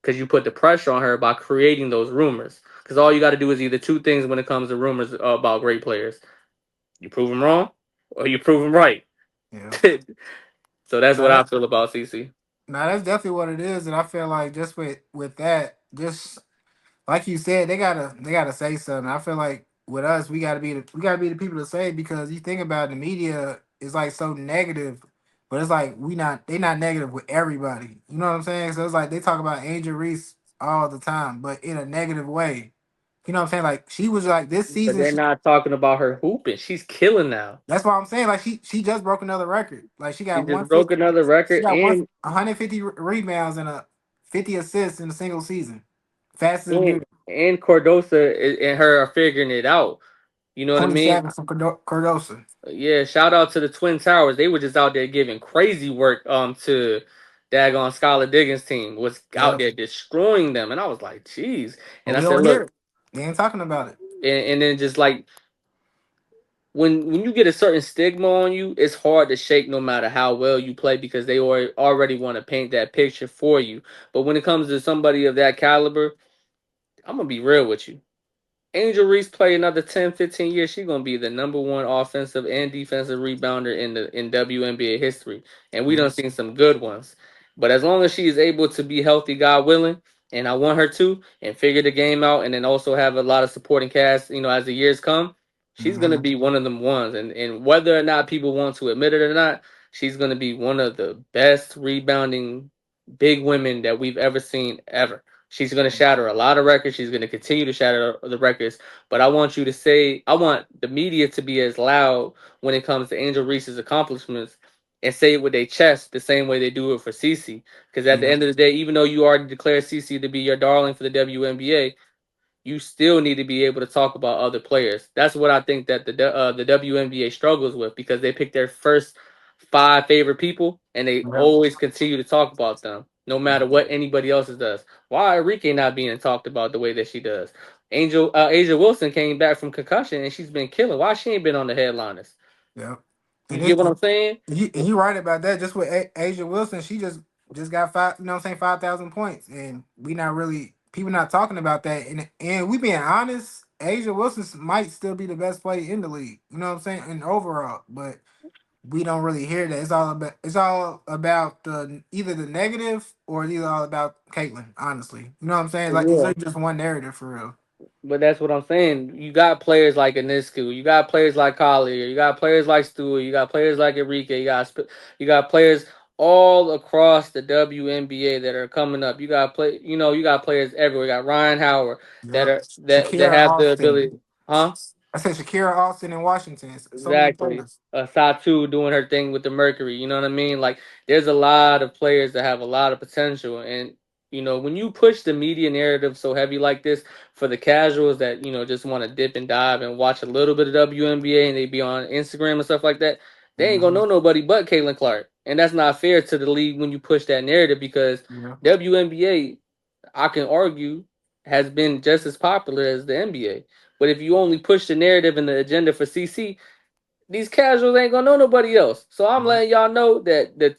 Speaker 5: because you put the pressure on her by creating those rumors. Because all you got to do is either two things when it comes to rumors about great players: you prove them wrong, or you prove them right.
Speaker 4: Yeah.
Speaker 5: So that's
Speaker 4: No,
Speaker 5: what I feel about CC.
Speaker 4: that's definitely what it is, and I feel like just with that, just like you said, they gotta say something. I feel like with us, we gotta be the people to say, because you think about it, the media is like so negative, but it's like they not negative with everybody. You know what I'm saying? So it's like they talk about Angel Reese all the time, but in a negative way. You know what I'm saying? Like she was like this
Speaker 5: But
Speaker 4: season.
Speaker 5: they're not talking about her hooping. She's killing now.
Speaker 4: That's what I'm saying. Like she just broke another record. Like she
Speaker 5: She
Speaker 4: got
Speaker 5: just broke
Speaker 4: 150.
Speaker 5: another
Speaker 4: She
Speaker 5: record,
Speaker 4: got one
Speaker 5: and
Speaker 4: 150 rebounds and 50 assists in a single season. Fastest in
Speaker 5: and
Speaker 4: music.
Speaker 5: and Cordosa and her are figuring it out. You know what I mean?
Speaker 4: 27 from Cardosa.
Speaker 5: Yeah. Shout out to the Twin Towers. They were just out there giving crazy work to daggone Skylar Diggins team was out
Speaker 4: Yeah,
Speaker 5: there destroying them, and I was like, geez.
Speaker 4: but
Speaker 5: And I
Speaker 4: we
Speaker 5: said,
Speaker 4: don't hear
Speaker 5: look,
Speaker 4: it. They ain't talking about it.
Speaker 5: and then just like when you get a certain stigma on you, it's hard to shake no matter how well you play because they already want to paint that picture for you. But when it comes to somebody of that caliber, I'm gonna be real with you. Angel Reese play another 10, 15 years, she's gonna be the number one offensive and defensive rebounder in WNBA history. And we
Speaker 4: Yeah,
Speaker 5: done seen some good ones. But as long as she is able to be healthy, God willing, and I want her to, and figure the game out, and then also have a lot of supporting cast, as the years come, she's gonna
Speaker 4: hmm
Speaker 5: be one of them ones. And whether or not people want to admit it or not, she's gonna be one of the best rebounding big women that we've ever seen ever. She's going to shatter a lot of records. She's going to continue to shatter the records. But I want the media to be as loud when it comes to Angel Reese's accomplishments and say it with their chest the same way they do it for Cece. Because at the
Speaker 4: yeah,
Speaker 5: end of the day, even though you already declared Cece to be your darling for the WNBA, you still need to be able to talk about other players. That's what I think that the WNBA struggles with because they pick their first five favorite people and they
Speaker 4: yeah,
Speaker 5: always continue to talk about them, no matter what anybody else does. Why Enrique not being talked about the way that she does? Asia Wilson came back from concussion and she's been killing. Why she ain't been on the headliners?
Speaker 4: yeah.
Speaker 5: You
Speaker 4: And
Speaker 5: get
Speaker 4: it,
Speaker 5: what I'm saying?
Speaker 4: and you right about that. Just with Asia Wilson, she just got five. You know what I'm saying, 5,000 points, and we not really people not talking about that. And we being honest, Asia Wilson might still be the best player in the league. You know what I'm saying, in overall, but we don't really hear that. It's all about the either the negative or it's either all about Caitlyn. Honestly, you know what I'm saying? Like it's
Speaker 5: Yeah.
Speaker 4: like just one narrative for real.
Speaker 5: But that's what I'm saying. You got players like Anisku, you got players like Collier, you got players like Stewart, you got players like Enrique, you got players all across the WNBA that are coming up. You got players everywhere. You got Ryan Howard that
Speaker 4: Yep.
Speaker 5: are that
Speaker 4: Shakira
Speaker 5: have the
Speaker 4: Austin.
Speaker 5: ability, huh?
Speaker 4: I said Shakira Austin in Washington. So many
Speaker 5: Exactly.
Speaker 4: players.
Speaker 5: Satu doing her thing with the Mercury. You know what I mean? Like, there's a lot of players that have a lot of potential. And, when you push the media narrative so heavy like this for the casuals that, just want to dip and dive and watch a little bit of WNBA and they be on Instagram and stuff like that, they ain't going to
Speaker 4: Mhm.
Speaker 5: know nobody but Caitlin Clark. And that's not fair to the league when you push that narrative because
Speaker 4: Yeah.
Speaker 5: WNBA, I can argue, has been just as popular as the NBA. But if you only push the narrative and the agenda for CC, these casuals ain't gonna know nobody else. So I'm
Speaker 4: Mhm.
Speaker 5: letting y'all know that the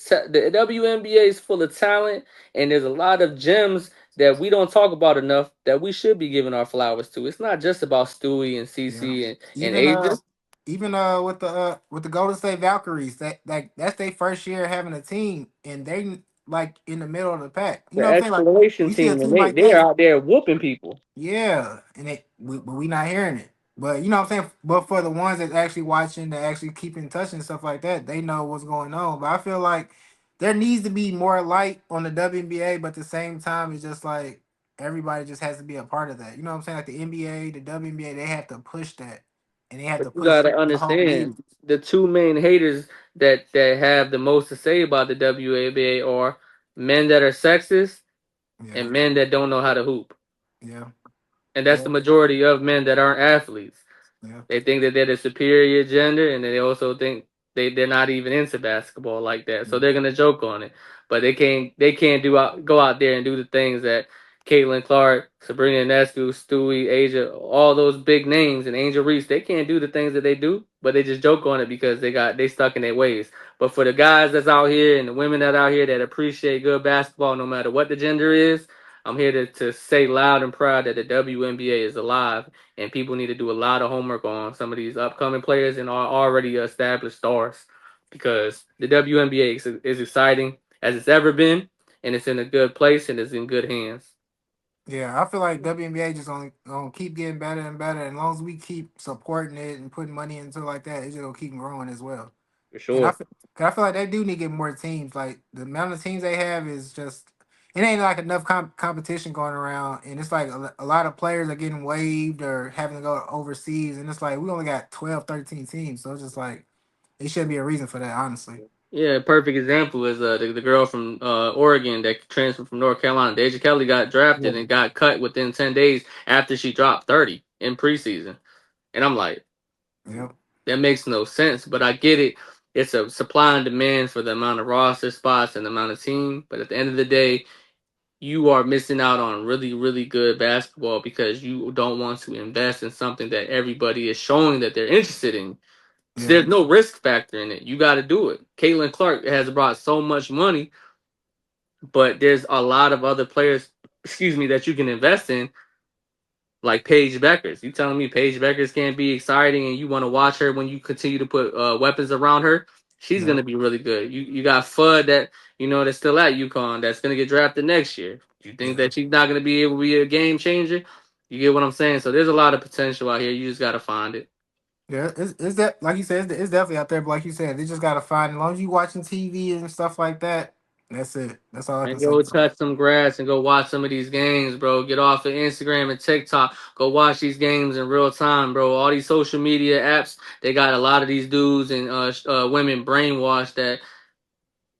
Speaker 5: WNBA is full of talent, and there's a lot of gems that we don't talk about enough that we should be giving our flowers to. It's not just about Stewie and
Speaker 4: Yeah.
Speaker 5: CC and
Speaker 4: Even
Speaker 5: Asia.
Speaker 4: even with the Golden State Valkyries, that's their first year having a team, and they like in the middle of the pack. You
Speaker 5: The
Speaker 4: know what I'm saying? Like
Speaker 5: exploration
Speaker 4: you see a
Speaker 5: team, and
Speaker 4: team
Speaker 5: they
Speaker 4: like
Speaker 5: they're
Speaker 4: that.
Speaker 5: out there whooping people.
Speaker 4: Yeah, and but we not hearing it. But you know what I'm saying. But for the ones that actually watching, that actually keep in touch and stuff like that, they know what's going on. But I feel like there needs to be more light on the WNBA, but at the same time, it's just like everybody just has to be a part of that. You know what I'm saying? Like the NBA, the WNBA, they have to push that. and they have
Speaker 5: But
Speaker 4: to
Speaker 5: you
Speaker 4: push
Speaker 5: gotta
Speaker 4: the whole league.
Speaker 5: understand the two main haters that have the most to say about the WNBA are men that are sexist
Speaker 4: Yeah,
Speaker 5: and men that don't know how to hoop.
Speaker 4: yeah,
Speaker 5: And that's the
Speaker 4: yeah,
Speaker 5: majority of men that aren't athletes.
Speaker 4: yeah,
Speaker 5: They think that they're the superior gender, and they also think they're not even into basketball like that. So
Speaker 4: yeah,
Speaker 5: they're gonna joke on it, but they can't go out there and do the things that Caitlin Clark, Sabrina Ionescu, Stewie, Asia, all those big names, and Angel Reese. They can't do the things that they do, but they just joke on it because they stuck in their ways. But for the guys that's out here and the women that out here that appreciate good basketball, no matter what the gender is, I'm here to say loud and proud that the WNBA is alive, and people need to do a lot of homework on some of these upcoming players and are already established stars, because the WNBA is exciting as it's ever been, and it's in a good place and it's in good hands.
Speaker 4: yeah. I feel like WNBA just gonna keep getting better and better. And as long as we keep supporting it and putting money into it like that, it's just gonna keep growing as well.
Speaker 5: For
Speaker 4: And
Speaker 5: sure.
Speaker 4: 'cause I feel like they do need to get more teams. Like the amount of teams they have is just it ain't like enough competition going around, and it's like a lot of players are getting waived or having to go overseas, and it's like we only got 12, 13 teams, so it's just like it shouldn't be a reason for that, honestly.
Speaker 5: Yeah, a perfect example is the girl from Oregon that transferred from North Carolina. Deja Kelly got
Speaker 4: Yeah,
Speaker 5: drafted and got cut within 10 days after she dropped 30 in preseason. And I'm like,
Speaker 4: yeah,
Speaker 5: that makes no sense, but I get it. It's a supply and demand for the amount of roster spots and the amount of team. But at the end of the day, you are missing out on really, really good basketball because you don't want to invest in something that everybody is showing that they're interested in. So
Speaker 4: yeah,
Speaker 5: there's no risk factor in it. You got to do it. Caitlin Clark has brought so much money, but there's a lot of other players, excuse me, that you can invest in, like Paige Beckers. You telling me Paige Beckers can't be exciting and you want to watch her when you continue to put weapons around her? She's
Speaker 4: yeah,
Speaker 5: gonna be really good. You got Fudd that that's still at UConn that's gonna get drafted next year. You think
Speaker 4: yeah.
Speaker 5: that she's not gonna be able to be a game changer? You get what I'm saying? So there's a lot of potential out here. You just gotta find it.
Speaker 4: Yeah, it's that like you said, it's definitely out there. But like you said, they just gotta find. As long as you watching TV and stuff like that, that's it. That's all I can
Speaker 5: And
Speaker 4: say.
Speaker 5: go touch some grass and go watch some of these games, bro. Get off of Instagram and TikTok. Go watch these games in real time, bro. All these social media apps, they got a lot of these dudes and women brainwashed that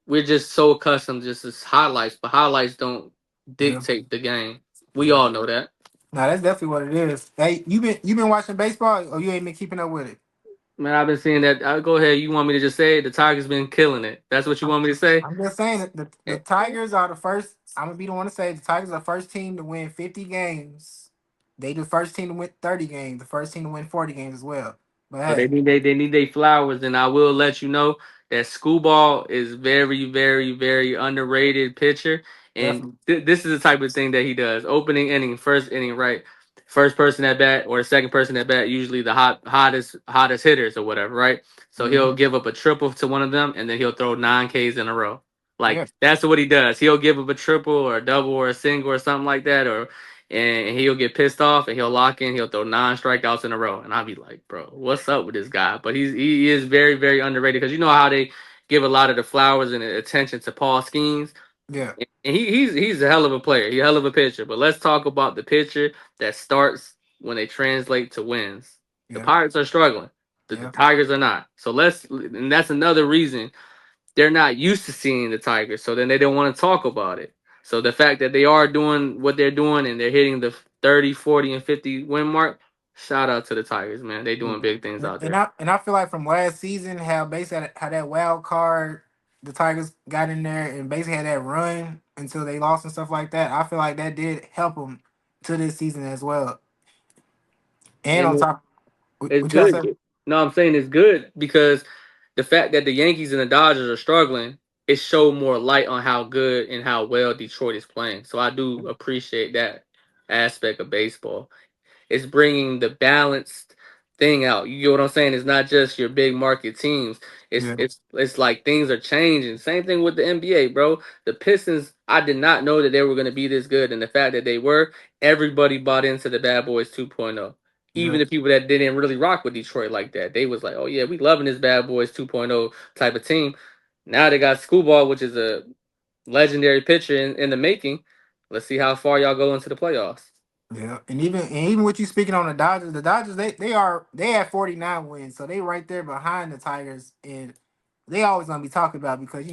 Speaker 5: we're just so accustomed just as highlights, but highlights don't
Speaker 4: Yeah,
Speaker 5: dictate the game. We
Speaker 4: yeah.
Speaker 5: all know that.
Speaker 4: Nah, that's definitely what it is. Hey, you been watching baseball, or you ain't been keeping up with it?
Speaker 5: Man, I've been seeing that. Go ahead. You want me to just say it? The Tigers been killing it. That's what you
Speaker 4: I'm,
Speaker 5: want me to say?
Speaker 4: I'm just saying that the
Speaker 5: Eh,
Speaker 4: Tigers are the first. I'm gonna be the one to say the Tigers are the first team to win 50 games. They the first team to win 30 games. The first team to win 40 games as well. But
Speaker 5: So they
Speaker 4: hey,
Speaker 5: need they need their flowers, and I will let you know that Screwball is very, very, very underrated pitcher. And
Speaker 4: definitely.
Speaker 5: this is the type of thing that he does. Opening inning, first inning, right? First person at bat or the second person at bat, usually the hottest hitters or whatever, right? So
Speaker 4: Hmm.
Speaker 5: he'll give up a triple to one of them, and then he'll throw 9 Ks in a row.
Speaker 4: Yeah,
Speaker 5: Like that's what he does. He'll give up a triple or a double or a single or something like that, or and he'll get pissed off and he'll lock in. He'll throw 9 strikeouts in a row, and I'll be like, "Bro, what's up with this guy?" But he is very, very underrated because you know how they give a lot of the flowers and the attention to Paul Skeens,
Speaker 4: yeah,
Speaker 5: and he's a hell of a player. He's a hell of a pitcher. But let's talk about the pitcher that starts when they translate to wins. The
Speaker 4: yeah,
Speaker 5: Pirates are struggling. The
Speaker 4: yeah,
Speaker 5: Tigers are not. So and that's another reason they're not used to seeing the Tigers, so then they don't want to talk about it. So the fact that they are doing what they're doing and they're hitting the 30, 40, and 50 win mark, shout out to the Tigers, man. They
Speaker 4: yeah.
Speaker 5: doing big things out
Speaker 4: And
Speaker 5: there.
Speaker 4: I feel like from last season, how basically how that wild card the Tigers got in there and basically had that run until they lost and stuff like that. I feel like that did help them to this season as well. And on
Speaker 5: And
Speaker 4: top,
Speaker 5: it's
Speaker 4: what y'all
Speaker 5: good.
Speaker 4: said,
Speaker 5: No, I'm saying it's good because the fact that the Yankees and the Dodgers are struggling, it showed more light on how good and how well Detroit is playing. So I do appreciate that aspect of baseball. It's bringing the balanced thing out. You get what I'm saying? It's not just your big market teams. It's
Speaker 4: yeah,
Speaker 5: it's it's like things are changing. Same thing with the NBA, bro. The Pistons, I did not know that they were going to be this good, and the fact that they were, everybody bought into the Bad Boys 2.0. Even
Speaker 4: yeah,
Speaker 5: the people that didn't really rock with Detroit like that, they was like, "Oh yeah, we loving this Bad Boys 2.0 type of team." Now they got Screwball, which is a legendary pitcher in the making. Let's see how far y'all go into the playoffs.
Speaker 4: Yeah, and even with you speaking on the Dodgers they had 49 wins, so they right there behind the Tigers, and they always gonna be talked about because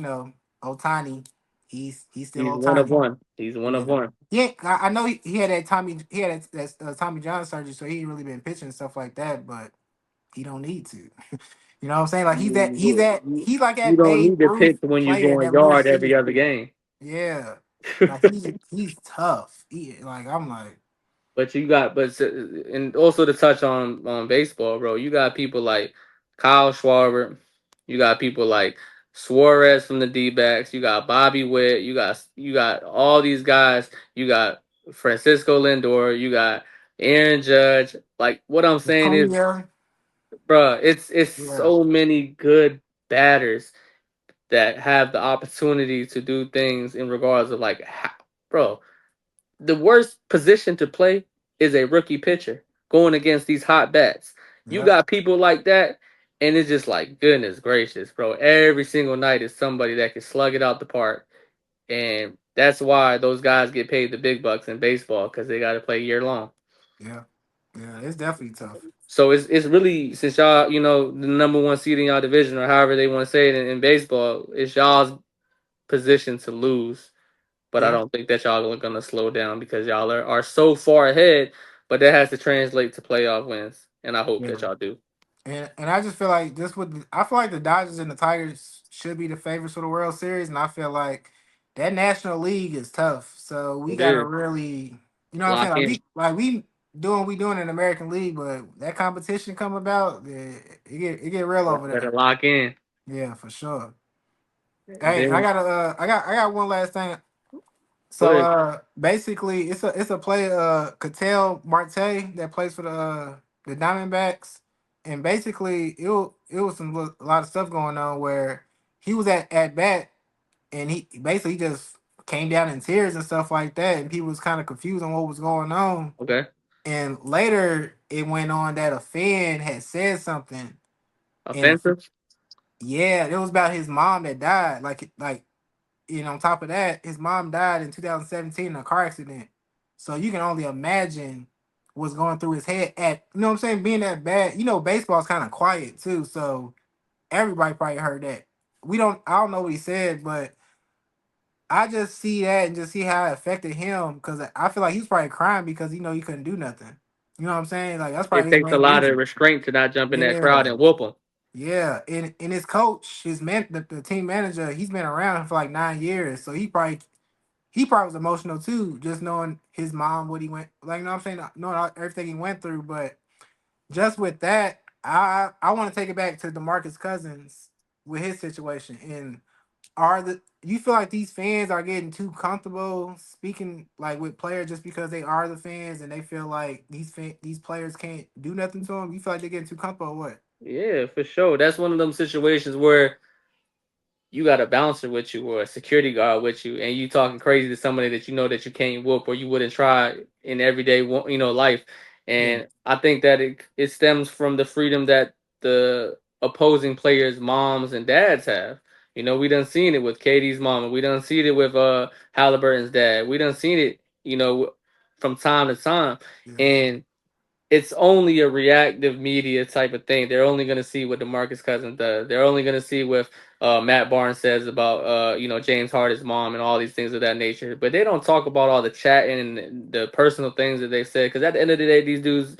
Speaker 4: Otani, he's still
Speaker 5: He's one of
Speaker 4: Otani.
Speaker 5: one. He's one of
Speaker 4: Yeah,
Speaker 5: one.
Speaker 4: yeah. I know he had that Tommy John surgery, so he ain't really been pitching and stuff like that, but he don't need to. You know what I'm saying? Like he's like
Speaker 5: You
Speaker 4: that
Speaker 5: don't
Speaker 4: Babe
Speaker 5: need to
Speaker 4: Ruth
Speaker 5: pitch when you're
Speaker 4: player
Speaker 5: going
Speaker 4: that we're
Speaker 5: yard every
Speaker 4: seeing.
Speaker 5: other game.
Speaker 4: Yeah, like he's tough. Like I'm like.
Speaker 5: But you got, and also to touch on baseball, bro, you got people like Kyle Schwarber, you got people like Suarez from the D-backs, you got Bobby Witt, you got all these guys, you got Francisco Lindor, you got Aaron Judge. Like what I'm saying is,
Speaker 4: Acuna,
Speaker 5: bro, it's
Speaker 4: yeah,
Speaker 5: so many good batters that have the opportunity to do things in regards of like, bro, the worst position to play is a rookie pitcher going against these hot bats. You
Speaker 4: yeah,
Speaker 5: got people like that, and it's just like, goodness gracious, bro. Every single night is somebody that can slug it out the park. And that's why those guys get paid the big bucks in baseball because they got to play year long.
Speaker 4: yeah, yeah. It's definitely tough.
Speaker 5: So it's really, since y'all, the number one seed in y'all division, or however they want to say it in baseball, it's y'all's position to lose. But I
Speaker 4: Yeah,
Speaker 5: don't think that y'all are gonna slow down because y'all are so far ahead. But that has to translate to playoff wins, and I hope
Speaker 4: yeah.
Speaker 5: that y'all do.
Speaker 4: And I just feel like I feel like the Dodgers and the Tigers should be the favorites for the World Series, and I feel like that National League is tough. So we
Speaker 5: It
Speaker 4: gotta
Speaker 5: is
Speaker 4: really, you know what I'm saying?
Speaker 5: lock
Speaker 4: Like
Speaker 5: in.
Speaker 4: we doing what we doing in the American League, but that competition come about, it get real
Speaker 5: Y'all
Speaker 4: over
Speaker 5: better
Speaker 4: there.
Speaker 5: lock in.
Speaker 4: Yeah, for sure.
Speaker 5: And
Speaker 4: Hey,
Speaker 5: then
Speaker 4: I got one last thing.
Speaker 5: go
Speaker 4: So
Speaker 5: ahead.
Speaker 4: basically it's a play Cattell Marte that plays for the Diamondbacks, and basically it was a lot of stuff going on where he was at bat, and he basically just came down in tears and stuff like that, and people was kind of confused on what was going on.
Speaker 5: Okay.
Speaker 4: And later it went on that a fan had said something, and
Speaker 5: Offensive.
Speaker 4: yeah, it was about his mom that died. On top of that, his mom died in 2017 in a car accident. So you can only imagine what's going through his head what I'm saying, being that bad. Baseball's kind of quiet too, so everybody probably heard that. I don't know what he said, but I just see that and just see how it affected him because I feel like he's probably crying because he couldn't do nothing. You know what I'm saying? Like that's
Speaker 5: It
Speaker 4: probably his
Speaker 5: takes a
Speaker 4: main
Speaker 5: lot of
Speaker 4: reason.
Speaker 5: restraint to not jump in that crowd
Speaker 4: Yeah.
Speaker 5: and whoop them.
Speaker 4: Yeah, and his coach, the team manager, he's been around for like 9 years, so he probably was emotional too, just knowing his mom, what he went, like, what I'm saying, knowing everything he went through. But just with that, I want to take it back to DeMarcus Cousins with his situation. And you feel like these fans are getting too comfortable speaking like with players just because they are the fans and they feel like these players can't do nothing to them? You feel like they're getting too comfortable or what?
Speaker 5: Yeah, for sure. That's one of them situations where you got a bouncer with you or a security guard with you, and you talking crazy to somebody that you know that you can't whoop or you wouldn't try in everyday life.
Speaker 4: Yeah,
Speaker 5: And I think that it stems from the freedom that the opposing players' moms and dads have. We done seen it with Katie's mom, and we done seen it with Halliburton's dad. We done seen it, from time to time,
Speaker 4: yeah,
Speaker 5: and it's only a reactive media type of thing. They're only going to see what DeMarcus Cousins does. They're only going to see what Matt Barnes says about James Harden's mom and all these things of that nature. But they don't talk about all the chatting and the personal things that they said. Because at the end of the day, these dudes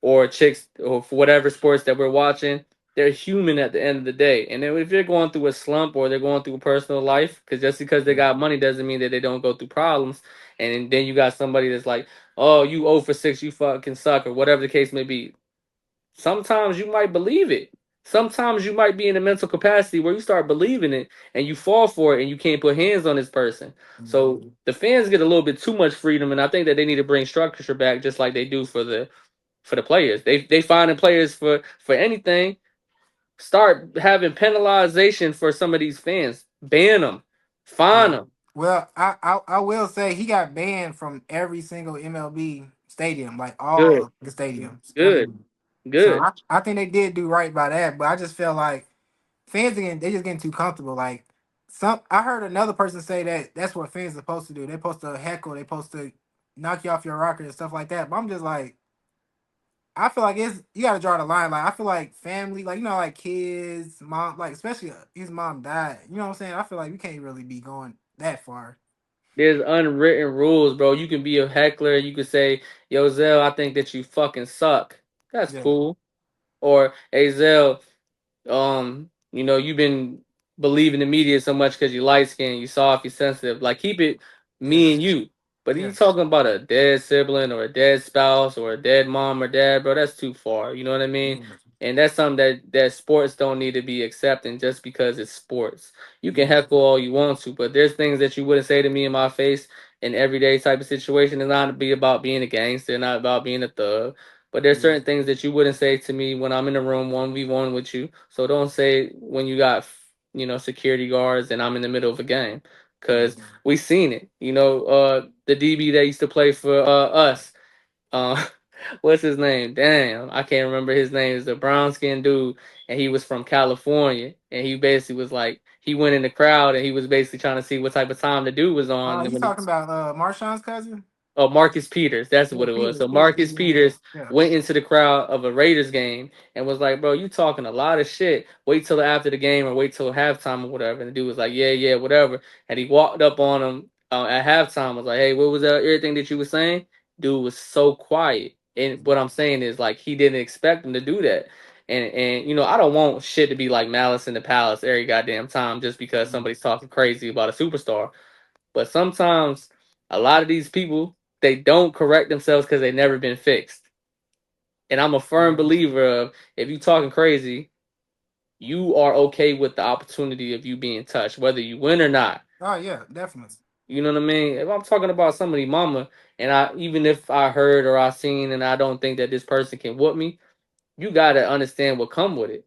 Speaker 5: or chicks or for whatever sports that we're watching, they're human at the end of the day. And then if they're going through a slump or they're going through a personal life, because just because they
Speaker 4: yeah,
Speaker 5: got money doesn't mean that they don't go through problems. And then you got somebody that's like, oh, you 0 for 6, you fucking suck, or whatever the case may be. Sometimes you might believe it. Sometimes you might be in a mental capacity where you start believing it and you fall for it and you can't put hands on this person. So
Speaker 4: mhm,
Speaker 5: the fans get a little bit too much freedom, and I think that they need to bring structure back just like they do for the players. They finding players for anything. Start having penalization for some of these fans. Ban them, fine
Speaker 4: yeah.
Speaker 5: them.
Speaker 4: Well, I will say he got banned from every single MLB stadium, like
Speaker 5: Good,
Speaker 4: all the stadiums, every.
Speaker 5: good,
Speaker 4: So
Speaker 5: good.
Speaker 4: I think they did do right by that, but I just feel like fans again they just getting too comfortable. Like I heard another person say that that's what fans are supposed to do. They're supposed to heckle. They're supposed to knock you off your rocker and stuff like that. But I'm just like, I feel like it's you got to draw the line. Like I feel like family, like like kids, mom, like especially his mom died. You know what I'm saying? I feel like we can't really be going that far.
Speaker 5: There's unwritten rules, bro. You can be a heckler. You can say, "Yo, Zell, I think that you fucking suck." That's
Speaker 4: Yeah,
Speaker 5: cool. Or, "Hey, Zell, you've been believing the media so much because you light skinned, you soft, you sensitive. Like, keep it
Speaker 4: yeah,
Speaker 5: me and you. But you
Speaker 4: yeah,
Speaker 5: talking about a dead sibling or a dead spouse or a dead mom or dad, bro, that's too far. You know what I mean?
Speaker 4: yeah,
Speaker 5: And that's something that sports don't need to be accepting just because it's sports. You can
Speaker 4: yeah,
Speaker 5: heckle all you want to, but there's things that you wouldn't say to me in my face in everyday type of situation. It's not be about being a gangster, not about being a thug. But there's
Speaker 4: yeah,
Speaker 5: certain things that you wouldn't say to me when I'm in the room 1v1 with you. So don't say when you got security guards and I'm in the middle of a game,
Speaker 4: yeah.
Speaker 5: because we seen it. The DB that used to play for us. Uh, what's his name? Damn, I can't remember his name. It's a brown skinned dude, and he was from California. And he basically was like, he went in the crowd and he was basically trying to see what type of time the dude was on. And
Speaker 4: You
Speaker 5: when he
Speaker 4: talking about Marshawn's cousin?
Speaker 5: Oh, Marcus Peters. That's
Speaker 4: Yeah,
Speaker 5: what it was.
Speaker 4: Peters,
Speaker 5: So
Speaker 4: Peters.
Speaker 5: Marcus
Speaker 4: Yeah,
Speaker 5: Peters
Speaker 4: yeah,
Speaker 5: went into the crowd of a Raiders game and was like, "Bro, you talking a lot of shit. Wait till after the game or wait till halftime or whatever." And the dude was like, "Yeah, yeah, whatever." And he walked up on him at halftime. Was like, "Hey, what was that? Everything that you were saying?" Dude was so quiet. And what I'm saying is like he didn't expect him to do that. And I don't want shit to be like Malice in the Palace every goddamn time just because somebody's talking crazy about a superstar. But sometimes a lot of these people they don't correct themselves because they've never been fixed. And I'm a firm
Speaker 4: yeah.
Speaker 5: believer of if you talking crazy, you are okay with the opportunity of you being touched, whether you win or not.
Speaker 4: Oh yeah, definitely.
Speaker 5: You know what I mean? If I'm talking about somebody mama and I even if I heard or I seen and I don't think that this person can whoop me, you gotta understand what come with it.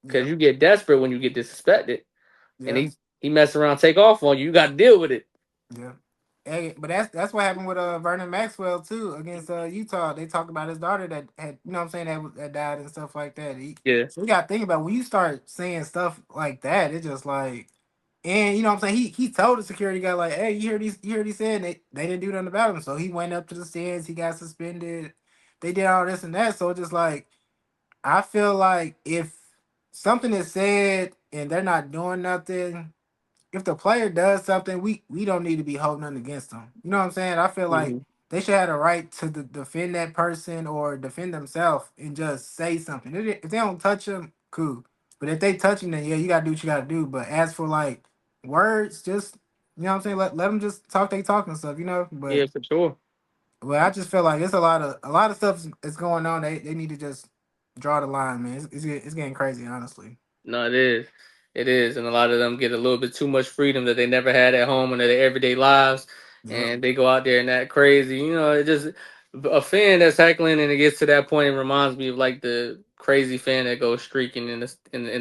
Speaker 5: Cause
Speaker 4: Yep,
Speaker 5: you get desperate when you get disrespected. And
Speaker 4: yeah,
Speaker 5: he mess around, take off on you. You gotta deal with it.
Speaker 4: yeah. Hey, but that's what happened with Vernon Maxwell too against Utah. They talked about his daughter that had what I'm saying that died and stuff like that.
Speaker 5: Yeah.
Speaker 4: So you got to think about when you start saying stuff like that, it's just like, and you know what I'm saying he told the security guy like, hey, you heard he said they didn't do nothing about him. So he went up to the stands, he got suspended, they did all this and that. So it's just like I feel like if something is said and they're not doing nothing, if the player does something, we don't need to be holding nothing against them. You know what I'm saying? I feel like
Speaker 5: Mhm.
Speaker 4: they should have the right to defend that person or defend themselves and just say something. If they don't touch them, cool. But if they touch him, then yeah, you gotta do what you gotta do. But as for like words, just what I'm saying, let them just talk they talk and stuff,
Speaker 5: Yeah,
Speaker 4: But
Speaker 5: for sure.
Speaker 4: I just feel like it's a lot of stuff is going on. They need to just draw the line, man. It's getting crazy, honestly.
Speaker 5: No, it is. It is. And a lot of them get a little bit too much freedom that they never had at home in their everyday lives.
Speaker 4: Yep.
Speaker 5: And they go out there and act crazy. It just a fan that's heckling and it gets to that point, it reminds me of like the crazy fan that goes streaking in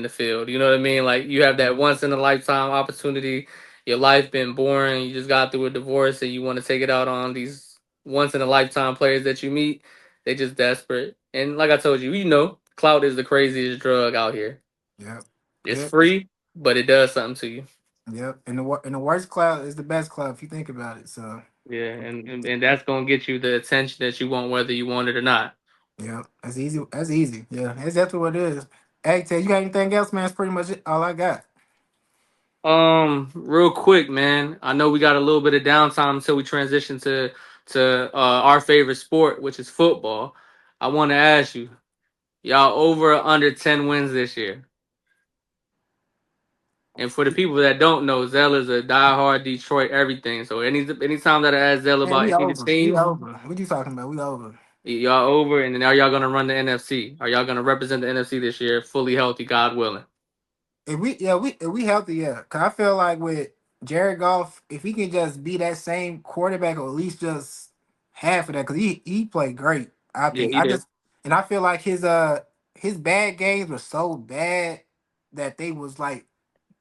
Speaker 5: the field. You know what I mean? Like you have that once in a lifetime opportunity. Your life been boring. You just got through a divorce and you want to take it out on these once in a lifetime players that you meet. They just desperate. And like I told you, clout is the craziest drug out here.
Speaker 4: Yep.
Speaker 5: It's
Speaker 4: Yep.
Speaker 5: free, but it does something to you.
Speaker 4: Yep, and the worst cloud is the best cloud if you think about it. So,
Speaker 5: Yeah, and that's gonna get you the attention that you want, whether you want it or not.
Speaker 4: yeah, that's easy. That's easy. Yeah, that's definitely what it is. Hey, Ted, you got anything else, man? That's pretty much all I got.
Speaker 5: Real quick, man. I know we got a little bit of downtime until we transition to our favorite sport, which is football. I want to ask you, y'all over or under 10 wins this year? And for the people that don't know, Zell is a diehard Detroit everything. So anytime that I ask Zell
Speaker 4: Man,
Speaker 5: about
Speaker 4: we
Speaker 5: any of the
Speaker 4: over. We
Speaker 5: teams,
Speaker 4: over. What you talking about? We over.
Speaker 5: y'all over, and then are y'all gonna run the NFC? Are y'all gonna represent the NFC this year, fully healthy, God willing?
Speaker 4: If we healthy, yeah. Cause I feel like with Jared Goff, if he can just be that same quarterback or at least just half of that, cause he played great. I
Speaker 5: Yeah,
Speaker 4: think.
Speaker 5: he did.
Speaker 4: And I feel like his bad games were so bad that they was like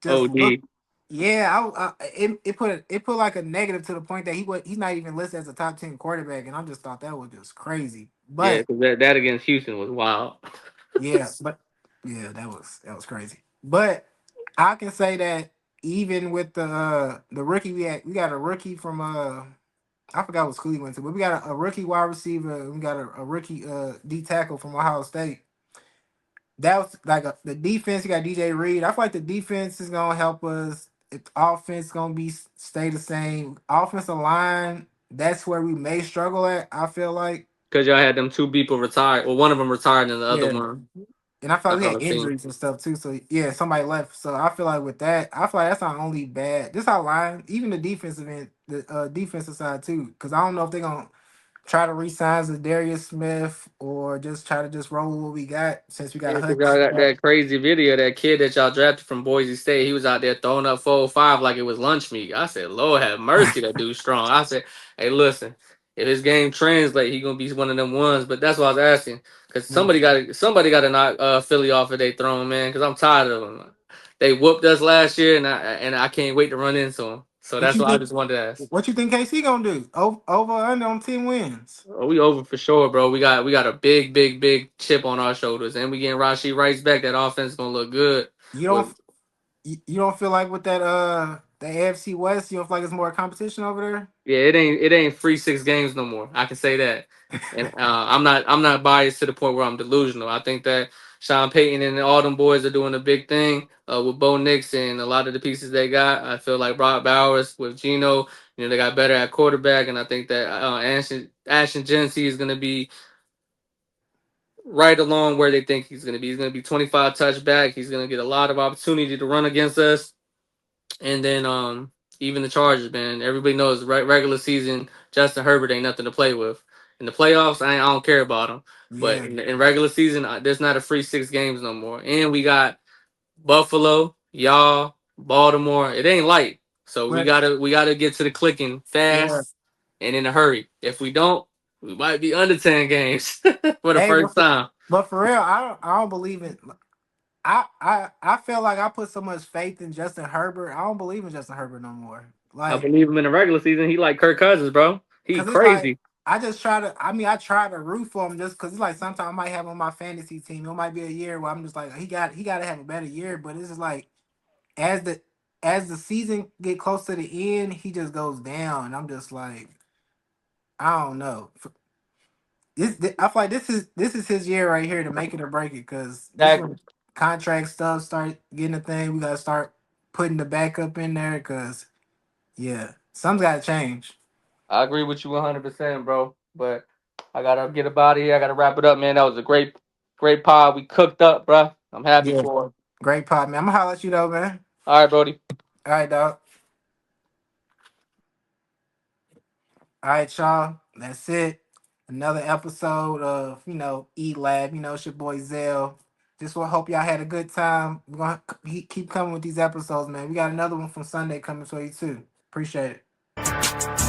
Speaker 4: just look.
Speaker 5: OD.
Speaker 4: Yeah, it put like a negative to the point that he's not even listed as a top 10 quarterback, and I just thought that was just crazy.
Speaker 5: Yeah,
Speaker 4: But
Speaker 5: because that against Houston was wild.
Speaker 4: yeah, but yeah, that was crazy. But I can say that even with the rookie we got a rookie from I forgot what school he went to, but we got a rookie wide receiver. And we got a rookie D tackle from Ohio State. That was like the defense. You got DJ Reed. I feel like the defense is gonna help us. If the offense gonna be stay the same. Offensive line. That's where we may struggle at. I feel like.
Speaker 5: Because y'all had them two people retired. Well, one of them retired and the other
Speaker 4: Yeah.
Speaker 5: one.
Speaker 4: And I feel like we
Speaker 5: I
Speaker 4: had
Speaker 5: think.
Speaker 4: injuries and stuff too. So yeah, somebody left. So I feel like with that, I feel like that's not only bad. This our line, even the defensive end, the defensive side too. Because I don't know if they're gonna try to re-sign Darius Smith or just try to just roll with what we got since we got
Speaker 5: Yeah, 'cause
Speaker 4: Hutch.
Speaker 5: y'all got that crazy video, that kid that y'all drafted from Boise State. He was out there throwing up 405 like it was lunch meat. I said, Lord have mercy, that dude's strong. I said, hey, listen, if his game translate, he gonna be one of them ones. But that's what I was asking, because
Speaker 4: Yeah.
Speaker 5: somebody got to knock Philly off of their throne, man. Because I'm tired of them. They whooped us last year, and I can't wait to run into them. So
Speaker 4: What
Speaker 5: that's
Speaker 4: you
Speaker 5: why I
Speaker 4: think?
Speaker 5: just wanted to ask.
Speaker 4: What you think KC gonna do? Over or under on 10 wins?
Speaker 5: Oh, we over for sure, bro. We got a big chip on our shoulders, and we getting Rashee Rice back. That offense gonna look good.
Speaker 4: You don't
Speaker 5: With
Speaker 4: you don't feel like with that the AFC West, you don't feel like it's more competition over
Speaker 5: Yeah, it ain't free 6 games no more. I can say that, and I'm not biased to the point where I'm delusional. I think that Sean Payton and all them boys are doing a big thing with Bo Nix and a lot of the pieces they got. I feel like Brock Bowers with Geno, they got better at quarterback, and I think that Ashton Gency is gonna be right along where they think he's gonna be. He's gonna be 25 touchback. He's gonna get a lot of opportunity to run against us. And then even the Chargers, man. Everybody knows regular season Justin Herbert ain't nothing to play with. In the playoffs, I don't care about him. But
Speaker 4: there? Yeah.
Speaker 5: in regular season, there's not a free 6 games no more. And we got Buffalo, y'all, Baltimore. It ain't light. So we
Speaker 4: But
Speaker 5: gotta get to the clicking
Speaker 4: yeah.
Speaker 5: fast and in a hurry. If we don't, we might be under 10 games for the
Speaker 4: Hey,
Speaker 5: first time.
Speaker 4: but for real, I don't believe in. I feel like I put so much faith in Justin Herbert. I don't believe in Justin Herbert no more.
Speaker 5: I
Speaker 4: Like,
Speaker 5: believe him in the regular season. He like Kirk Cousins, bro. He
Speaker 4: cause it's like
Speaker 5: crazy.
Speaker 4: I just try to. I mean, I try to root for him just cause it's like sometimes I might have him on my fantasy team. It might be a year where I'm just like he got to have a better year. But it's just like as the as the season get close to the end, he just goes down. I'm just like I don't know. I feel like this is his year right here to make it or break it. Cause this is
Speaker 5: Exactly.
Speaker 4: when contract stuff start getting a thing. We gotta start putting the backup in there. Cause yeah, something's gotta change.
Speaker 5: I agree with you 100%, bro. But I gotta get up out of here. I gotta wrap it up, man. That was a great pod. We cooked up, bro. I'm happy
Speaker 4: Yeah,
Speaker 5: for it.
Speaker 4: great pod, man. I'm gonna holler at you though, man.
Speaker 5: All right, Brody.
Speaker 4: All right, dog. All right, y'all. That's it. Another episode of E Lab. It's your boy Zell. Just want hope y'all had a good time. We're gonna keep coming with these episodes, man. We got another one from Sunday coming for you too. Appreciate it.